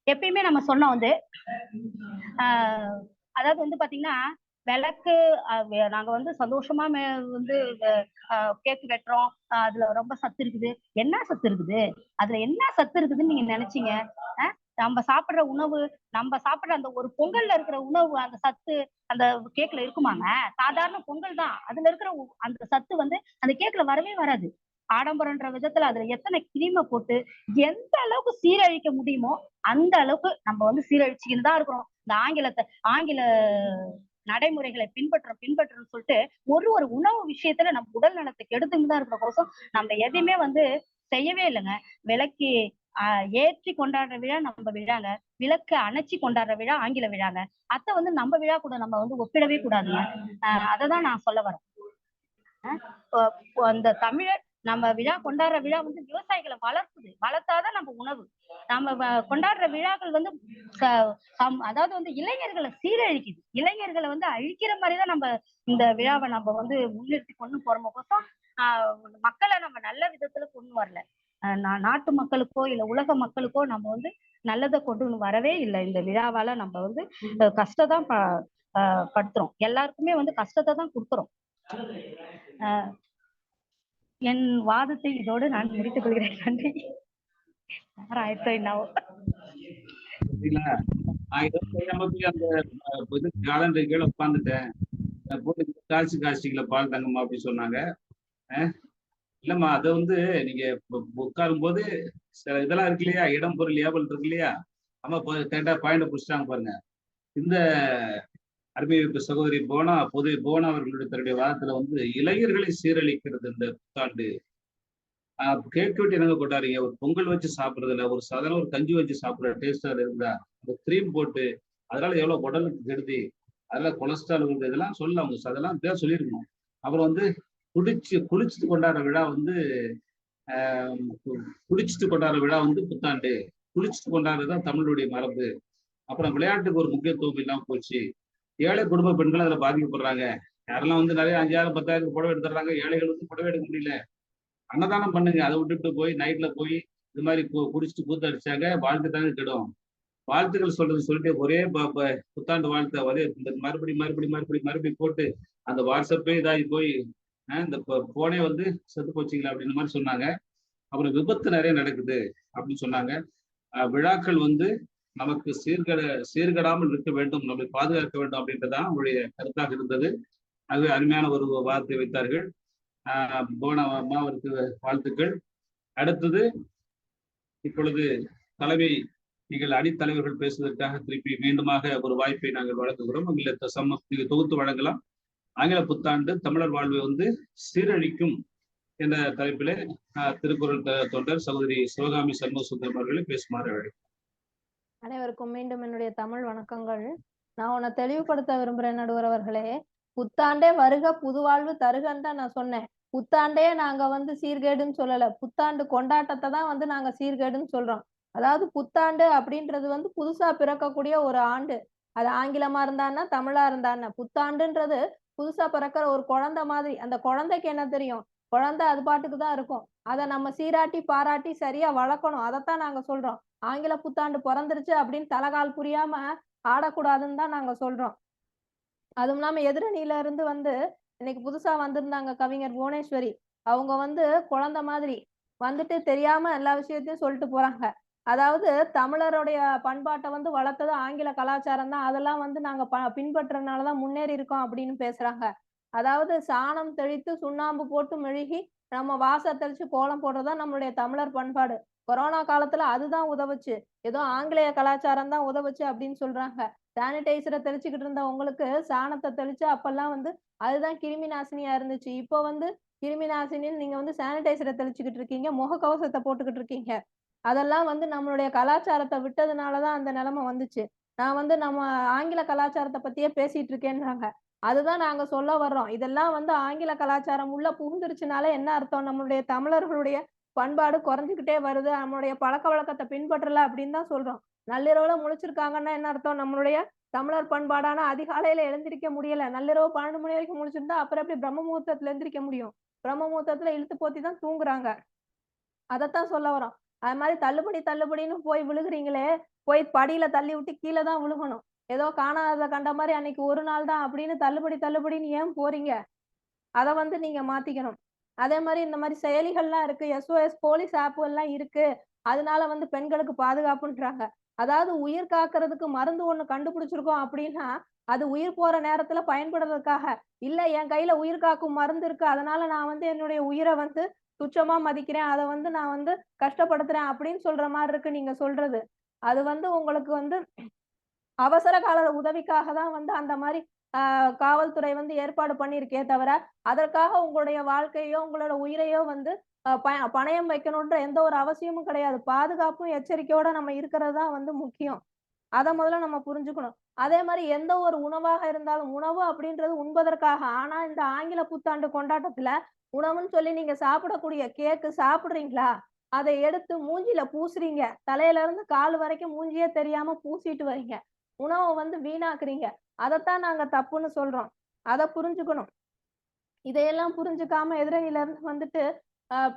எப்பயுமே நம்ம சொன்னோம் வந்து அதாவது வந்து பாத்தீங்கன்னா விளக்கு நாங்க வந்து சந்தோஷமா வந்து கேக்கு வெட்டுறோம், அதுல ரொம்ப சத்து இருக்குது. என்ன சத்து இருக்குது? அதுல என்ன சத்து இருக்குதுன்னு நீங்க நினைச்சீங்க? நம்ம சாப்பிடுற உணவு, நம்ம சாப்பிடுற அந்த ஒரு பொங்கல்ல இருக்கிற உணவு அந்த சத்து அந்த கேக்ல இருக்குமாங்க? சாதாரண பொங்கல் தான், அதுல இருக்கிற அந்த சத்து வந்து அந்த கேக்ல வரவே வராது. ஆடம்பரன்ற விதத்துல அதுல எத்தனை கிரீமை போட்டு எந்த அளவுக்கு சீரழிக்க முடியுமோ அந்த அளவுக்கு நம்ம வந்து சீரழிச்சுக்கிட்டு தான் இருக்கிறோம். இந்த ஆங்கில நடைமுறைகளை பின்பற்றணும்னு சொல்லிட்டு ஒரு உணவு விஷயத்துல நம்ம உடல் நலத்தை கெடுத்துன்னு தான் இருக்கிற கோசம் நம்ம எதையுமே வந்து செய்யவே இல்லைங்க. விளக்கு ஏற்றி கொண்டாடுற விழா நம்ம விழாங்க, விளக்கு அணைச்சி கொண்டாடுற விழா ஆங்கில விழாங்க. அத்தை வந்து நம்ம விழா கூட நம்ம வந்து ஒப்பிடவே கூடாதுங்க. அததான் நான் சொல்ல வரேன். அந்த தமிழர் நம்ம விழா கொண்டாடுற விழா வந்து விவசாயிகளை வளர்த்தாதான் நம்ம உணவு. நம்ம கொண்டாடுற விழாக்கள் வந்து அதாவது வந்து இளைஞர்களை சீரழிக்குது. இளைஞர்களை வந்து அழிக்கிற மாதிரிதான் நம்ம இந்த விழாவை நம்ம வந்து முன்னிறுத்தி கொண்டு போறோம் கோசம் மக்களை நம்ம நல்ல விதத்துல கொண்டு வரல. நாட்டு மக்களுக்கோ இல்ல உலக மக்களுக்கோ நம்ம வந்து நல்லதை கொண்டு வரவே இல்லை. இந்த விழாவால நம்ம வந்து கஷ்டத்தான் படுத்துறோம். எல்லாருக்குமே வந்து கஷ்டத்தை தான் கொடுக்குறோம். என் வாதத்தை இதோடு நான் முடித்துக் கொள்கிறேன். நன்றி. அந்த கீழே உட்காந்துட்டேன், காட்சிகளை பால் தங்கம்மா அப்படின்னு சொன்னாங்க. இல்லம்மா, அதை வந்து நீங்க உட்காரும் போது சில இதெல்லாம் இருக்கு இல்லையா, இடம் பொருள் ஏவல் இருக்கு இல்லையா, அம்மா கரெக்டா பாயிண்ட் புடிச்சிட்டாங்க பாருங்க. இந்த அருமைப்பு சகோதரி போனா அவர்களுடைய தன்னுடைய வாதத்துல வந்து இளைஞர்களை சீரழிக்கிறது இந்த புத்தாண்டு. கேக் வெட்டி என்னங்க கொண்டாடுறீங்க? ஒரு பொங்கல் வச்சு சாப்பிடுறதுல ஒரு சாதாரண ஒரு கஞ்சி வச்சு சாப்பிடுற டேஸ்டா இருந்தா அந்த கிரீம் போட்டு அதனால எவ்வளவு உடலுக்கு கெடுதி, அதனால கொலஸ்ட்ரால் வருது, இதெல்லாம் சொல்ல அவங்க அதெல்லாம் இப்படியா சொல்லியிருக்கணும். அப்புறம் வந்து குளிச்சுட்டு கொண்டாடுற விழா வந்து குளிச்சுட்டு கொண்டாடுற விழா வந்து புத்தாண்டு. குளிச்சுட்டு கொண்டாடுறதுதான் தமிழுடைய மரபு. அப்புறம் விளையாட்டுக்கு ஒரு முக்கியத்துவம் இல்லாம போச்சு. ஏழை குடும்ப பெண்கள் அதுல பாதிக்கப்படுறாங்க. யாரெல்லாம் வந்து நிறைய 5000 10,000 புடவை எடுத்துடுறாங்க, ஏழைகள் வந்து புடவை எடுக்க முடியல. அன்னதானம் பண்ணுங்க, அதை விட்டுட்டு போய் நைட்ல போய் இது மாதிரி குடிச்சிட்டு கூத்து அடிச்சாங்க, வாழ்க்கை தாங்க கெடும். வாழ்த்துக்கள் சொல்லிட்டு ஒரே புத்தாண்டு வாழ்த்து ஒரே மறுபடி போட்டு அந்த வாட்ஸ்அப்பே இதாகி போய் இந்த போனே வந்து செத்து போச்சுங்களா அப்படின்னு மாதிரி சொன்னாங்க. அப்புறம் விபத்து நிறைய நடக்குது அப்படின்னு சொன்னாங்க. விழாக்கள் வந்து நமக்கு சீர்கெடாமல் இருக்க வேண்டும், நம்மை பாதுகாக்க வேண்டும் அப்படின்றதான் அவருடைய கருத்தாக இருந்தது. அது அருமையான ஒரு வார்த்தை வைத்தார்கள். போனா அம்மாவிற்கு வாழ்த்துக்கள். அடுத்தது இப்பொழுது தலைமை நீங்கள் அணித்தலைவர்கள் பேசுவதற்காக திருப்பி மீண்டுமாக ஒரு வாய்ப்பை நாங்கள் வழங்குகிறோம். நீங்கள் தொகுத்து வழங்கலாம். ஆங்கில புத்தாண்டு தமிழர் வாழ்வை வந்து சீரழிக்கும் என்ற தலைப்பிலே திருக்குறள் தொண்டர் சகோதரி சிவகாமி சண்முகசுந்தரம் அவர்களை பேசுமாறு அழைக்கிறேன். அனைவருக்கும் மீண்டும் என்னுடைய தமிழ் வணக்கங்கள். நான் உன்னை தெளிவுபடுத்த விரும்புறேன் நடுவர் அவர்களே. புத்தாண்டே வருக புதுவாழ்வு தருகன்னு தான் நான் சொன்னேன். புத்தாண்டே நாங்க வந்து சீர்கேடுன்னு சொல்லல, புத்தாண்டு கொண்டாட்டத்தை தான் வந்து நாங்க சீர்கேடுன்னு சொல்றோம். அதாவது புத்தாண்டு அப்படின்றது வந்து புதுசா பிறக்கக்கூடிய ஒரு ஆண்டு. அது ஆங்கிலமா இருந்தான்னா தமிழா இருந்தான்னா புத்தாண்டுன்றது புதுசா பிறக்கிற ஒரு குழந்தை மாதிரி. அந்த குழந்தைக்கு என்ன தெரியும்? குழந்தை அது பாட்டுக்கு தான் இருக்கும். அதை நம்ம சீராட்டி பாராட்டி சரியா வளர்க்கணும். அதைத்தான் நாங்க சொல்றோம். ஆங்கில புத்தாண்டு பிறந்துருச்சு அப்படின்னு தலகால் புரியாம ஆடக்கூடாதுன்னு தான் நாங்க சொல்றோம். அதுவும் இல்லாம எதிரணியில இருந்து வந்து இன்னைக்கு புதுசா வந்திருந்தாங்க கவிஞர் புவனேஸ்வரி. அவங்க வந்து குழந்தை மாதிரி வந்துட்டு தெரியாம எல்லா விஷயத்தையும் சொல்லிட்டு போறாங்க. அதாவது தமிழருடைய பண்பாட்டை வந்து வளர்த்தது ஆங்கில கலாச்சாரம் தான். அதெல்லாம் வந்து நாங்க பின்பற்றதுனாலதான் முன்னேறி இருக்கோம் அப்படின்னு பேசுறாங்க. அதாவது சாணம் தெளித்து சுண்ணாம்பு போட்டு மெழுகி நம்ம வாச தெளிச்சு கோலம் போடுறதுதான் நம்மளுடைய தமிழர் பண்பாடு. கொரோனா காலத்துல அதுதான் உதவுச்சு. ஏதோ ஆங்கிலேய கலாச்சாரம் தான் உதவுச்சு அப்படின்னு சொல்றாங்க. சானிடைசரை தெளிச்சுக்கிட்டு இருந்த உங்களுக்கு சாணத்தை தெளிச்சு அப்பெல்லாம் வந்து அதுதான் கிருமி நாசினியா இருந்துச்சு. இப்போ வந்து கிருமி நாசினின்னு நீங்க வந்து சானிடைசரை தெளிச்சுக்கிட்டு இருக்கீங்க, முகக்கவசத்தை போட்டுக்கிட்டு இருக்கீங்க. அதெல்லாம் வந்து நம்மளுடைய கலாச்சாரத்தை விட்டதுனாலதான் அந்த நிலைமை வந்துச்சு. நான் வந்து நம்ம ஆங்கில கலாச்சாரத்தை பத்தியே பேசிட்டு இருக்கேன்றாங்க. அதுதான் நாங்க சொல்ல வர்றோம். இதெல்லாம் வந்து ஆங்கில கலாச்சாரம் உள்ள புகுந்துருச்சுனால என்ன அர்த்தம்? நம்மளுடைய தமிழர்களுடைய பண்பாடு குறைஞ்சுக்கிட்டே வருது. நம்மளுடைய பழக்க வழக்கத்தை பின்பற்றல அப்படின்னு தான் சொல்றோம். நள்ளிரவுல முழிச்சிருக்காங்கன்னா என்ன அர்த்தம்? நம்மளுடைய தமிழர் பண்பாடான அதிகாலையில எழுந்திருக்க முடியல. நள்ளிரவு 12 மணி வரைக்கும் முழிச்சிருந்தா அப்புறம் எப்படி பிரம்ம முகூர்த்தத்துல எந்திரிக்க முடியும்? பிரம்ம முகூர்த்தத்துல இழுத்து போத்தி தான் தூங்குறாங்க. அதத்தான் சொல்ல வரோம். அது மாதிரி தள்ளுபடி தள்ளுபடின்னு போய் விழுகுறீங்களே, போய் படியில தள்ளி விட்டு கீழ தான் விழுகணும். ஏதோ காணாதத கண்ட மாரி அன்னைக்கு ஒரு நாள் தான் அப்படின்னு தள்ளுபடி தள்ளுபடின்னு ஏன் போறீங்க? அத வந்து நீங்க மாத்திக்கணும். அதே மாரி இந்த மாரி செயலிகள்லாம் இருக்கு. SOS போலீஸ் ஆப் எல்லாம் இருக்கு. அதனால வந்து பெண்களுக்கு பாதுகாப்புன்றாங்க. அதாவது உயிர் காக்கிறதுக்கு மருந்து ஒண்ணு கண்டுபிடிச்சிருக்கோம் அப்படின்னா, அது உயிர் போற நேரத்துல பயன்படுறதுக்காக. இல்ல என் கையில உயிர் காக்கும் மருந்து இருக்கு. அதனால நான் வந்து என்னுடைய உயிர வந்து துச்சமா மதிக்கிறேன். அத வந்து நான் வந்து கஷ்டப்படுத்துறேன் அப்படின்னு சொல்ற மாரி இருக்கு நீங்க சொல்றது. அது வந்து உங்களுக்கு வந்து அவசர கால உதவிக்காக தான் வந்து அந்த மாரி காவல்துறை வந்து ஏற்பாடு பண்ணியிருக்கே தவிர, அதற்காக உங்களுடைய வாழ்க்கையோ, உங்களோட உயிரையோ வந்து பணயம் வைக்கணுன்ற எந்த ஒரு அவசியமும் கிடையாது. பாதுகாப்பும், எச்சரிக்கையோட நம்ம இருக்கிறது தான் வந்து முக்கியம். அத முதல்ல நம்ம புரிஞ்சுக்கணும். அதே மாரி எந்த ஒரு உணவாக இருந்தாலும், உணவு அப்படின்றது உண்பதற்காக. ஆனா, இந்த ஆங்கில புத்தாண்டு கொண்டாட்டத்துல உணவுன்னு சொல்லி நீங்க சாப்பிடக்கூடிய கேக்கு சாப்பிடுறீங்களா? அத எடுத்து மூஞ்சில பூசுறீங்க. தலையில இருந்து கால் வரைக்கும் மூஞ்சியே தெரியாம பூசிட்டு வரீங்க. உணவ வந்து வீணாக்குறீங்க. அதத்தான் நாங்க தப்புன்னு சொல்றோம். அத புரிஞ்சுக்கணும். இதையெல்லாம் புரிஞ்சுக்காம எதிரணியில இருந்து வந்துட்டு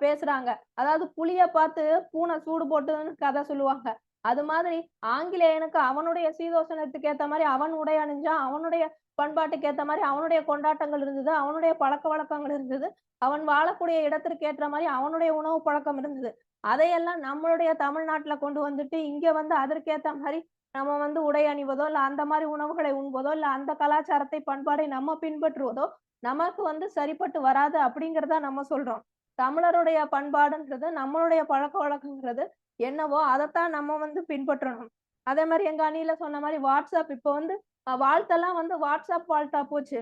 பேசுறாங்க. அதாவது புலிய பார்த்து பூனை சூடு போட்டுதுன்னு கதை சொல்லுவாங்க. அது மாதிரி ஆங்கிலேயனுக்கு அவனுடைய சீதோஷணத்துக்கு ஏத்த மாரி அவன் உடை அணிஞ்சான். அவனுடைய பண்பாட்டுக்கு ஏத்த மாரி அவனுடைய கொண்டாட்டங்கள் இருந்தது. அவனுடைய பழக்கவழக்கங்கள் இருந்தது. அவன் வாழக்கூடிய இடத்திற்கு ஏற்ற மாரி அவனுடைய உணவு பழக்கம் இருந்தது. அதையெல்லாம் நம்மளுடைய தமிழ்நாட்டுல கொண்டு வந்துட்டு, இங்க வந்து அதற்கேத்த மாரி நம்ம வந்து உடை அணிவதோ, இல்ல அந்த மாரி உணவுகளை உண்பதோ, இல்ல அந்த கலாச்சாரத்தை, பண்பாடை நம்ம பின்பற்றுவதோ, நமக்கு வந்து சரிப்பட்டு வராது அப்படிங்கிறத நம்ம சொல்றோம். தமிழருடைய பண்பாடுன்றது, நம்மளுடைய பழக்கவழக்கம்ங்கிறது என்னவோ அதத்தான் நம்ம வந்து பின்பற்றணும். அதே மாரி எங்க அணியில சொன்ன மாரி WhatsApp இப்ப வந்து வாழ்த்தெல்லாம் வந்து WhatsApp வாழ்த்தா போச்சு.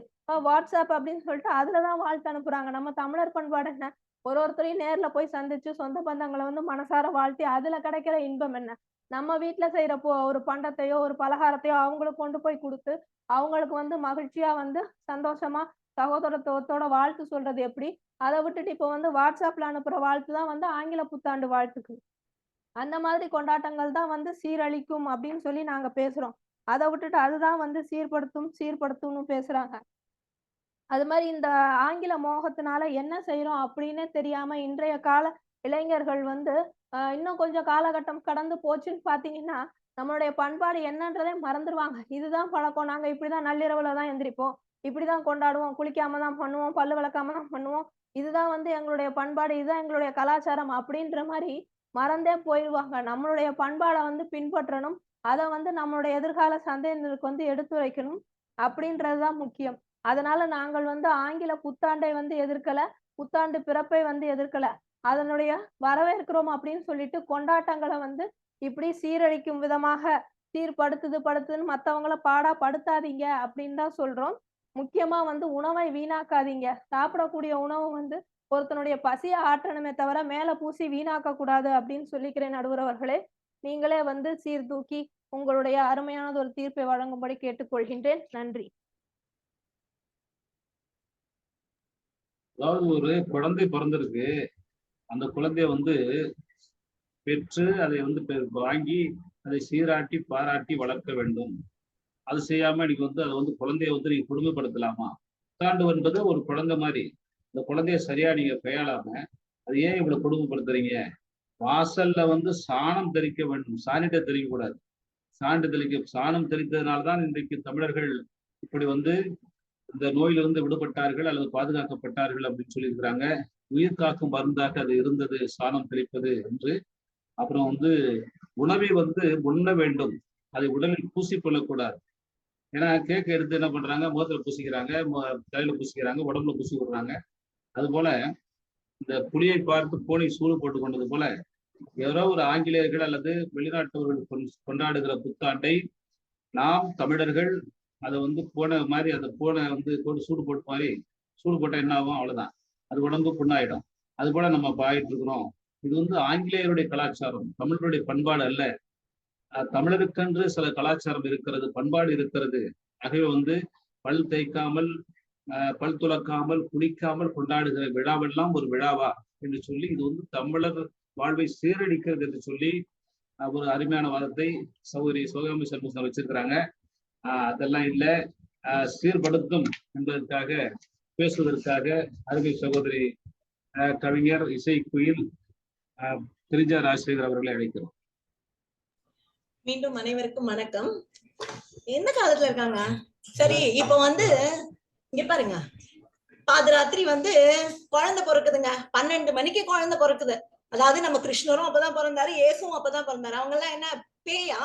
WhatsApp அப்படின்னு சொல்லிட்டு அதுல தான் வாழ்த்து அனுப்புறாங்க. நம்ம தமிழர் பண்பாடு என்ன? ஒருத்தரையும் நேர்ல போய் சந்திச்சு, சொந்த பந்தங்கள வந்து மனசார வாழ்த்தி அதுல கிடைக்கிற இன்பம் என்ன? நம்ம வீட்ல செய்யற ஒரு பண்டத்தையோ, ஒரு பலகாரத்தையோ அவங்களுக்கு கொண்டு போய் குடுத்து, அவங்களுக்கு வந்து மகிழ்ச்சியா வந்து சந்தோஷமா சகோதரத்துவத்தோட வாழ்த்து சொல்றது எப்படி? அத விட்டுட்டு இப்ப வந்து WhatsAppல அனுப்புற வாழ்த்து தான் வந்து ஆங்கில புத்தாண்டு வாழ்த்துக்கு. அந்த மாதிரி கொண்டாட்டங்கள் தான் வந்து சீரழிக்கும் அப்படின்னு சொல்லி நாங்க பேசுறோம். அத விட்டுட்டு அதுதான் வந்து சீர்படுத்தும்னு பேசுறாங்க. அது மாரி இந்த ஆங்கில மோகத்தினால என்ன செய்றோம் அப்படின்னே தெரியாம இன்றைய கால இளைஞர்கள் வந்து இன்னும் கொஞ்சம் காலகட்டம் கடந்து போச்சுன்னு பார்த்தீங்கன்னா, நம்மளுடைய பண்பாடு என்னன்றதே மறந்துருவாங்க. இதுதான் பழக்கம். நாங்க இப்படிதான் நள்ளிரவுல தான் எந்திரிப்போம். இப்படிதான் கொண்டாடுவோம். குளிக்காம தான் பண்ணுவோம். பல்லு விளக்காம தான் பண்ணுவோம். இதுதான் வந்து எங்களுடைய பண்பாடு. இதுதான் எங்களுடைய கலாச்சாரம் அப்படின்ற மாரி மறந்தே போயிருவாங்க. நம்மளுடைய பண்பாட வந்து பின்பற்றணும். அத வந்து நம்மளுடைய எதிர்கால சந்ததியினருக்கு வந்து எடுத்துரைக்கணும். அப்படின்றது தான் முக்கியம். அதனால நாங்கள் வந்து ஆங்கில புத்தாண்டை வந்து எதிர்க்கல. புத்தாண்டு பிறப்பை வந்து எதிர்க்கல. அதனுடைய வரவேற்கிறோம் அப்படின்னு சொல்லிட்டு கொண்டாட்டங்கள வந்து இப்படி சீரழிக்கும் விதமாக படுத்துதுன்னு மத்தவங்கள பாடா படுத்தாதீங்க அப்படின்னு தான் சொல்றோம். முக்கியமா வந்து உணவை வீணாக்காதீங்க. சாப்பிடக்கூடிய உணவு வந்து ஒருத்தனுடைய பசிய ஆற்றணுமே தவிர மேல பூசி வீணாக்க கூடாது அப்படின்னு சொல்லிக்கிறேன் நடுவர் அவர்களே. நீங்களே வந்து சீர்தூக்கி உங்களுடைய அருமையானது ஒரு தீர்ப்பை வழங்கும்படி கேட்டுக்கொள்கின்றேன். நன்றி. அதாவது ஒரு குழந்தை பிறந்திருக்கு. அந்த குழந்தைய வந்து பெற்று அதை வந்து வாங்கி அதை சீராட்டி பாராட்டி வளர்க்க வேண்டும். அது செய்யாம இன்னைக்கு வந்து அதை வந்து குழந்தைய வந்து நீங்க கொடுமைப்படுத்தலாமா? புத்தாண்டு என்பது ஒரு குழந்தை மாதிரி. இந்த குழந்தைய சரியா நீங்க கையாளாம அது ஏன் இவ்வளவு கொடுமைப்படுத்துறீங்க? வாசல்ல வந்து சாணம் தெளிக்க வேண்டும். சானிட்டை தெளிக்க கூடாது. சாணம் தெளித்ததுனால்தான் இன்றைக்கு தமிழர்கள் இப்படி வந்து இந்த நோயிலிருந்து விடுபட்டார்கள் அல்லது பாதுகாக்கப்பட்டார்கள் அப்படின்னு சொல்லியிருக்கிறாங்க. உயிர் காக்கும் மருந்தாக அது இருந்தது சாணம் தெளிப்பது என்று. அப்புறம் வந்து உணவை வந்து உண்ண வேண்டும், அதை உடலில் பூசிக்கொள்ளக்கூடாது. ஏன்னா கேக் எடுத்து என்ன பண்றாங்க, முகத்துல பூசிக்கிறாங்க, தலையில பூசிக்கிறாங்க, உடம்புல பூசி விடுறாங்க. அது போல இந்த புலியை பார்த்து பூனை சூடு போட்டு கொண்டது போல யாரோ ஒரு ஆங்கிலேயர்கள் அல்லது வெளிநாட்டவர்கள் கொண்டாடுகிற புத்தாண்டை நாம் தமிழர்கள் அதை வந்து போன மாதிரி அந்த பூனை வந்து சூடு போட்டு மாதிரி சூடு போட்டா என்ன ஆகும், அவ்வளவுதான், அது உடம்பு புண்ணாயிடும். அது போல நம்ம ஆயிட்டு இருக்கிறோம். இது வந்து ஆங்கிலேயருடைய கலாச்சாரம், தமிழருடைய பண்பாடு அல்ல. தமிழருக்கென்று சில கலாச்சாரம் இருக்கிறது, பண்பாடு இருக்கிறது. ஆகவே வந்து பல் தேய்க்காமல் பல் துலக்காமல் குளிக்காமல் கொண்டாடுகிற விழாவெல்லாம் ஒரு விழாவா என்று சொல்லி இது வந்து தமிழர் வாழ்வை சீரழிக்கிறது என்று சொல்லி ஒரு அருமையான வாதத்தை சகோதரி சிவகாமி சண்முகம் வச்சிருக்கிறாங்க. அதெல்லாம் இல்லை, சீர்படுத்தும் என்பதற்காக பேசுவதற்காக அருமை சகோதரி கவிஞர் இசை குயில் கிரிஜா ராஜசேகர் அவர்களை அழைக்கிறோம். மீண்டும் அனைவருக்கும் வணக்கம். எந்த காலத்துல இருக்காங்க? சரி, இப்ப வந்து இங்க பாருங்க, பாதராத்திரி வந்து குழந்தை பிறக்குதுங்க. 12 மணிக்கு குழந்தை பிறக்குது. அதாவது நம்ம கிருஷ்ணரும் அப்பதான் பிறந்தாரு, இயேசுவும் அப்பதான் பிறந்தாரு. அவங்க எல்லாம் என்ன பேயா,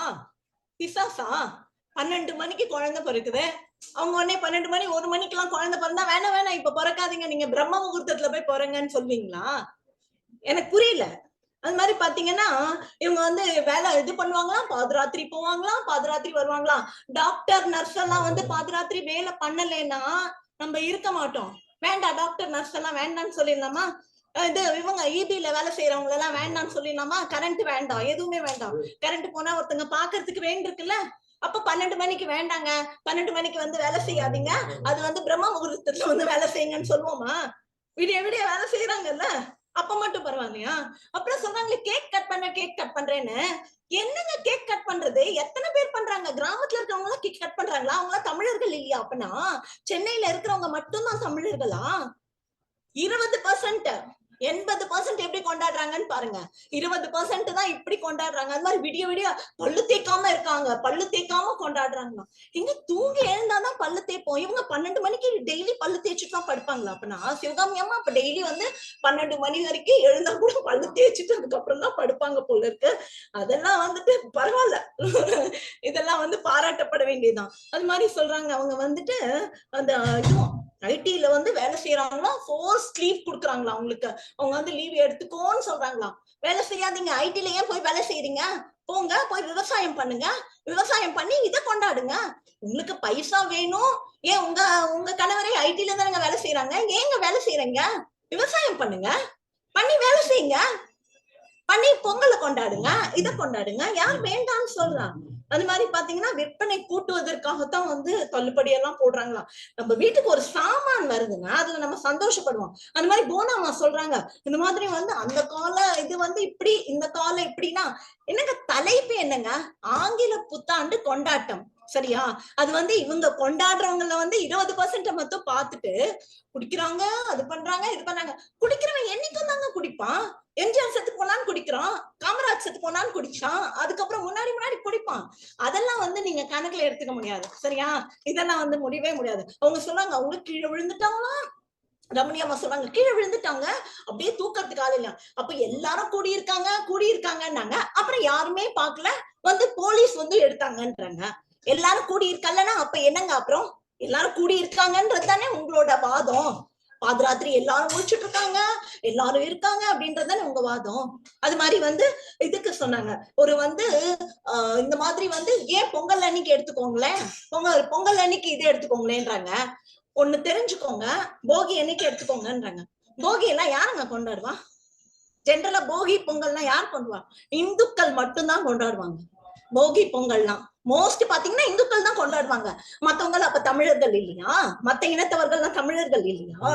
பிசாசா? 12 மணிக்கு குழந்தை பிறக்குது. அவங்க உடனே 12 மணி 1 மணிக்கு எல்லாம் குழந்தை பிறந்தா வேணாம் இப்ப பிறக்காதீங்க, நீங்க பிரம்ம முகூர்த்தத்துல போய் பிறங்கன்னு சொல்வீங்களா? எனக்கு புரியல. அது மாதிரி பாத்தீங்கன்னா இவங்க வந்து வேலை இது பண்ணுவாங்களாம், பாதராத்திரி போவாங்களாம், பாதராத்திரி வருவாங்களாம். டாக்டர் நர்ஸ் எல்லாம் வந்து பாதராத்திரி வேலை பண்ணலைன்னா நம்ம இருக்க மாட்டோம். வேண்டாம், டாக்டர் நர்ஸ் எல்லாம் வேண்டாம்னு சொல்லிடலாமா? இது இவங்க ஈபில வேலை செய்யறவங்க எல்லாம் வேண்டாம்னு சொல்லிடலாமா? கரண்ட் வேண்டாம், எதுவுமே வேண்டாம். கரண்ட் போனா ஒருத்தங்க பாக்குறதுக்கு வேண்டிருக்குல்ல, அப்ப 12 மணிக்கு வேண்டாங்க, 12 மணிக்கு வந்து வேலை செய்யாதீங்க, அது வந்து பிரம்ம முகூர்த்தத்துல வந்து வேலை செய்யுங்கன்னு சொல்லுவோமா? விடிய விடிய வேலை செய்யறாங்கல்ல, அப்ப மட்டும் பரவாயில்லையா? அப்புறம் சொல்றாங்களே கேக் கட் பண்றேன்னு. என்னங்க கேக் கட் பண்றது? எத்தனை பேர் பண்றாங்க? கிராமத்துல இருக்கிறவங்க எல்லாம் கேக் கட் பண்றாங்களா? அவங்க எல்லாம் தமிழர்கள் இல்லையா? அப்பனா சென்னையில இருக்கிறவங்க மட்டும்தான் தமிழர்களா? 20% 80% எப்படி கொண்டாடுறாங்கன்னு பாருங்க. 20% தான் இப்படி கொண்டாடுறாங்க. அது மாதிரி விடிய விடிய பல்லு தேய்க்காம இருக்காங்க, பல்லு தேய்க்காம கொண்டாடுறாங்க. எங்க தூங்கி எழுந்தாதான் பல்லு தேய்ப்போம். இவங்க 12 மணிக்கு டெய்லி பல்லு தேய்ச்சிட்டு தான் படுப்பாங்களா? அப்பனா சிவகாமி அம்மா அப்ப டெய்லி வந்து 12 மணி வரைக்கும் எழுந்தா கூட பல்லு தேய்ச்சிட்டு அதுக்கப்புறம் தான் படுப்பாங்க போல இருக்கு. அதெல்லாம் வந்துட்டு பரவாயில்ல, இதெல்லாம் வந்து பாராட்டப்பட வேண்டியதுதான். அது மாதிரி சொல்றாங்க. அவங்க வந்துட்டு அந்த இதுவும் ஐடில வந்து வேலை செய்யறாங்களா, ஃபோர்ஸ் லீவ் கொடுக்குறாங்களா அவங்களுக்கு. அவங்க வந்து லீவ் எடுத்துக்கோன்னு சொல்றாங்களாம். வேலை செய்யாதீங்க, ஐடில ஏன் போய் வேலை செய்யறீங்க? போங்க, போய் விவசாயம் பண்ணுங்க, விவசாயம் பண்ணி இதை கொண்டாடுங்க. உங்களுக்கு பைசா வேணும். ஏன் உங்க கணவரே ஐடில தானங்க வேலை செய்யறாங்க, ஏங்க வேலை செய்யறீங்க? விவசாயம் பண்ணுங்க, பண்ணி வேலை செய்யுங்க, பண்ணி பொங்கலை கொண்டாடுங்க, இதை கொண்டாடுங்க. யார் வேண்டாம்னு சொல்றாங்க? அது மாதிரி பாத்தீங்கன்னா விற்பனை கூட்டுவதற்காகத்தான் வந்து தள்ளுபடி எல்லாம் போடுறாங்களா. நம்ம வீட்டுக்கு ஒரு சாமான் வருதுன்னா அதுல நம்ம சந்தோஷப்படுவோம். அந்த மாதிரி போனாமா சொல்றாங்க, இந்த மாதிரி வந்து அந்த கால இது வந்து இப்படி, இந்த காலம் இப்படின்னா என்னங்க தலைப்பு என்னங்க? ஆங்கில புத்தாண்டு கொண்டாட்டம், சரியா? அது வந்து இவங்க கொண்டாடுறவங்கள வந்து 20% மட்டும் பார்த்துட்டு குடிக்கிறாங்க, அது பண்றாங்க, இது பண்றாங்க. குடிக்கிறவன் என்னைக்கும் தாங்க குடிப்பான். எம்ஜிஆர் செத்து போனான்னு குடிக்கிறான், காமராஜ் செத்து போனான்னு குடிச்சான், அதுக்கப்புறம் முன்னாடி குடிப்பான். அதெல்லாம் வந்து நீங்க கணக்குல எடுத்துக்க முடியாது, சரியா? இதெல்லாம் வந்து முடியவே முடியாது. அவங்க சொல்றாங்க அவங்க கீழே விழுந்துட்டாங்களா, ரமணியம்மா சொல்றாங்க கீழே விழுந்துட்டாங்க, அப்படியே தூக்கறதுக்கு ஆள் இல்ல. அப்ப எல்லாரும் கூடியிருக்காங்கன்னாங்க. அப்புறம் யாருமே பாக்கல, வந்து போலீஸ் வந்து எடுத்தாங்கன்றாங்க. எல்லாரும் கூடி இருக்கலன்னா அப்ப என்னங்க? அப்புறம் எல்லாரும் கூடி இருக்காங்கன்றது தானே உங்களோட வாதம். பாதராத்திரி எல்லாரும் முடிச்சுட்டு இருக்காங்க, எல்லாரும் இருக்காங்க அப்படின்றதுதானே உங்க வாதம். அது மாதிரி வந்து இதுக்கு சொன்னாங்க ஒரு வந்து இந்த மாதிரி வந்து ஏன் பொங்கல் அன்னைக்கு எடுத்துக்கோங்களேன், பொங்கல் அன்னைக்கு இது எடுத்துக்கோங்களேன்றாங்க. ஒண்ணு தெரிஞ்சுக்கோங்க, போகி அன்னைக்கு எடுத்துக்கோங்கன்றாங்க. போகி எல்லாம் யாருங்க கொண்டாடுவா? ஜென்ரலா போகி பொங்கல்லாம் யார் கொண்டாடுவா? இந்துக்கள் மட்டும்தான் கொண்டாடுவாங்க. போகி பொங்கல்லாம் மோஸ்ட் பாத்தீங்கன்னா இந்துக்கள் தான் கொண்டாடுவாங்க. மத்தவங்க அப்ப தமிழர்கள் இல்லையா? மத்த இனத்தவர்கள் தான் தமிழர்கள் இல்லையா?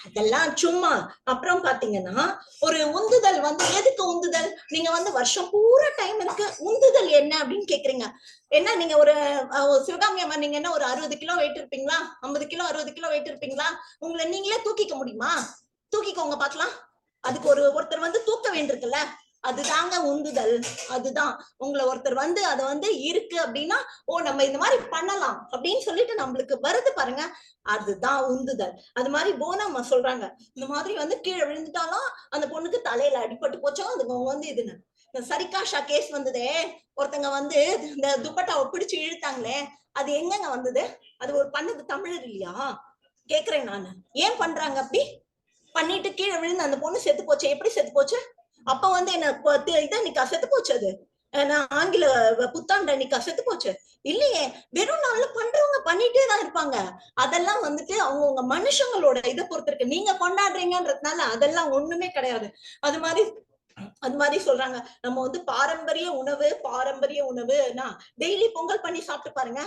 அதெல்லாம் சும்மா. அப்புறம் பாத்தீங்கன்னா ஒரு உந்துதல் வந்து எதுக்கு உந்துதல்? நீங்க வந்து வருஷம் பூரா டைம் இருக்கு, உந்துதல் என்ன அப்படின்னு கேக்குறீங்க. என்ன நீங்க ஒரு சிவகாமி அம்மா நீங்க என்ன ஒரு 60 கிலோ வெயிட் இருப்பீங்களா? 50 கிலோ 60 கிலோ வெயிட் இருப்பீங்களா? உங்களை நீங்களே தூக்கிக்க முடியுமா? தூக்கிக்கோங்க பாக்கலாம். அதுக்கு ஒருத்தர் வந்து தூக்க வேண்டியிருக்குல்ல, அதுதாங்க உந்துதல். அதுதான் உங்களை ஒருத்தர் வந்து அதை வந்து இருக்கு அப்படின்னா, ஓ நம்ம இந்த மாதிரி பண்ணலாம் அப்படின்னு சொல்லிட்டு நம்மளுக்கு வருது பாருங்க, அதுதான் உந்துதல். அது மாதிரி போனம்மா சொல்றாங்க, இந்த மாதிரி வந்து கீழே விழுந்துட்டாலும் அந்த பொண்ணுக்கு தலையில அடிபட்டு போச்சோ, அது வந்து இதுன்னு. இந்த சரிகாஷா கேஸ் வந்ததே, ஒருத்தங்க வந்து இந்த துப்பட்டாவை பிடிச்சு இழுத்தாங்களே, அது எங்கங்க வந்தது? அது ஒரு பண்ணது தமிழர் இல்லையா? கேக்குறேன் நானு, ஏன் பண்றாங்க அப்படி? பண்ணிட்டு கீழே விழுந்து அந்த பொண்ணு செத்து போச்சு. எப்படி செத்து போச்சு? அப்ப வந்து என்ன இதை நிக்கா செத்து போச்சு? அது ஆங்கில புத்தாண்டு அன்னைக்கா செத்து போச்சு? இல்லையே, வெறும் நாள்ல பண்றவங்க பண்ணிட்டே தான் இருப்பாங்க. அதெல்லாம் வந்துட்டு அவங்கவுங்க மனுஷங்களோட இதை பொறுத்து இருக்கு. நீங்க கொண்டாடுறீங்கன்றதுனால அதெல்லாம் ஒண்ணுமே கிடையாது. அது மாதிரி சொல்றாங்க, நம்ம வந்து பாரம்பரிய உணவுனா டெய்லி பொங்கல் பண்ணி சாப்பிட்டு பாருங்க.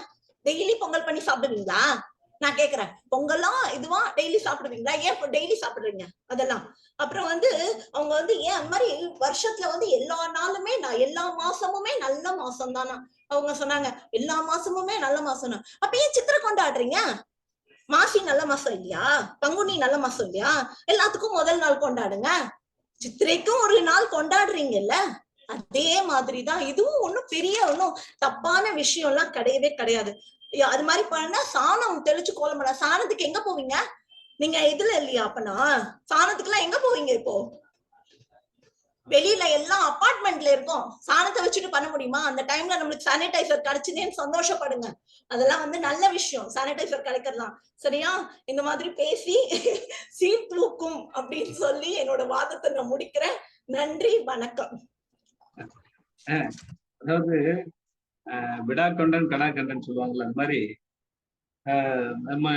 டெய்லி பொங்கல் பண்ணி சாப்பிடுவீங்களா? நான் கேக்குறேன், பொங்கல்லாம் இதுவா டெய்லி சாப்பிடுவீங்களா? ஏன் டெய்லி சாப்பிடுறீங்க அதெல்லாம்? அப்புறம் வந்து அவங்க வந்து ஏன் அந்த மாதிரி வருஷத்துல வந்து எல்லா நாளுமே எல்லா மாசமுமே நல்ல மாசம் தானா அவங்க சொன்னாங்க. எல்லா மாசமுமே நல்ல மாசம். அப்ப ஏன் சித்திரை கொண்டாடுறீங்க? மாசி நல்ல மாசம் இல்லையா? பங்குனி நல்ல மாசம் இல்லையா? எல்லாத்துக்கும் முதல் நாள் கொண்டாடுங்க. சித்திரைக்கும் ஒரு நாள் கொண்டாடுறீங்கல்ல, அதே மாதிரிதான் இதுவும். ஒண்ணும் பெரிய ஒன்னும் தப்பான விஷயம் எல்லாம் கிடையவே கிடையாது. அது மாதிரி பண்ணா சாணம் தெளிச்சு கோலம் பண்ண, சாணத்துக்கு எங்க போவீங்க நீங்க? இதுல இல்லையா? அப்பனா சாணத்துக்கு எல்லாம் எங்க போவீங்க? இப்போ வெளியில எல்லாம் அபார்ட்மெண்ட்ல இருக்கும், சாணத்தை வச்சுட்டு பண்ண முடியுமா? அந்த டைம்ல நம்மளுக்கு சானிடைசர் கிடைச்சுதேன்னு சந்தோஷப்படுங்க. அதெல்லாம் வந்து நல்ல விஷயம், சானிடைசர் கிடைக்கலாம். சரியா? இந்த மாதிரி பேசி சீர்தூக்கும் அப்படின்னு சொல்லி என்னோட வாதத்தை நான் முடிக்கிறேன். நன்றி, வணக்கம். அதாவது விடா கண்டன் கடா கண்டன் சொல்லுவாங்கல்ல, அந்த மாதிரி நம்ம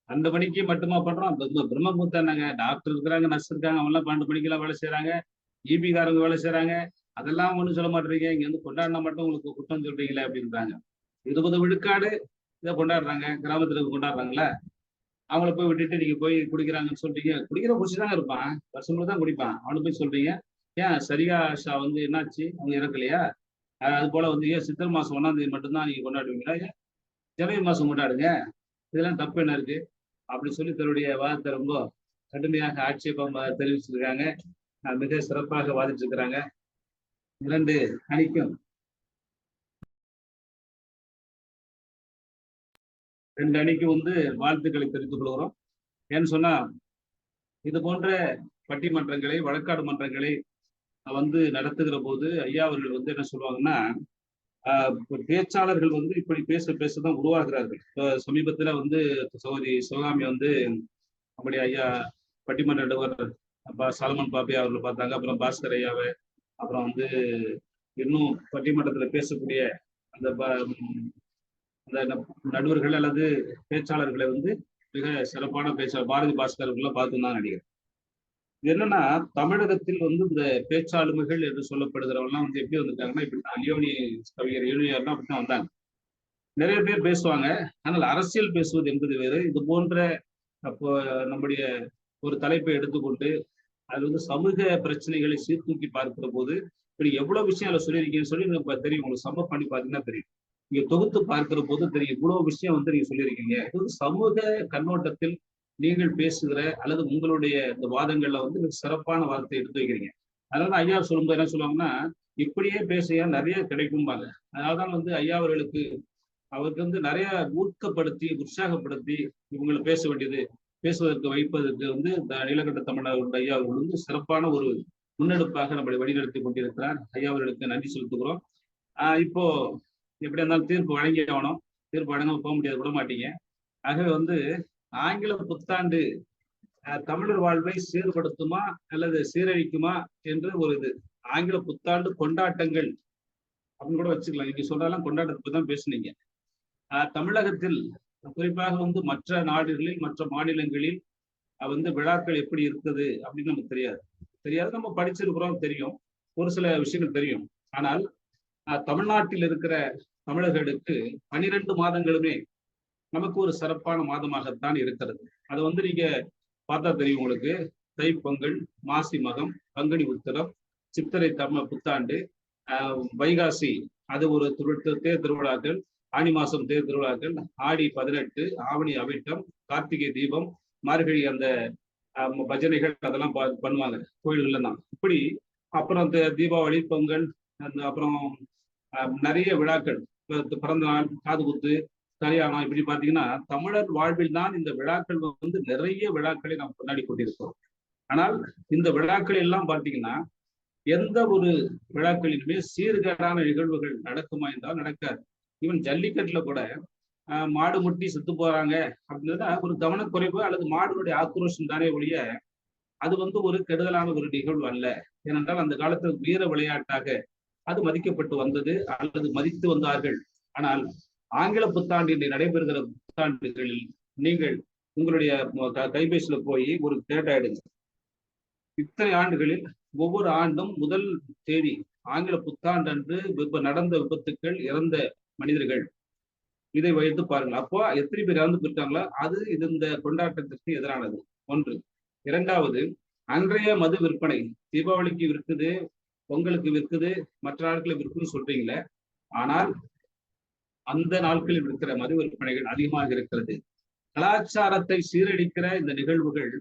2 மணிக்கு மட்டுமா பண்றோம்? பிரம்மபுத்தம் நாங்க டாக்டர் இருக்கிறாங்க, நர்ஸ் இருக்காங்க, அவங்க எல்லாம் 12 மணிக்கெல்லாம் வேலை செய்யறாங்க, ஈபிகாரங்க வேலை செய்யறாங்க. அதெல்லாம் ஒண்ணும் சொல்ல மாட்டேறீங்க. இங்க வந்து கொண்டாடினா மட்டும் உங்களுக்கு குற்றம் சொல்றீங்களே அப்படின்றாங்க. 20 விழுக்காடு இதை கொண்டாடுறாங்க, கிராமத்துல கொண்டாடுறாங்கல்ல, அவங்கள போய் விட்டுட்டு நீங்க போய் குடிக்கிறாங்கன்னு சொல்றீங்க. குடிக்கிற குடிச்சுதாங்க இருப்பான், வருஷம் முழு தான் குடிப்பான். அவனு போய் சொல்றீங்க ஏன் சரிகாஷா வந்து என்னாச்சு, அவங்க இறக்கலையா? அது போல வந்து ஏன் சித்திரை மாசம் 1ஆம் தேதி மட்டும்தான் நீங்க கொண்டாடுவீங்களா? ஏன் ஜனவரி மாசம் கொண்டாடுங்க, இதெல்லாம் தப்பு என்ன இருக்கு அப்படின்னு சொல்லி தன்னுடைய வாதத்தை ரொம்ப கடுமையாக ஆட்சேபம் தெரிவிச்சிருக்காங்க. மிக சிறப்பாக வாதிச்சிருக்கிறாங்க. 2 அணிக்கும் 2 அணிக்கும் வந்து வாழ்த்துக்களை தெரிவித்துக் கொள்கிறோம். ஏன்னு சொன்னா, இது போன்ற பட்டிமன்றங்களை, வழக்காடு மன்றங்களை வந்து நடத்துகிற போது ஐயா அவர்கள் வந்து என்ன சொல்லுவாங்கன்னா, பேச்சாளர்கள் வந்து இப்படி பேசதான் உருவாகிறார்கள். சமீபத்துல வந்து சகோதரி சிவகாமி வந்து நம்முடைய ஐயா பட்டிமன்ற நடுவர் சாலமன் பாப்பையா அவர்களை பார்த்தாங்க. அப்புறம் பாஸ்கர் ஐயாவை, அப்புறம் வந்து இன்னும் பட்டிமன்றத்துல பேசக்கூடிய அந்த நடுவர்கள் அல்லது பேச்சாளர்களை வந்து மிக சிறப்பான பாரதி பாஸ்கர் பார்த்து தான் நினைக்கிறேன். என்னன்னா, தமிழகத்தில் வந்து இந்த பேச்சாளுமைகள் என்று சொல்லப்படுகிறவங்கலாம் வந்து எப்படி வந்திருக்காங்கன்னா, இப்படிதான் லியோனி கவிஞர் யூனியர்லாம் அப்படித்தான் வந்தாங்க. நிறைய பேர் பேசுவாங்க, ஆனால் அரசியல் பேசுவது என்பது வேறு. இது போன்ற அப்போ நம்முடைய ஒரு தலைப்பை எடுத்துக்கொண்டு அது வந்து சமூக பிரச்சனைகளை சீர்தூக்கி பார்க்கிற போது இப்படி எவ்வளவு விஷயம் அதில் சொல்லியிருக்கீங்கன்னு சொல்லி எனக்கு தெரியும். உங்களுக்கு சம்பவம் பண்ணி பார்த்தீங்கன்னா தெரியும். நீங்க தொகுத்து பார்க்கிற போது தெரியும் இவ்வளவு விஷயம் வந்து நீங்க சொல்லியிருக்கீங்க. இது வந்து சமூக கண்ணோட்டத்தில் நீங்கள் பேசுகிற அல்லது உங்களுடைய இந்த வாதங்கள்ல வந்து சிறப்பான வாதத்தை எடுத்து வைக்கிறீங்க. அதனால ஐயா சொல்லும்போது என்ன சொல்லுவாங்கன்னா, இப்படியே பேச நிறைய கிடைக்கும்பாங்க. அதனால்தான் வந்து ஐயா அவர்களுக்கு வந்து நிறைய ஊக்கப்படுத்தி உற்சாகப்படுத்தி இவங்களை பேச வேண்டியது, பேசுவதற்கு வைப்பதற்கு வந்து இந்த நீலகண்ட தமிழர் ஐயா அவர்கள் வந்து சிறப்பான ஒரு முன்னெடுப்பாக நம்மளை வழிநடத்தி கொண்டிருக்கிறார். ஐயா அவர்களுக்கு நன்றி செலுத்துகிறோம். இப்போ எப்படி இருந்தாலும் தீர்ப்பு வழங்கி ஆகணும், தீர்ப்பு வழங்காம போக முடியாது, விட மாட்டீங்க. ஆகவே வந்து ஆங்கில புத்தாண்டு தமிழர் வாழ்வை சீர்படுத்துமா அல்லது சீரழிக்குமா என்று ஒரு இது. ஆங்கில புத்தாண்டு கொண்டாட்டங்கள் அப்படின்னு கூட வச்சுக்கலாம். இன்னைக்கு சொல்றாலும் கொண்டாட்டத்தை தான் பேசுனீங்க. தமிழகத்தில் குறிப்பாக வந்து மற்ற நாடுகளில் மற்ற மாநிலங்களில் வந்து விழாக்கள் எப்படி இருக்குது அப்படின்னு நமக்கு தெரியாது. நம்ம படிச்சிருக்கிறோம், தெரியும், ஒரு சில விஷயங்கள் தெரியும். ஆனால் தமிழ்நாட்டில் இருக்கிற தமிழர்களுக்கு 12 மாதங்களுமே நமக்கு ஒரு சிறப்பான மாதமாகத்தான் இருக்கிறது. அதை வந்து நீங்க பார்த்தா தெரியும் உங்களுக்கு. தைப்பொங்கல், மாசி மகம், பங்குனி உத்திரம், சித்திரை தமிழ் புத்தாண்டு, வைகாசி அது ஒரு தேர் திருவிழாக்கள், ஆனி மாசம் தேர் திருவிழாக்கள், ஆடி 18, ஆவணி அவிட்டம், கார்த்திகை தீபம், மார்கழி அந்த பஜனைகள் அதெல்லாம் பண்ணுவாங்க கோயில்கள்ல தான். இப்படி அப்புறம் தீபாவளி, பொங்கல், அப்புறம் நிறைய விழாக்கள், பிறந்த நாள், காது குத்து, கல்யாணம், இப்படி பார்த்தீங்கன்னா தமிழர் வாழ்வில் தான் இந்த விழாக்கள் வந்து நிறைய விழாக்களை நாம் கொண்டாடி கொண்டிருக்கிறோம். ஆனால் இந்த விழாக்கள் எல்லாம் பார்த்தீங்கன்னா எந்த ஒரு விழாக்களிலுமே சீர்கேடான நிகழ்வுகள் நடக்குமா என்றால் நடக்காது. ஈவன் ஜல்லிக்கட்டுல கூட மாடு முட்டி செத்து போறாங்க அப்படின்னா ஒரு கவனக்குறைவு அல்லது மாடுடைய ஆக்ரோஷம் தானே ஒழிய அது வந்து ஒரு கெடுதலான ஒரு நிகழ்வு அல்ல. ஏனென்றால் அந்த காலத்தில் வீர விளையாட்டாக அது மதிக்கப்பட்டு வந்தது அல்லது மதித்து வந்தார்கள். ஆனால் ஆங்கில புத்தாண்டில் நடைபெறுகிற புத்தாண்டுகளில் நீங்கள் உங்களுடைய கைபேசியில போய் ஒரு டேட்டா எடுங்க. இத்தனை ஆண்டுகளில் ஒவ்வொரு ஆண்டும் முதல் தேதி ஆங்கில புத்தாண்டு அன்று நடந்த விபத்துக்கள், இறந்த மனிதர்கள், இதை வைத்து பாருங்கள். அப்போ எத்தனை பேர் இறந்து போயிருக்காங்களோ அது இது இந்த கொண்டாட்டத்திற்கு எதிரானது ஒன்று. இரண்டாவது, அன்றைய மது விற்பனை தீபாவளிக்கு விற்குது, பொங்கலுக்கு விற்குது, மற்ற நாட்களில் விற்குன்னு சொல்றீங்களே, ஆனால் அந்த நாட்களில் இருக்கிற மது விற்பனைகள் அதிகமாக இருக்கிறது. கலாச்சாரத்தை சீரழிக்கிற இந்த நிகழ்வுகள்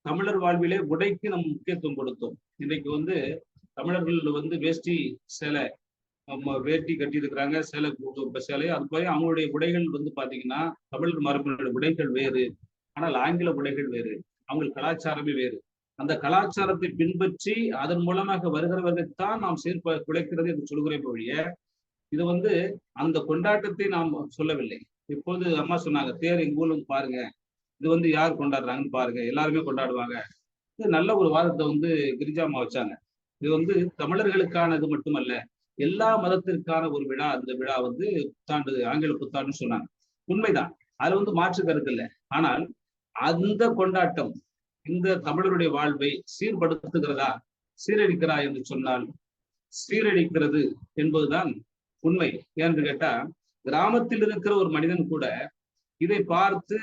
தமிழர் வாழ்விலே உடைக்கு நம்ம முக்கியத்துவம் கொடுத்தோம். இன்றைக்கு வந்து தமிழர்கள் வந்து வேஷ்டி சேலை, வேட்டி கட்டி இருக்கிறாங்க, சேலை, அது போய் அவங்களுடைய உடைகள் வந்து பாத்தீங்கன்னா தமிழர் மரபினுடைய உடைகள் வேறு, ஆனால் ஆங்கில உடைகள் வேறு, அவங்க கலாச்சாரமே வேறு. அந்த கலாச்சாரத்தை பின்பற்றி அதன் மூலமாக வருகிறவர்களைத்தான் நாம் குலைக்கிறது என்று சொல்கிறேன் ஒழிய இது வந்து அந்த கொண்டாட்டத்தை நாம் சொல்லவில்லை. இப்போது அம்மா சொன்னாங்க, தேர் எங்க ஊர்ல பாருங்க, இது வந்து யார் கொண்டாடுறாங்கன்னு பாருங்க, எல்லாருமே கொண்டாடுவாங்க. இது நல்ல ஒரு வாதத்தை வந்து கிரிஜாமா வச்சாங்க. இது வந்து தமிழர்களுக்கானது மட்டுமல்ல, எல்லா மதத்திற்கான ஒரு விழா. அந்த விழா வந்து புத்தாண்டு, ஆங்கில புத்தாண்டுன்னு சொன்னாங்க. உண்மைதான், அது வந்து மாற்று கருத்து இல்லை. ஆனால் அந்த கொண்டாட்டம் இந்த தமிழருடைய வாழ்வை சீர்படுத்துகிறதா, சீரழிக்கிறா என்று சொன்னால் சீரழிக்கிறது என்பதுதான் உண்மை. ஏன்னு கேட்டா, கிராமத்தில் இருக்கிற ஒரு மனிதன் கூட இதை பார்த்து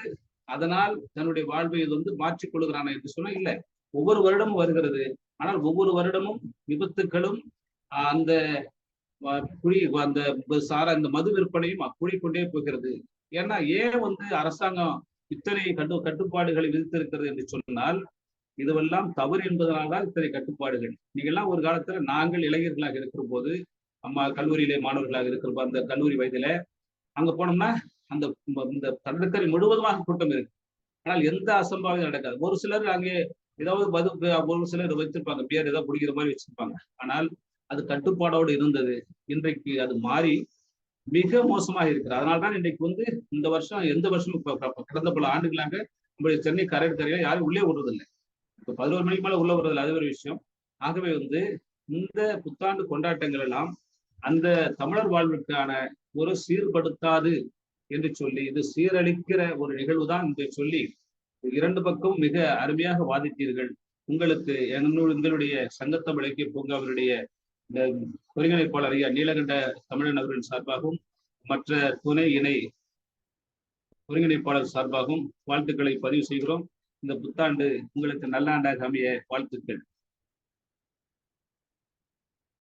அதனால் தன்னுடைய வாழ்வை வந்து மாற்றிக் கொள்கிறானா என்று சொன்னா இல்லை. ஒவ்வொரு வருடமும் வருகிறது, ஆனால் ஒவ்வொரு வருடமும் விபத்துக்களும் அந்த இந்த மது விற்பனையும் கூடிக்கொண்டே போகிறது. ஏன்னா ஏன் வந்து அரசாங்கம் இத்தனை கட்டுப்பாடுகளை விதித்திருக்கிறது என்று சொன்னால் இதுவெல்லாம் தவறு என்பதனால்தான் இத்தனை கட்டுப்பாடுகள். நீங்க எல்லாம் ஒரு காலத்துல நாங்கள் இளைஞர்களாக இருக்கிற போது, அம்மா கல்லூரியிலே மாணவர்களாக இருக்கிற அந்த கல்லூரி வயதுல அங்க போனோம்னா அந்த இந்த கடற்கரை முழுவதுமாக கூட்டம் இருக்கு. ஆனால் எந்த அசம்பாவிதம் நடக்காது. ஒரு சிலர் அங்கே ஏதாவது ஒரு சிலர் வச்சிருப்பாங்க, பேர் ஏதாவது பிடிக்கிற மாதிரி வச்சிருப்பாங்க. ஆனால் அது கட்டுப்பாடோடு இருந்தது. இன்றைக்கு அது மாறி மிக மோசமாக இருக்கிறது. அதனால்தான் இன்றைக்கு வந்து இந்த வருஷம் எந்த வருஷமும் கடந்த பல ஆண்டுகளாக நம்முடைய சென்னை கடற்கரையில யாரும் உள்ளே விடுறதில்லை. இப்ப 11 மணிக்கு மேல உள்ள விடுறதில்லை, அது ஒரு விஷயம். ஆகவே வந்து இந்த புத்தாண்டு கொண்டாட்டங்கள் எல்லாம் அந்த தமிழர் வாழ்விற்கான ஒரு சீர்படுத்தாது என்று சொல்லி இது சீரழிக்கிற ஒரு நிகழ்வு தான் என்று சொல்லி இரண்டு பக்கம் மிக அருமையாக வாதித்தீர்கள். உங்களுக்கு எங்களுடைய சங்கத்தமிழ் இலக்கிய பூங்காவினுடைய இந்த ஒருங்கிணைப்பாளர் ஐயா நீலகண்ட தமிழன் அவர்கள் சார்பாகவும் மற்ற துணை இணை ஒருங்கிணைப்பாளர் சார்பாகவும் வாழ்த்துக்களை பதிவு செய்கிறோம். இந்த புத்தாண்டு உங்களுக்கு நல்லாண்டாக அமைய வாழ்த்துக்கள்.